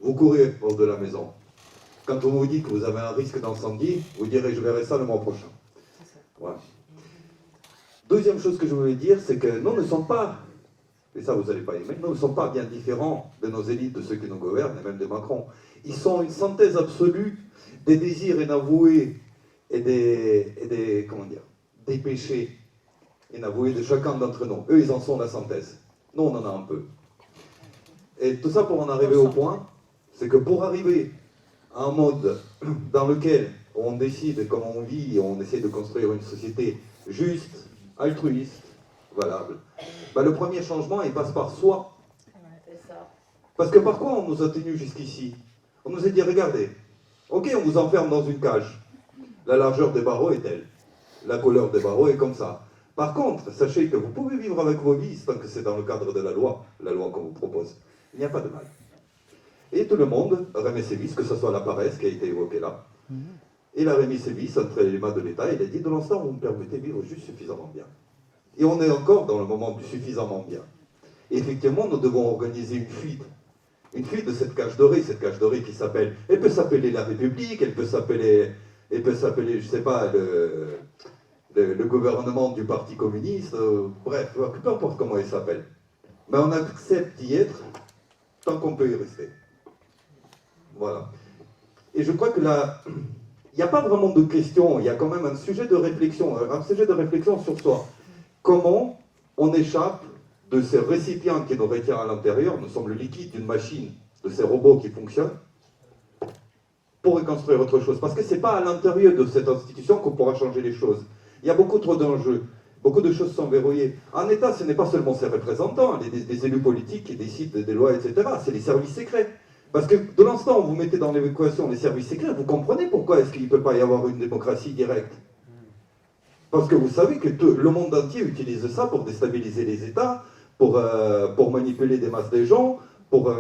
vous courez hors de la maison. Quand on vous dit que vous avez un risque d'incendie, vous direz « je verrai ça le mois prochain ». Voilà. Deuxième chose que je voulais dire, c'est que nous ne sommes pas, et ça vous n'allez pas aimer, nous ne sommes pas bien différents de nos élites, de ceux qui nous gouvernent, et même de Macron. Ils sont une synthèse absolue des désirs inavoués et des péchés inavoués de chacun d'entre nous. Eux, ils en sont la synthèse. Nous, on en a un peu. Et tout ça pour en arriver au point, c'est que pour arriver à un mode dans lequel on décide comment on vit, on essaie de construire une société juste, altruiste, valable, bah le premier changement, il passe par soi. Parce que par quoi on nous a tenus jusqu'ici? On nous a dit, regardez, ok, on vous enferme dans une cage. La largeur des barreaux est telle. La couleur des barreaux est comme ça. Par contre, sachez que vous pouvez vivre avec vos vices tant que c'est dans le cadre de la loi qu'on vous propose. Il n'y a pas de mal. Et tout le monde remet ses vices, que ce soit la paresse qui a été évoquée là. Il a remis ses vices entre les mains de l'État. Il a dit, de l'instant, vous me permettez de vivre juste suffisamment bien. Et on est encore dans le moment du suffisamment bien. Et effectivement, nous devons organiser une fuite. Une fuite de cette cage dorée qui s'appelle, elle peut s'appeler la République, elle peut s'appeler, je sais pas, le gouvernement du Parti communiste, bref, peu importe comment il s'appelle. Mais on accepte d'y être tant qu'on peut y rester. Voilà. Et je crois que là, il n'y a pas vraiment de question, il y a quand même un sujet de réflexion sur soi. Comment on échappe de ces récipients qui nous retiennent à l'intérieur, nous sommes le liquide d'une machine, de ces robots qui fonctionnent, pour reconstruire autre chose. Parce que ce n'est pas à l'intérieur de cette institution qu'on pourra changer les choses. Il y a beaucoup trop d'enjeux, beaucoup de choses sont verrouillées. Un État, ce n'est pas seulement ses représentants, les élus politiques qui décident des lois, etc. C'est les services secrets. Parce que de l'instant où vous mettez dans l'équation les services secrets, vous comprenez pourquoi est-ce qu'il ne peut pas y avoir une démocratie directe. Parce que vous savez que le monde entier utilise ça pour déstabiliser les États, pour manipuler des masses de gens, pour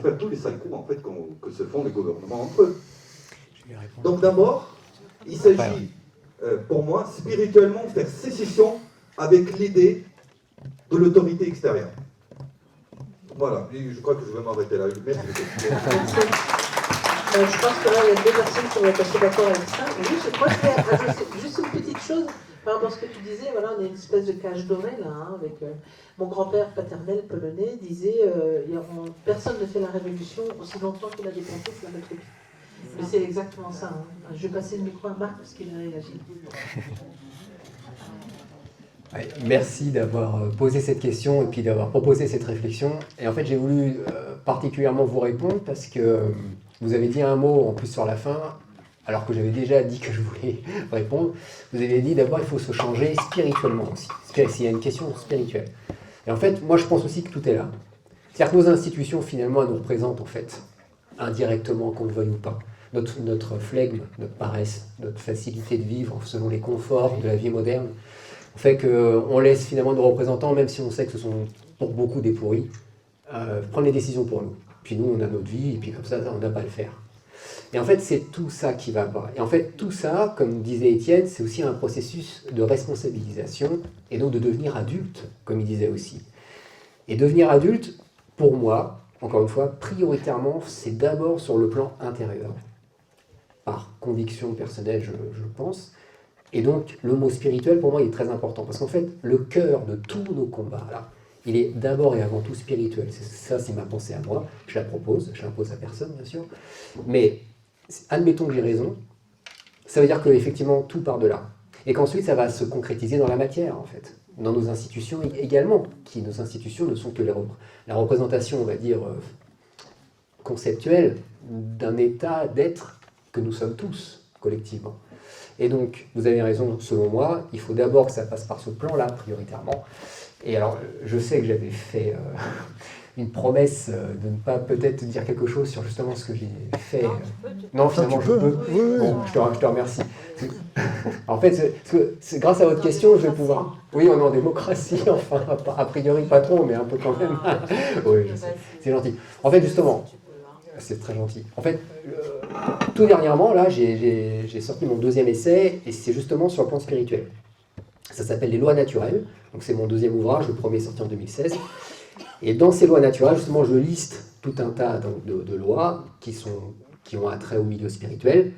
faire tous les sales coups en fait, que se font les gouvernements entre eux. Donc d'abord, il s'agit, pour moi, spirituellement, de faire sécession avec l'idée de l'autorité extérieure. Voilà, et je crois que je vais m'arrêter là. Merci. Je pense que là, il y a deux personnes qui vont être assez d'accord avec ça. Oui, je crois qu'il y a rajouter juste une petite chose par rapport à ce que tu disais. Voilà, on a une espèce de cage dorée là, hein, avec mon grand-père paternel polonais disait personne ne fait la révolution aussi longtemps qu'il a dépensé sur notre vie. Mais c'est exactement ça. Hein. Je vais passer le micro à Marc parce qu'il a réagi. Ouais, merci d'avoir posé cette question et puis d'avoir proposé cette réflexion. Et en fait, j'ai voulu particulièrement vous répondre parce que vous avez dit un mot en plus sur la fin, alors que j'avais déjà dit que je voulais répondre. Vous avez dit d'abord il faut se changer spirituellement aussi. Il y a une question spirituelle. Et en fait, moi je pense aussi que tout est là. C'est-à-dire que nos institutions finalement elles nous représentent en fait, indirectement qu'on le veuille ou pas. Notre flegme, notre paresse, notre facilité de vivre selon les conforts de la vie moderne, fait qu'on laisse finalement nos représentants, même si on sait que ce sont pour beaucoup des pourris, prendre les décisions pour nous. Puis nous, on a notre vie, et puis comme ça, on n'a pas à le faire. Et en fait, c'est tout ça qui va pas. Et en fait, tout ça, comme disait Étienne, c'est aussi un processus de responsabilisation, et donc de devenir adulte, comme il disait aussi. Et devenir adulte, pour moi, encore une fois, prioritairement, c'est d'abord sur le plan intérieur, par conviction personnelle, je pense. Et donc, le mot spirituel, pour moi, il est très important. Parce qu'en fait, le cœur de tous nos combats, là, il est d'abord et avant tout spirituel. Ça, c'est ma pensée à moi. Je la propose, je l'impose à personne, bien sûr. Mais, admettons que j'ai raison, ça veut dire qu'effectivement, tout part de là. Et qu'ensuite, ça va se concrétiser dans la matière, en fait. Dans nos institutions également. Nos institutions ne sont que la représentation, on va dire, conceptuelle d'un état d'être que nous sommes tous, collectivement. Et donc, vous avez raison, selon moi, il faut d'abord que ça passe par ce plan-là, prioritairement. Et alors, je sais que j'avais fait une promesse de ne pas peut-être dire quelque chose sur justement ce que j'ai fait. Non, finalement, je peux. Oui. Bon, je te remercie. En fait, c'est grâce à votre question, je vais pouvoir... Oui, on est en démocratie, enfin, a priori pas trop, mais un peu quand même. Oui, je sais. C'est gentil. En fait, justement... C'est très gentil. En fait, tout dernièrement, là, j'ai sorti mon deuxième essai, et c'est justement sur le plan spirituel. Ça s'appelle Les lois naturelles, donc c'est mon deuxième ouvrage, le premier est sorti en 2016. Et dans ces lois naturelles, justement, je liste tout un tas donc, de lois qui ont attrait au milieu spirituel.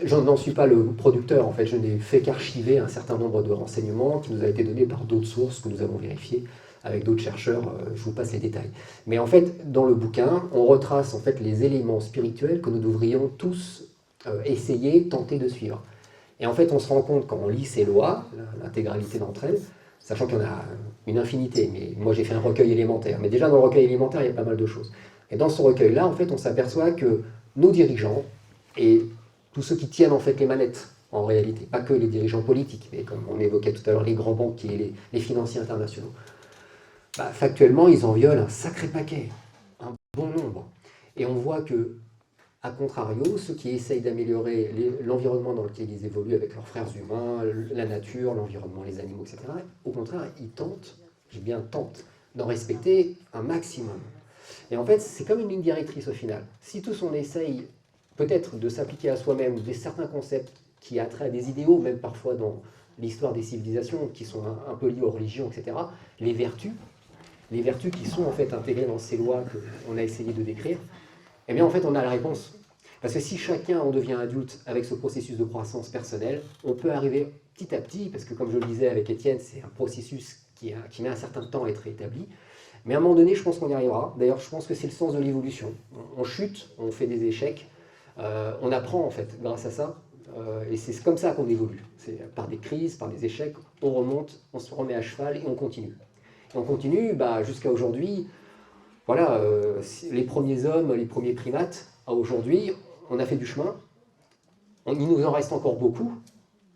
Je n'en suis pas le producteur, en fait, je n'ai fait qu'archiver un certain nombre de renseignements qui nous a été donnés par d'autres sources que nous avons vérifiées avec d'autres chercheurs, je vous passe les détails. Mais en fait, dans le bouquin, on retrace en fait les éléments spirituels que nous devrions tous essayer, tenter de suivre. Et en fait, on se rend compte quand on lit ces lois, l'intégralité d'entre elles, sachant qu'il y en a une infinité, mais moi j'ai fait un recueil élémentaire. Mais déjà dans le recueil élémentaire, il y a pas mal de choses. Et dans ce recueil-là, en fait, on s'aperçoit que nos dirigeants et tous ceux qui tiennent en fait les manettes, en réalité, pas que les dirigeants politiques, mais comme on évoquait tout à l'heure, les grands banquiers, les financiers internationaux, factuellement, ils en violent un sacré paquet, un bon nombre. Et on voit que, à contrario, ceux qui essayent d'améliorer l'environnement dans lequel ils évoluent avec leurs frères humains, la nature, l'environnement, les animaux, etc., au contraire, ils tentent, d'en respecter un maximum. Et en fait, c'est comme une ligne directrice au final. Si tous on essaye peut-être de s'appliquer à soi-même certains concepts qui attraient à des idéaux, même parfois dans l'histoire des civilisations, qui sont un peu liées aux religions, etc., les vertus qui sont en fait intégrées dans ces lois qu'on a essayé de décrire, eh bien en fait on a la réponse. Parce que si chacun on devient adulte avec ce processus de croissance personnelle, on peut arriver petit à petit, parce que comme je le disais avec Étienne, c'est un processus qui met un certain temps à être établi, mais à un moment donné je pense qu'on y arrivera. D'ailleurs je pense que c'est le sens de l'évolution. On chute, on fait des échecs, on apprend en fait grâce à ça, et c'est comme ça qu'on évolue. C'est par des crises, par des échecs, on remonte, on se remet à cheval et on continue. Et on continue jusqu'à aujourd'hui. Voilà, les premiers hommes, les premiers primates, à aujourd'hui, on a fait du chemin. Il nous en reste encore beaucoup,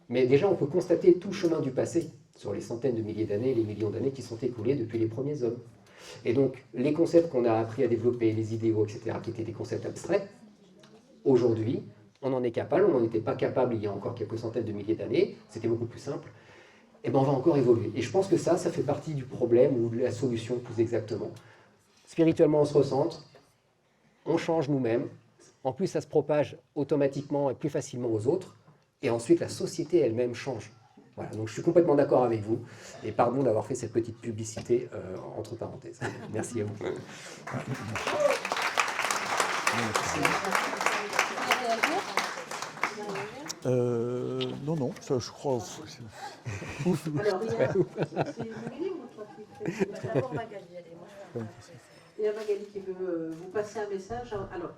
mais déjà on peut constater tout le chemin du passé sur les centaines de milliers d'années, les millions d'années qui sont écoulées depuis les premiers hommes. Et donc, les concepts qu'on a appris à développer, les idéaux, etc., qui étaient des concepts abstraits, aujourd'hui, on en est capable, on n'en était pas capable il y a encore quelques centaines de milliers d'années, c'était beaucoup plus simple, et bien on va encore évoluer. Et je pense que ça fait partie du problème, ou de la solution plus exactement. Spirituellement, on se recentre, on change nous-mêmes, en plus ça se propage automatiquement et plus facilement aux autres, et ensuite la société elle-même change. Voilà, donc je suis complètement d'accord avec vous, et pardon d'avoir fait cette petite publicité entre parenthèses. Merci à vous. Non, ça je crois. Alors, il y a... C'est Magali ou toi qui fais... D'abord Magali, allez, moi je vais Il y a Magali qui veut vous passer un message. Alors,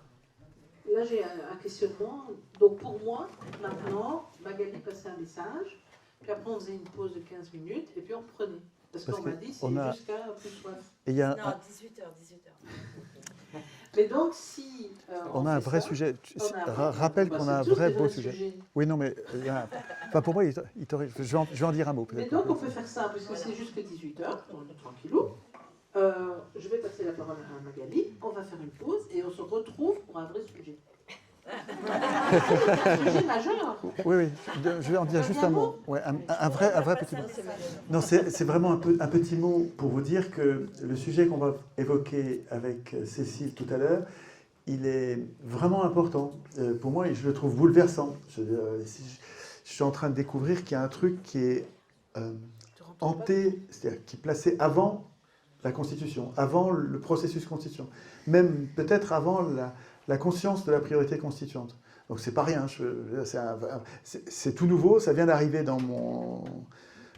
là j'ai un questionnement. Donc pour moi, maintenant, Magali passait un message, puis après on faisait une pause de 15 minutes, et puis on reprenait. Parce qu'on m'a dit c'est jusqu'à plus soif. Et il y a Non, 18h. Mais donc si... on a un vrai sujet. Rappelle qu'on a un vrai beau sujet. Oui, non, mais enfin, pour moi, je vais en dire un mot. Mais donc on peut faire ça, puisque c'est jusque 18h, on est tranquillou. Je vais passer la parole à Magali, on va faire une pause et on se retrouve pour un vrai sujet. Un sujet majeur. Oui, je vais en dire juste un mot. Ouais, un vrai petit mot. Non, c'est vraiment un petit mot pour vous dire que le sujet qu'on va évoquer avec Cécile tout à l'heure, il est vraiment important pour moi et je le trouve bouleversant. Je suis en train de découvrir qu'il y a un truc qui est c'est-à-dire qui est placé avant la Constitution, avant le processus constituant, même peut-être avant la conscience de la priorité constituante. Donc c'est pas rien, c'est tout nouveau, ça vient d'arriver dans mon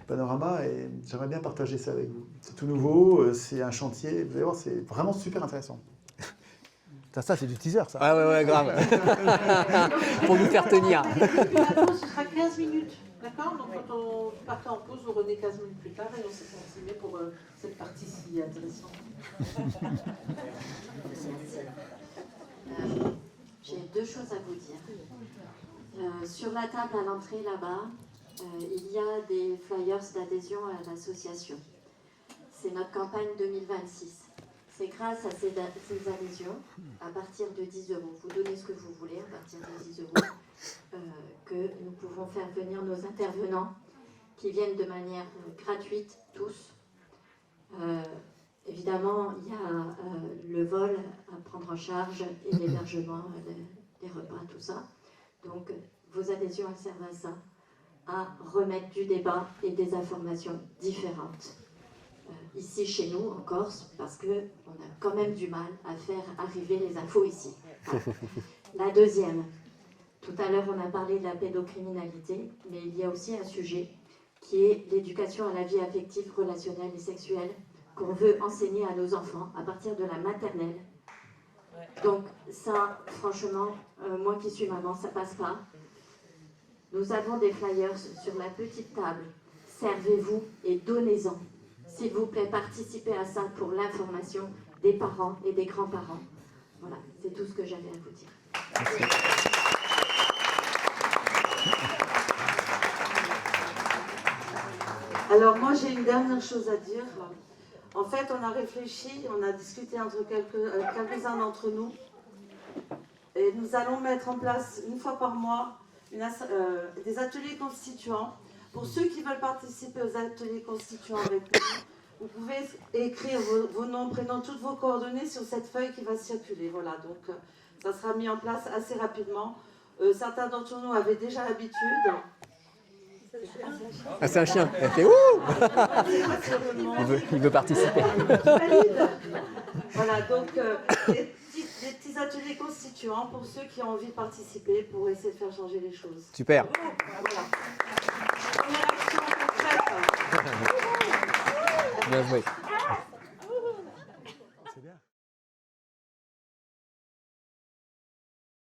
panorama et j'aimerais bien partager ça avec vous. C'est tout nouveau, c'est un chantier, vous allez voir, c'est vraiment super intéressant. Ça c'est du teaser, ça. Ah ouais, grave. Pour nous faire tenir. Et puis la pause, ce sera 15 minutes. D'accord? Donc quand on part en pause, vous revenez 15 minutes plus tard et on s'est continué pour cette partie si intéressante. J'ai deux choses à vous dire. Sur la table à l'entrée là-bas, il y a des flyers d'adhésion à l'association. C'est notre campagne 2026. C'est grâce à ces adhésions, à partir de 10 €, vous donnez ce que vous voulez, à partir de 10 €, que nous pouvons faire venir nos intervenants qui viennent de manière gratuite, tous. Évidemment, il y a le vol à prendre en charge et l'hébergement, les repas, tout ça. Donc, vos adhésions, elles servent à ça, à remettre du débat et des informations différentes. Ici, chez nous, en Corse, parce qu'on a quand même du mal à faire arriver les infos ici. Voilà. La deuxième, tout à l'heure, on a parlé de la pédocriminalité, mais il y a aussi un sujet qui est l'éducation à la vie affective, relationnelle et sexuelle, qu'on veut enseigner à nos enfants à partir de la maternelle. Donc ça, franchement, moi qui suis maman, ça passe pas. Nous avons des flyers sur la petite table. Servez-vous et donnez-en. S'il vous plaît, participez à ça pour l'information des parents et des grands-parents. Voilà, c'est tout ce que j'avais à vous dire. Merci. Alors moi j'ai une dernière chose à dire. En fait on a réfléchi, on a discuté entre quelques-uns d'entre nous et nous allons mettre en place une fois par mois des ateliers constituants. Pour ceux qui veulent participer aux ateliers constituants avec nous, vous pouvez écrire vos noms, prénoms, toutes vos coordonnées sur cette feuille qui va circuler. Voilà, donc ça sera mis en place assez rapidement. Certains d'entre nous avaient déjà l'habitude. Ah, c'est un chien. Elle fait ouh. Il veut participer. Voilà, donc des petits ateliers constituants pour ceux qui ont envie de participer pour essayer de faire changer les choses. Super. Voilà. Première action concrète. Bien joué.